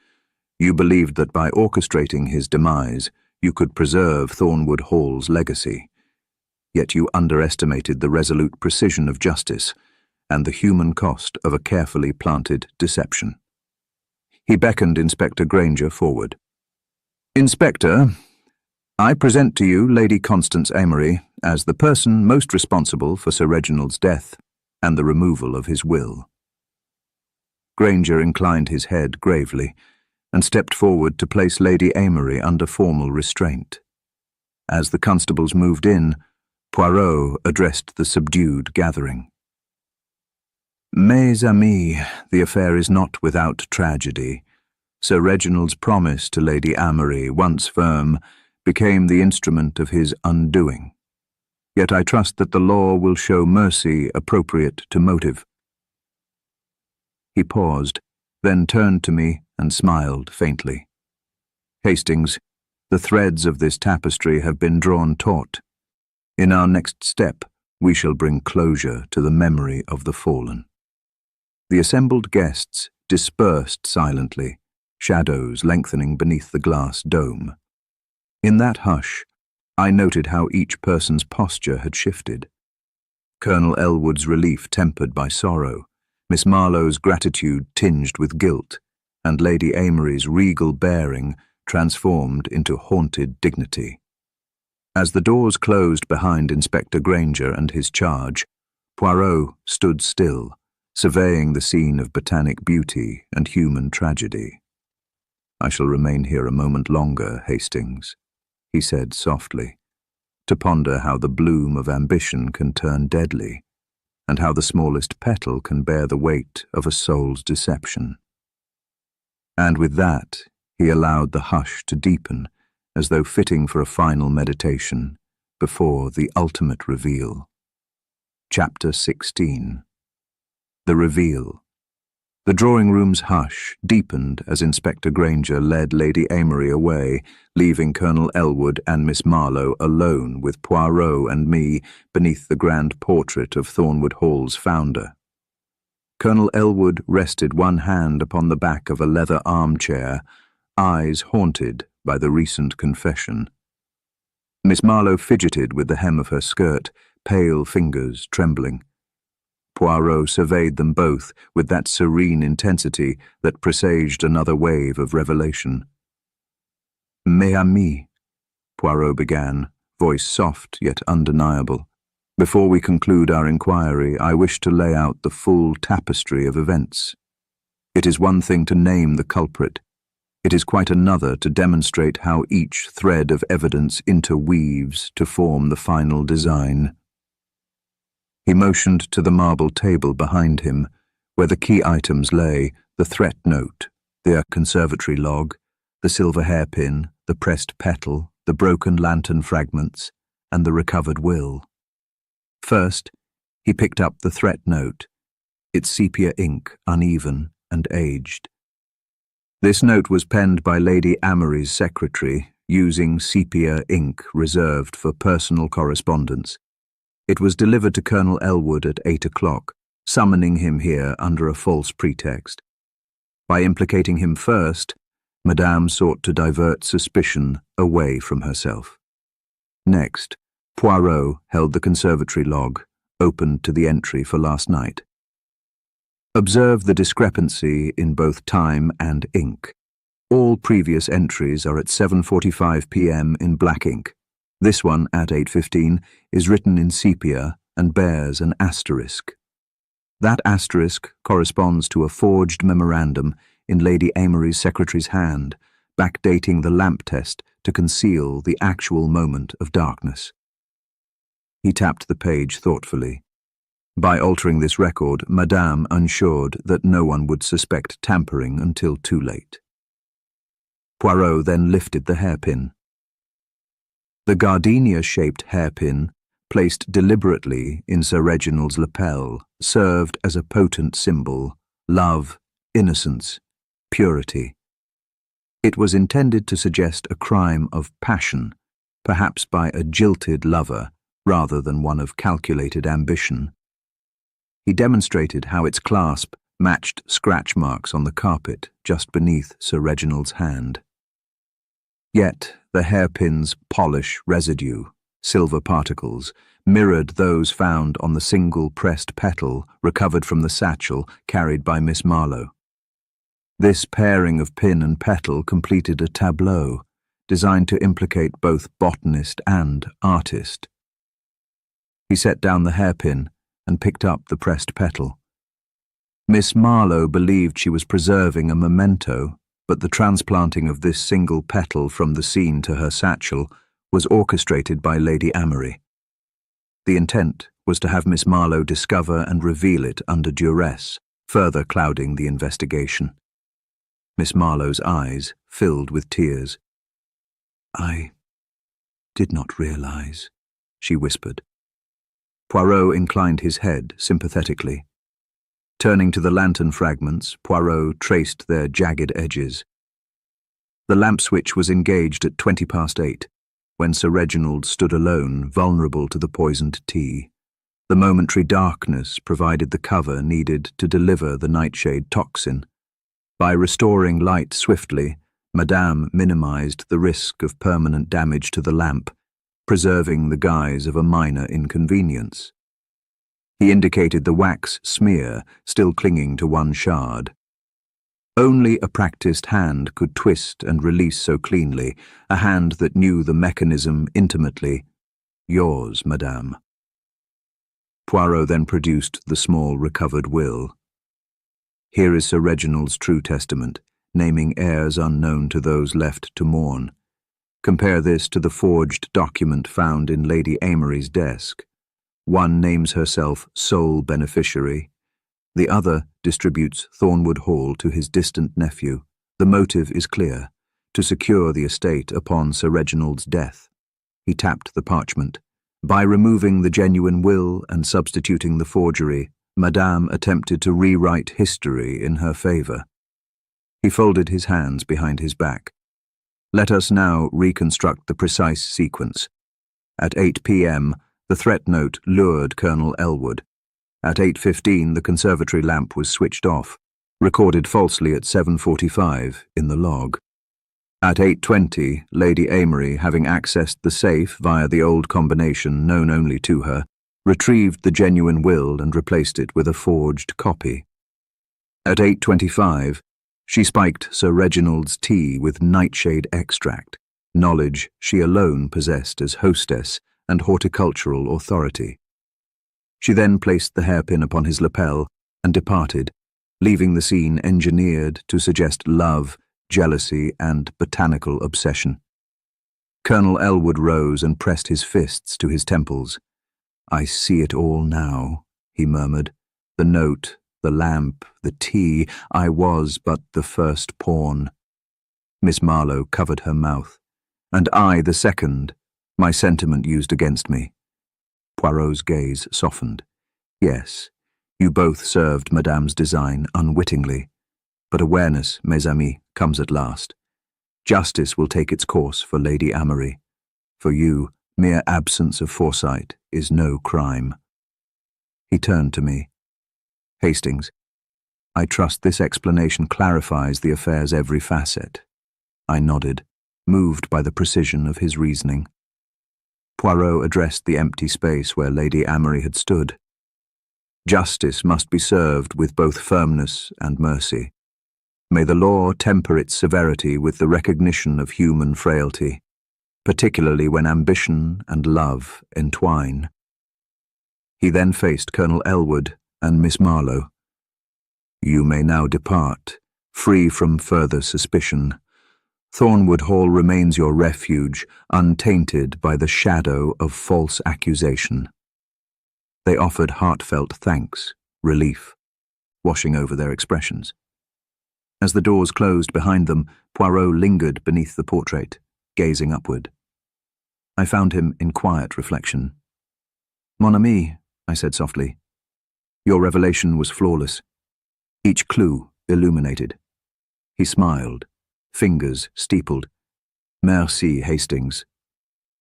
You believed that by orchestrating his demise, you could preserve Thornwood Hall's legacy. Yet you underestimated the resolute precision of justice and the human cost of a carefully planted deception." He beckoned Inspector Granger forward. "Inspector, I present to you Lady Constance Amory as the person most responsible for Sir Reginald's death and the removal of his will." Granger inclined his head gravely and stepped forward to place Lady Amory under formal restraint. As the constables moved in, Poirot addressed the subdued gathering. "Mes amis, the affair is not without tragedy. Sir Reginald's promise to Lady Amory, once firm, became the instrument of his undoing. Yet I trust that the law will show mercy appropriate to motive." He paused, then turned to me and smiled faintly. "Hastings, the threads of this tapestry have been drawn taut. In our next step, we shall bring closure to the memory of the fallen." The assembled guests dispersed silently, shadows lengthening beneath the glass dome. In that hush, I noted how each person's posture had shifted. Colonel Elwood's relief tempered by sorrow, Miss Marlowe's gratitude tinged with guilt, and Lady Amory's regal bearing transformed into haunted dignity. As the doors closed behind Inspector Granger and his charge, Poirot stood still, surveying the scene of botanic beauty and human tragedy. "I shall remain here a moment longer, Hastings," he said softly, "to ponder how the bloom of ambition can turn deadly, and how the smallest petal can bear the weight of a soul's deception." And with that, he allowed the hush to deepen, as though fitting for a final meditation before the ultimate reveal. Chapter 16. The Reveal. The drawing-room's hush deepened as Inspector Granger led Lady Amory away, leaving Colonel Elwood and Miss Marlowe alone with Poirot and me beneath the grand portrait of Thornwood Hall's founder. Colonel Elwood rested one hand upon the back of a leather armchair, eyes haunted by the recent confession. Miss Marlowe fidgeted with the hem of her skirt, pale fingers trembling. Poirot surveyed them both with that serene intensity that presaged another wave of revelation. "Mes amis," Poirot began, voice soft yet undeniable. "Before we conclude our inquiry, I wish to lay out the full tapestry of events. It is one thing to name the culprit. It is quite another to demonstrate how each thread of evidence interweaves to form the final design." He motioned to the marble table behind him, where the key items lay: the threat note, the conservatory log, the silver hairpin, the pressed petal, the broken lantern fragments, and the recovered will. First, he picked up the threat note, its sepia ink uneven and aged. This note was penned by Lady Amory's secretary, using sepia ink reserved for personal correspondence. It was delivered to Colonel Elwood at 8 o'clock, summoning him here under a false pretext. By implicating him first, Madame sought to divert suspicion away from herself. Next, Poirot held the conservatory log, opened to the entry for last night. Observe the discrepancy in both time and ink. All previous entries are at 7:45 p.m. in black ink. This one, at 8:15, is written in sepia and bears an asterisk. That asterisk corresponds to a forged memorandum in Lady Amory's secretary's hand, backdating the lamp test to conceal the actual moment of darkness. He tapped the page thoughtfully. By altering this record, Madame ensured that no one would suspect tampering until too late. Poirot then lifted the hairpin. The gardenia-shaped hairpin, placed deliberately in Sir Reginald's lapel, served as a potent symbol: love, innocence, purity. It was intended to suggest a crime of passion, perhaps by a jilted lover, rather than one of calculated ambition. He demonstrated how its clasp matched scratch marks on the carpet just beneath Sir Reginald's hand. Yet the hairpin's polish residue, silver particles, mirrored those found on the single pressed petal recovered from the satchel carried by Miss Marlowe. This pairing of pin and petal completed a tableau designed to implicate both botanist and artist. He set down the hairpin and picked up the pressed petal. Miss Marlowe believed she was preserving a memento, but the transplanting of this single petal from the scene to her satchel was orchestrated by Lady Amory. The intent was to have Miss Marlowe discover and reveal it under duress, further clouding the investigation. Miss Marlowe's eyes filled with tears. "I did not realize," she whispered. Poirot inclined his head sympathetically. Turning to the lantern fragments, Poirot traced their jagged edges. The lamp switch was engaged at 8:20, when Sir Reginald stood alone, vulnerable to the poisoned tea. The momentary darkness provided the cover needed to deliver the nightshade toxin. By restoring light swiftly, Madame minimized the risk of permanent damage to the lamp, preserving the guise of a minor inconvenience. He indicated the wax smear still clinging to one shard. Only a practiced hand could twist and release so cleanly, a hand that knew the mechanism intimately. "Yours, Madame." Poirot then produced the small recovered will. "Here is Sir Reginald's true testament, naming heirs unknown to those left to mourn. Compare this to the forged document found in Lady Amory's desk. One names herself sole beneficiary. The other distributes Thornwood Hall to his distant nephew. The motive is clear: to secure the estate upon Sir Reginald's death." He tapped the parchment. By removing the genuine will and substituting the forgery, Madame attempted to rewrite history in her favor. He folded his hands behind his back. "Let us now reconstruct the precise sequence. At 8 p.m., the threat note lured Colonel Elwood. At 8:15, the conservatory lamp was switched off, recorded falsely at 7:45 in the log. At 8:20, Lady Amory, having accessed the safe via the old combination known only to her, retrieved the genuine will and replaced it with a forged copy. At 8:25, she spiked Sir Reginald's tea with nightshade extract, knowledge she alone possessed as hostess and horticultural authority. She then placed the hairpin upon his lapel and departed, leaving the scene engineered to suggest love, jealousy, and botanical obsession. Colonel Elwood rose and pressed his fists to his temples. "I see it all now," he murmured. "The note, the lamp, the tea. I was but the first pawn." Miss Marlowe covered her mouth. "And I the second, my sentiment used against me." Poirot's gaze softened. "Yes, You both served Madame's design unwittingly, but awareness, mes amis, comes at last. Justice will take its course for Lady Amory. For you, mere absence of foresight is no crime. He turned to me. Hastings, I trust this explanation clarifies the affair's every facet. I nodded, moved by the precision of his reasoning. Poirot addressed the empty space where Lady Amory had stood. Justice must be served with both firmness and mercy. May the law temper its severity with the recognition of human frailty, particularly when ambition and love entwine. He then faced Colonel Elwood and Miss Marlowe. You may now depart, free from further suspicion. Thornwood Hall remains your refuge, untainted by the shadow of false accusation. They offered heartfelt thanks, relief, washing over their expressions. As the doors closed behind them, Poirot lingered beneath the portrait, gazing upward. I found him in quiet reflection. Mon ami, I said softly, your revelation was flawless, each clue illuminated. He smiled, fingers steepled. Merci, Hastings.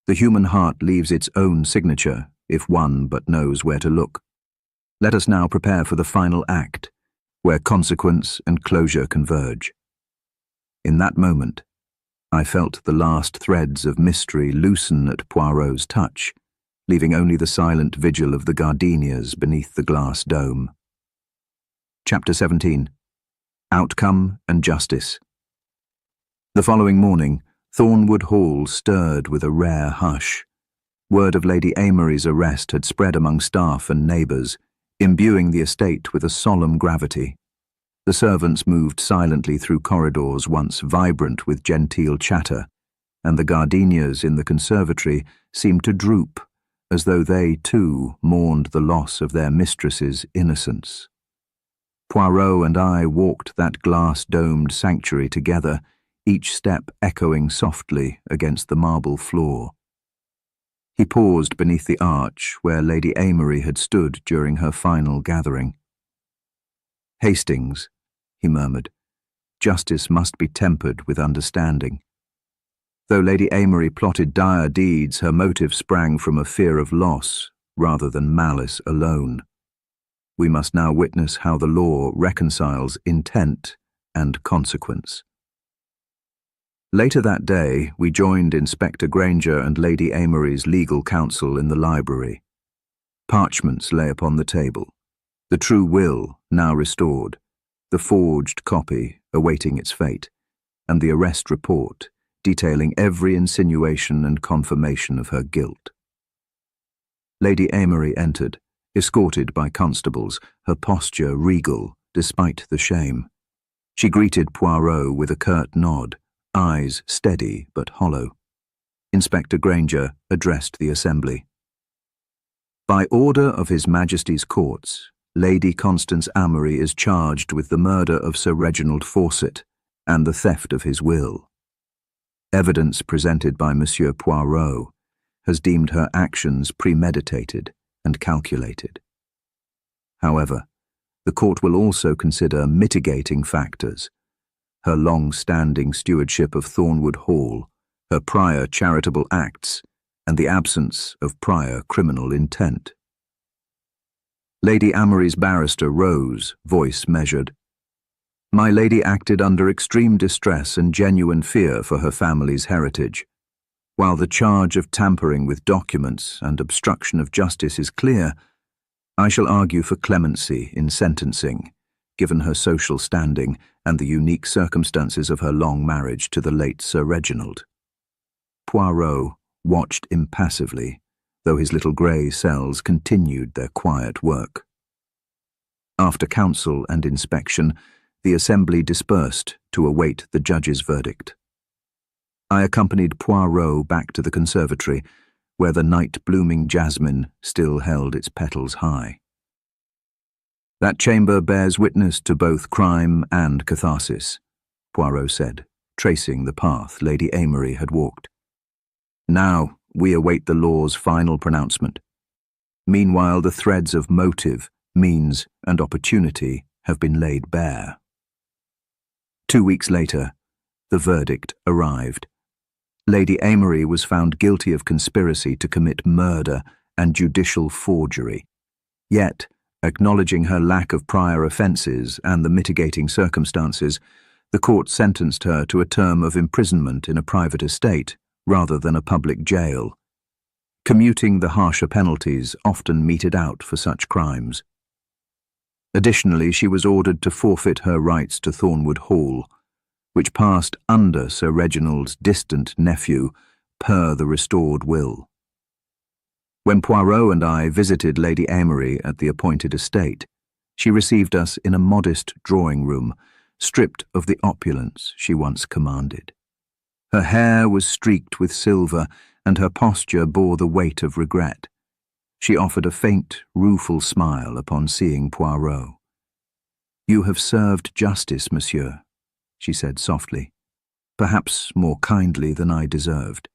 The human heart leaves its own signature if one but knows where to look. Let us now prepare for the final act, where consequence and closure converge. In that moment, I felt the last threads of mystery loosen at Poirot's touch, leaving only the silent vigil of the gardenias beneath the glass dome. Chapter 17. Outcome and Justice. The following morning, Thornwood Hall stirred with a rare hush. Word of Lady Amory's arrest had spread among staff and neighbours, imbuing the estate with a solemn gravity. The servants moved silently through corridors once vibrant with genteel chatter, and the gardenias in the conservatory seemed to droop, as though they, too, mourned the loss of their mistress's innocence. Poirot and I walked that glass-domed sanctuary together, each step echoing softly against the marble floor. He paused beneath the arch where Lady Amory had stood during her final gathering. Hastings, he murmured, justice must be tempered with understanding. Though Lady Amory plotted dire deeds, her motive sprang from a fear of loss rather than malice alone. We must now witness how the law reconciles intent and consequence. Later that day, we joined Inspector Granger and Lady Amory's legal counsel in the library. Parchments lay upon the table, the true will now restored, the forged copy awaiting its fate, and the arrest report detailing every insinuation and confirmation of her guilt. Lady Amory entered, escorted by constables, her posture regal despite the shame. She greeted Poirot with a curt nod, eyes steady but hollow. Inspector Granger addressed the assembly. By order of His Majesty's courts, Lady Constance Amory is charged with the murder of Sir Reginald Fawcett and the theft of his will. Evidence presented by Monsieur Poirot has deemed her actions premeditated and calculated. However, the court will also consider mitigating factors: her long-standing stewardship of Thornwood Hall, her prior charitable acts, and the absence of prior criminal intent. Lady Amory's barrister rose, voice measured. My lady acted under extreme distress and genuine fear for her family's heritage. While the charge of tampering with documents and obstruction of justice is clear, I shall argue for clemency in sentencing, given her social standing and the unique circumstances of her long marriage to the late Sir Reginald. Poirot watched impassively, though his little grey cells continued their quiet work. After counsel and inspection, the assembly dispersed to await the judge's verdict. I accompanied Poirot back to the conservatory, where the night-blooming jasmine still held its petals high. That chamber bears witness to both crime and catharsis, Poirot said, tracing the path Lady Amory had walked. Now we await the law's final pronouncement. Meanwhile, the threads of motive, means, and opportunity have been laid bare. 2 weeks later, the verdict arrived. Lady Amory was found guilty of conspiracy to commit murder and judicial forgery. Yet, acknowledging her lack of prior offences and the mitigating circumstances, the court sentenced her to a term of imprisonment in a private estate rather than a public jail, commuting the harsher penalties often meted out for such crimes. Additionally, she was ordered to forfeit her rights to Thornwood Hall, which passed under Sir Reginald's distant nephew per the restored will. When Poirot and I visited Lady Amory at the appointed estate, she received us in a modest drawing room, stripped of the opulence she once commanded. Her hair was streaked with silver, and her posture bore the weight of regret. She offered a faint, rueful smile upon seeing Poirot. "You have served justice, monsieur," she said softly, perhaps more kindly than I deserved.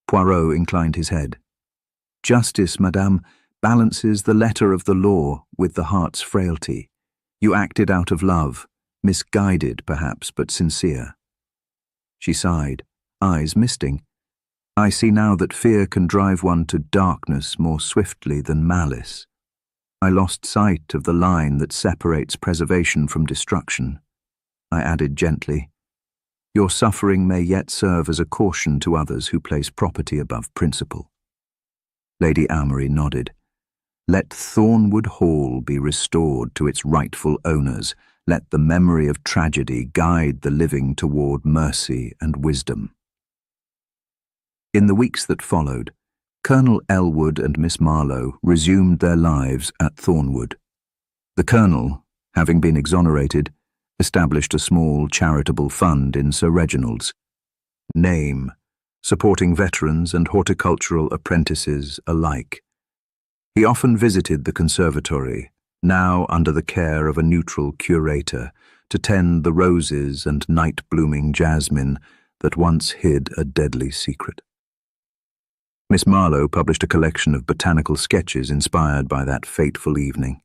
Poirot inclined his head. "Justice, madame, balances the letter of the law with the heart's frailty. You acted out of love, misguided perhaps, but sincere." She sighed, eyes misting. "I see now that fear can drive one to darkness more swiftly than malice. I lost sight of the line that separates preservation from destruction." I added gently, "Your suffering may yet serve as a caution to others who place property above principle." Lady Amory nodded. "Let Thornwood Hall be restored to its rightful owners. Let the memory of tragedy guide the living toward mercy and wisdom." In the weeks that followed, Colonel Elwood and Miss Marlowe resumed their lives at Thornwood. The Colonel, having been exonerated, established a small charitable fund in Sir Reginald's name, supporting veterans and horticultural apprentices alike. He often visited the conservatory, now under the care of a neutral curator, to tend the roses and night-blooming jasmine that once hid a deadly secret. Miss Marlowe published a collection of botanical sketches inspired by that fateful evening.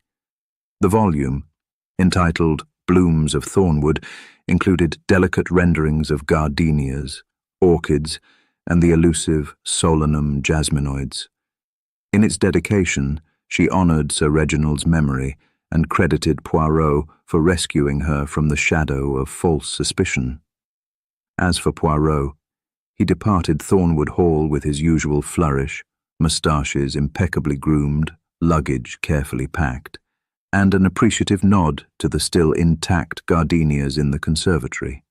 The volume, entitled Blooms of Thornwood, included delicate renderings of gardenias, orchids, and the elusive Solanum jasminoids. In its dedication, she honoured Sir Reginald's memory and credited Poirot for rescuing her from the shadow of false suspicion. As for Poirot, he departed Thornwood Hall with his usual flourish, moustaches impeccably groomed, luggage carefully packed, and an appreciative nod to the still intact gardenias in the conservatory.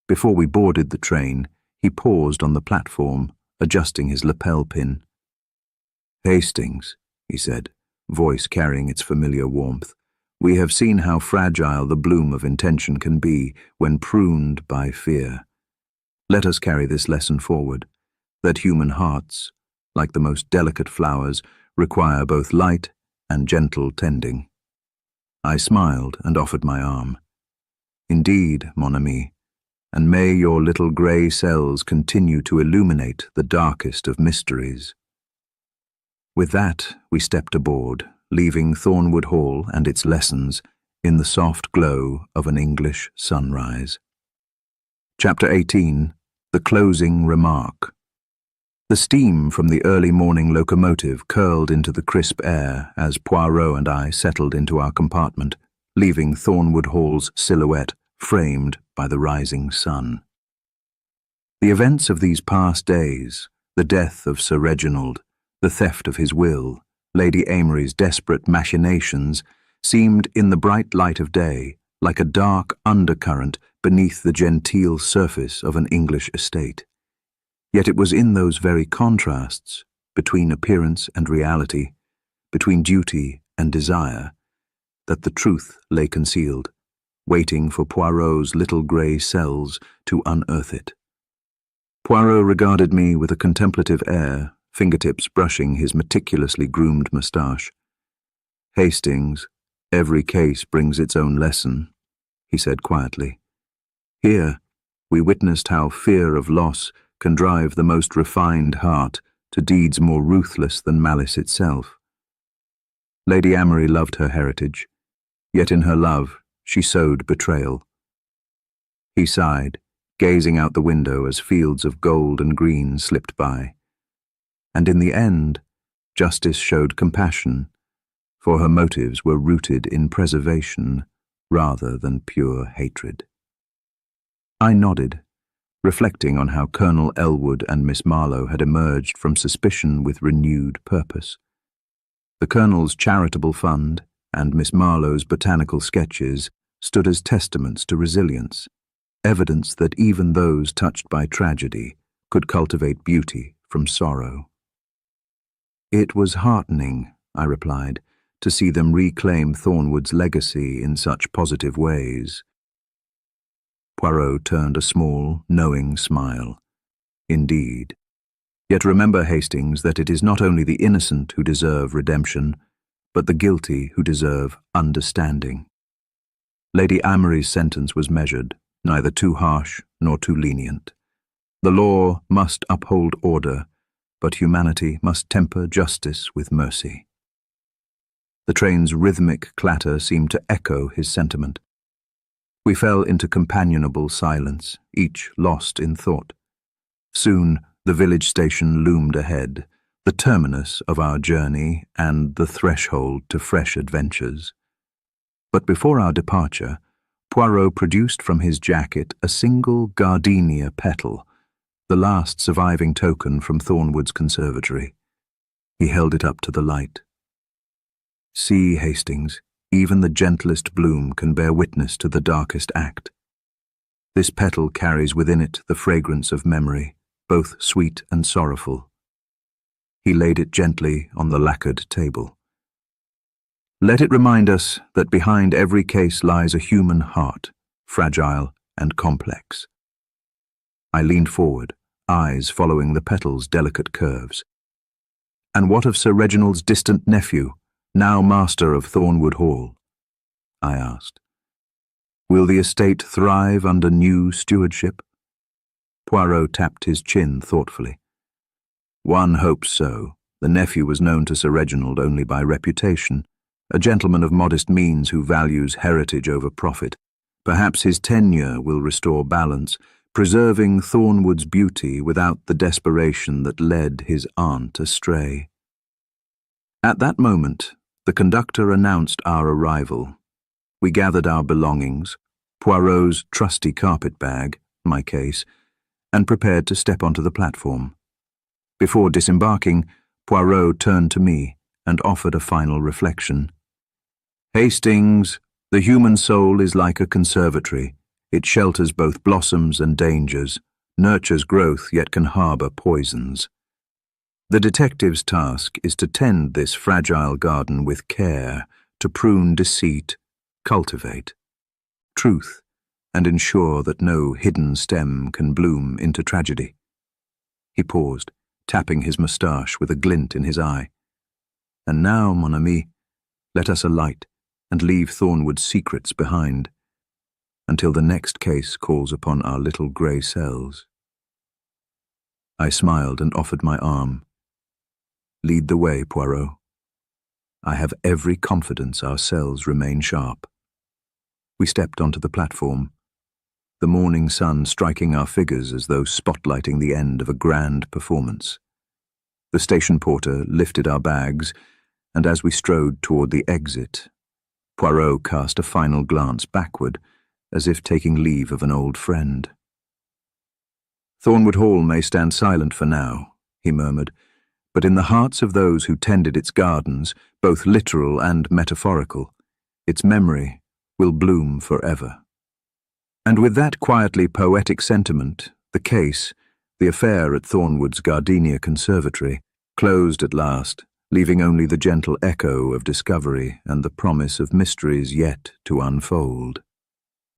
Before we boarded the train, he paused on the platform, adjusting his lapel pin. "Hastings," he said, voice carrying its familiar warmth, "we have seen how fragile the bloom of intention can be when pruned by fear. Let us carry this lesson forward, that human hearts, like the most delicate flowers, require both light and gentle tending." I smiled and offered my arm. "Indeed, mon ami, and may your little grey cells continue to illuminate the darkest of mysteries." With that, we stepped aboard, leaving Thornwood Hall and its lessons in the soft glow of an English sunrise. Chapter 18. The Closing Remark. The steam from the early morning locomotive curled into the crisp air as Poirot and I settled into our compartment, leaving Thornwood Hall's silhouette framed by the rising sun. The events of these past days, the death of Sir Reginald, the theft of his will, Lady Amory's desperate machinations, seemed in the bright light of day like a dark undercurrent beneath the genteel surface of an English estate. Yet it was in those very contrasts, between appearance and reality, between duty and desire, that the truth lay concealed, waiting for Poirot's little grey cells to unearth it. Poirot regarded me with a contemplative air, fingertips brushing his meticulously groomed moustache. "Hastings, every case brings its own lesson," he said quietly. "Here, we witnessed how fear of loss can drive the most refined heart to deeds more ruthless than malice itself. Lady Amory loved her heritage, yet in her love she sowed betrayal. He sighed, gazing out the window as fields of gold and green slipped by. And in the end, justice showed compassion, for her motives were rooted in preservation rather than pure hatred. I nodded, reflecting on how Colonel Elwood and Miss Marlowe had emerged from suspicion with renewed purpose. The Colonel's charitable fund and Miss Marlowe's botanical sketches stood as testaments to resilience, evidence that even those touched by tragedy could cultivate beauty from sorrow. It was heartening, I replied, to see them reclaim Thornwood's legacy in such positive ways. Poirot turned a small, knowing smile. Indeed. Yet remember, Hastings, that it is not only the innocent who deserve redemption, but the guilty who deserve understanding. Lady Amory's sentence was measured, neither too harsh nor too lenient. The law must uphold order, but humanity must temper justice with mercy. The train's rhythmic clatter seemed to echo his sentiment. We fell into companionable silence, each lost in thought. Soon the village station loomed ahead, the terminus of our journey and the threshold to fresh adventures. But before our departure, Poirot produced from his jacket a single gardenia petal, the last surviving token from Thornwood's conservatory. He held it up to the light. See, Hastings, even the gentlest bloom can bear witness to the darkest act. This petal carries within it the fragrance of memory, both sweet and sorrowful. He laid it gently on the lacquered table. Let it remind us that behind every case lies a human heart, fragile and complex. I leaned forward, eyes following the petal's delicate curves. And what of Sir Reginald's distant nephew, now master of Thornwood Hall? I asked. Will the estate thrive under new stewardship? Poirot tapped his chin thoughtfully. One hopes so. The nephew was known to Sir Reginald only by reputation, a gentleman of modest means who values heritage over profit. Perhaps his tenure will restore balance, preserving Thornwood's beauty without the desperation that led his aunt astray. At that moment, the conductor announced our arrival. We gathered our belongings, Poirot's trusty carpet bag, my case, and prepared to step onto the platform. Before disembarking, Poirot turned to me and offered a final reflection. Hastings, the human soul is like a conservatory. It shelters both blossoms and dangers, nurtures growth yet can harbour poisons. The detective's task is to tend this fragile garden with care, to prune deceit, cultivate truth, and ensure that no hidden stem can bloom into tragedy. He paused, tapping his moustache with a glint in his eye. And now, mon ami, let us alight and leave Thornwood's secrets behind, until the next case calls upon our little grey cells. I smiled and offered my arm. Lead the way, Poirot. I have every confidence our cells remain sharp. We stepped onto the platform, the morning sun striking our figures as though spotlighting the end of a grand performance. The station porter lifted our bags, and as we strode toward the exit, Poirot cast a final glance backward, as if taking leave of an old friend. Thornwood Hall may stand silent for now, he murmured, but in the hearts of those who tended its gardens, both literal and metaphorical, its memory will bloom forever. And with that quietly poetic sentiment, the case, the affair at Thornwood's Gardenia Conservatory, closed at last, leaving only the gentle echo of discovery and the promise of mysteries yet to unfold.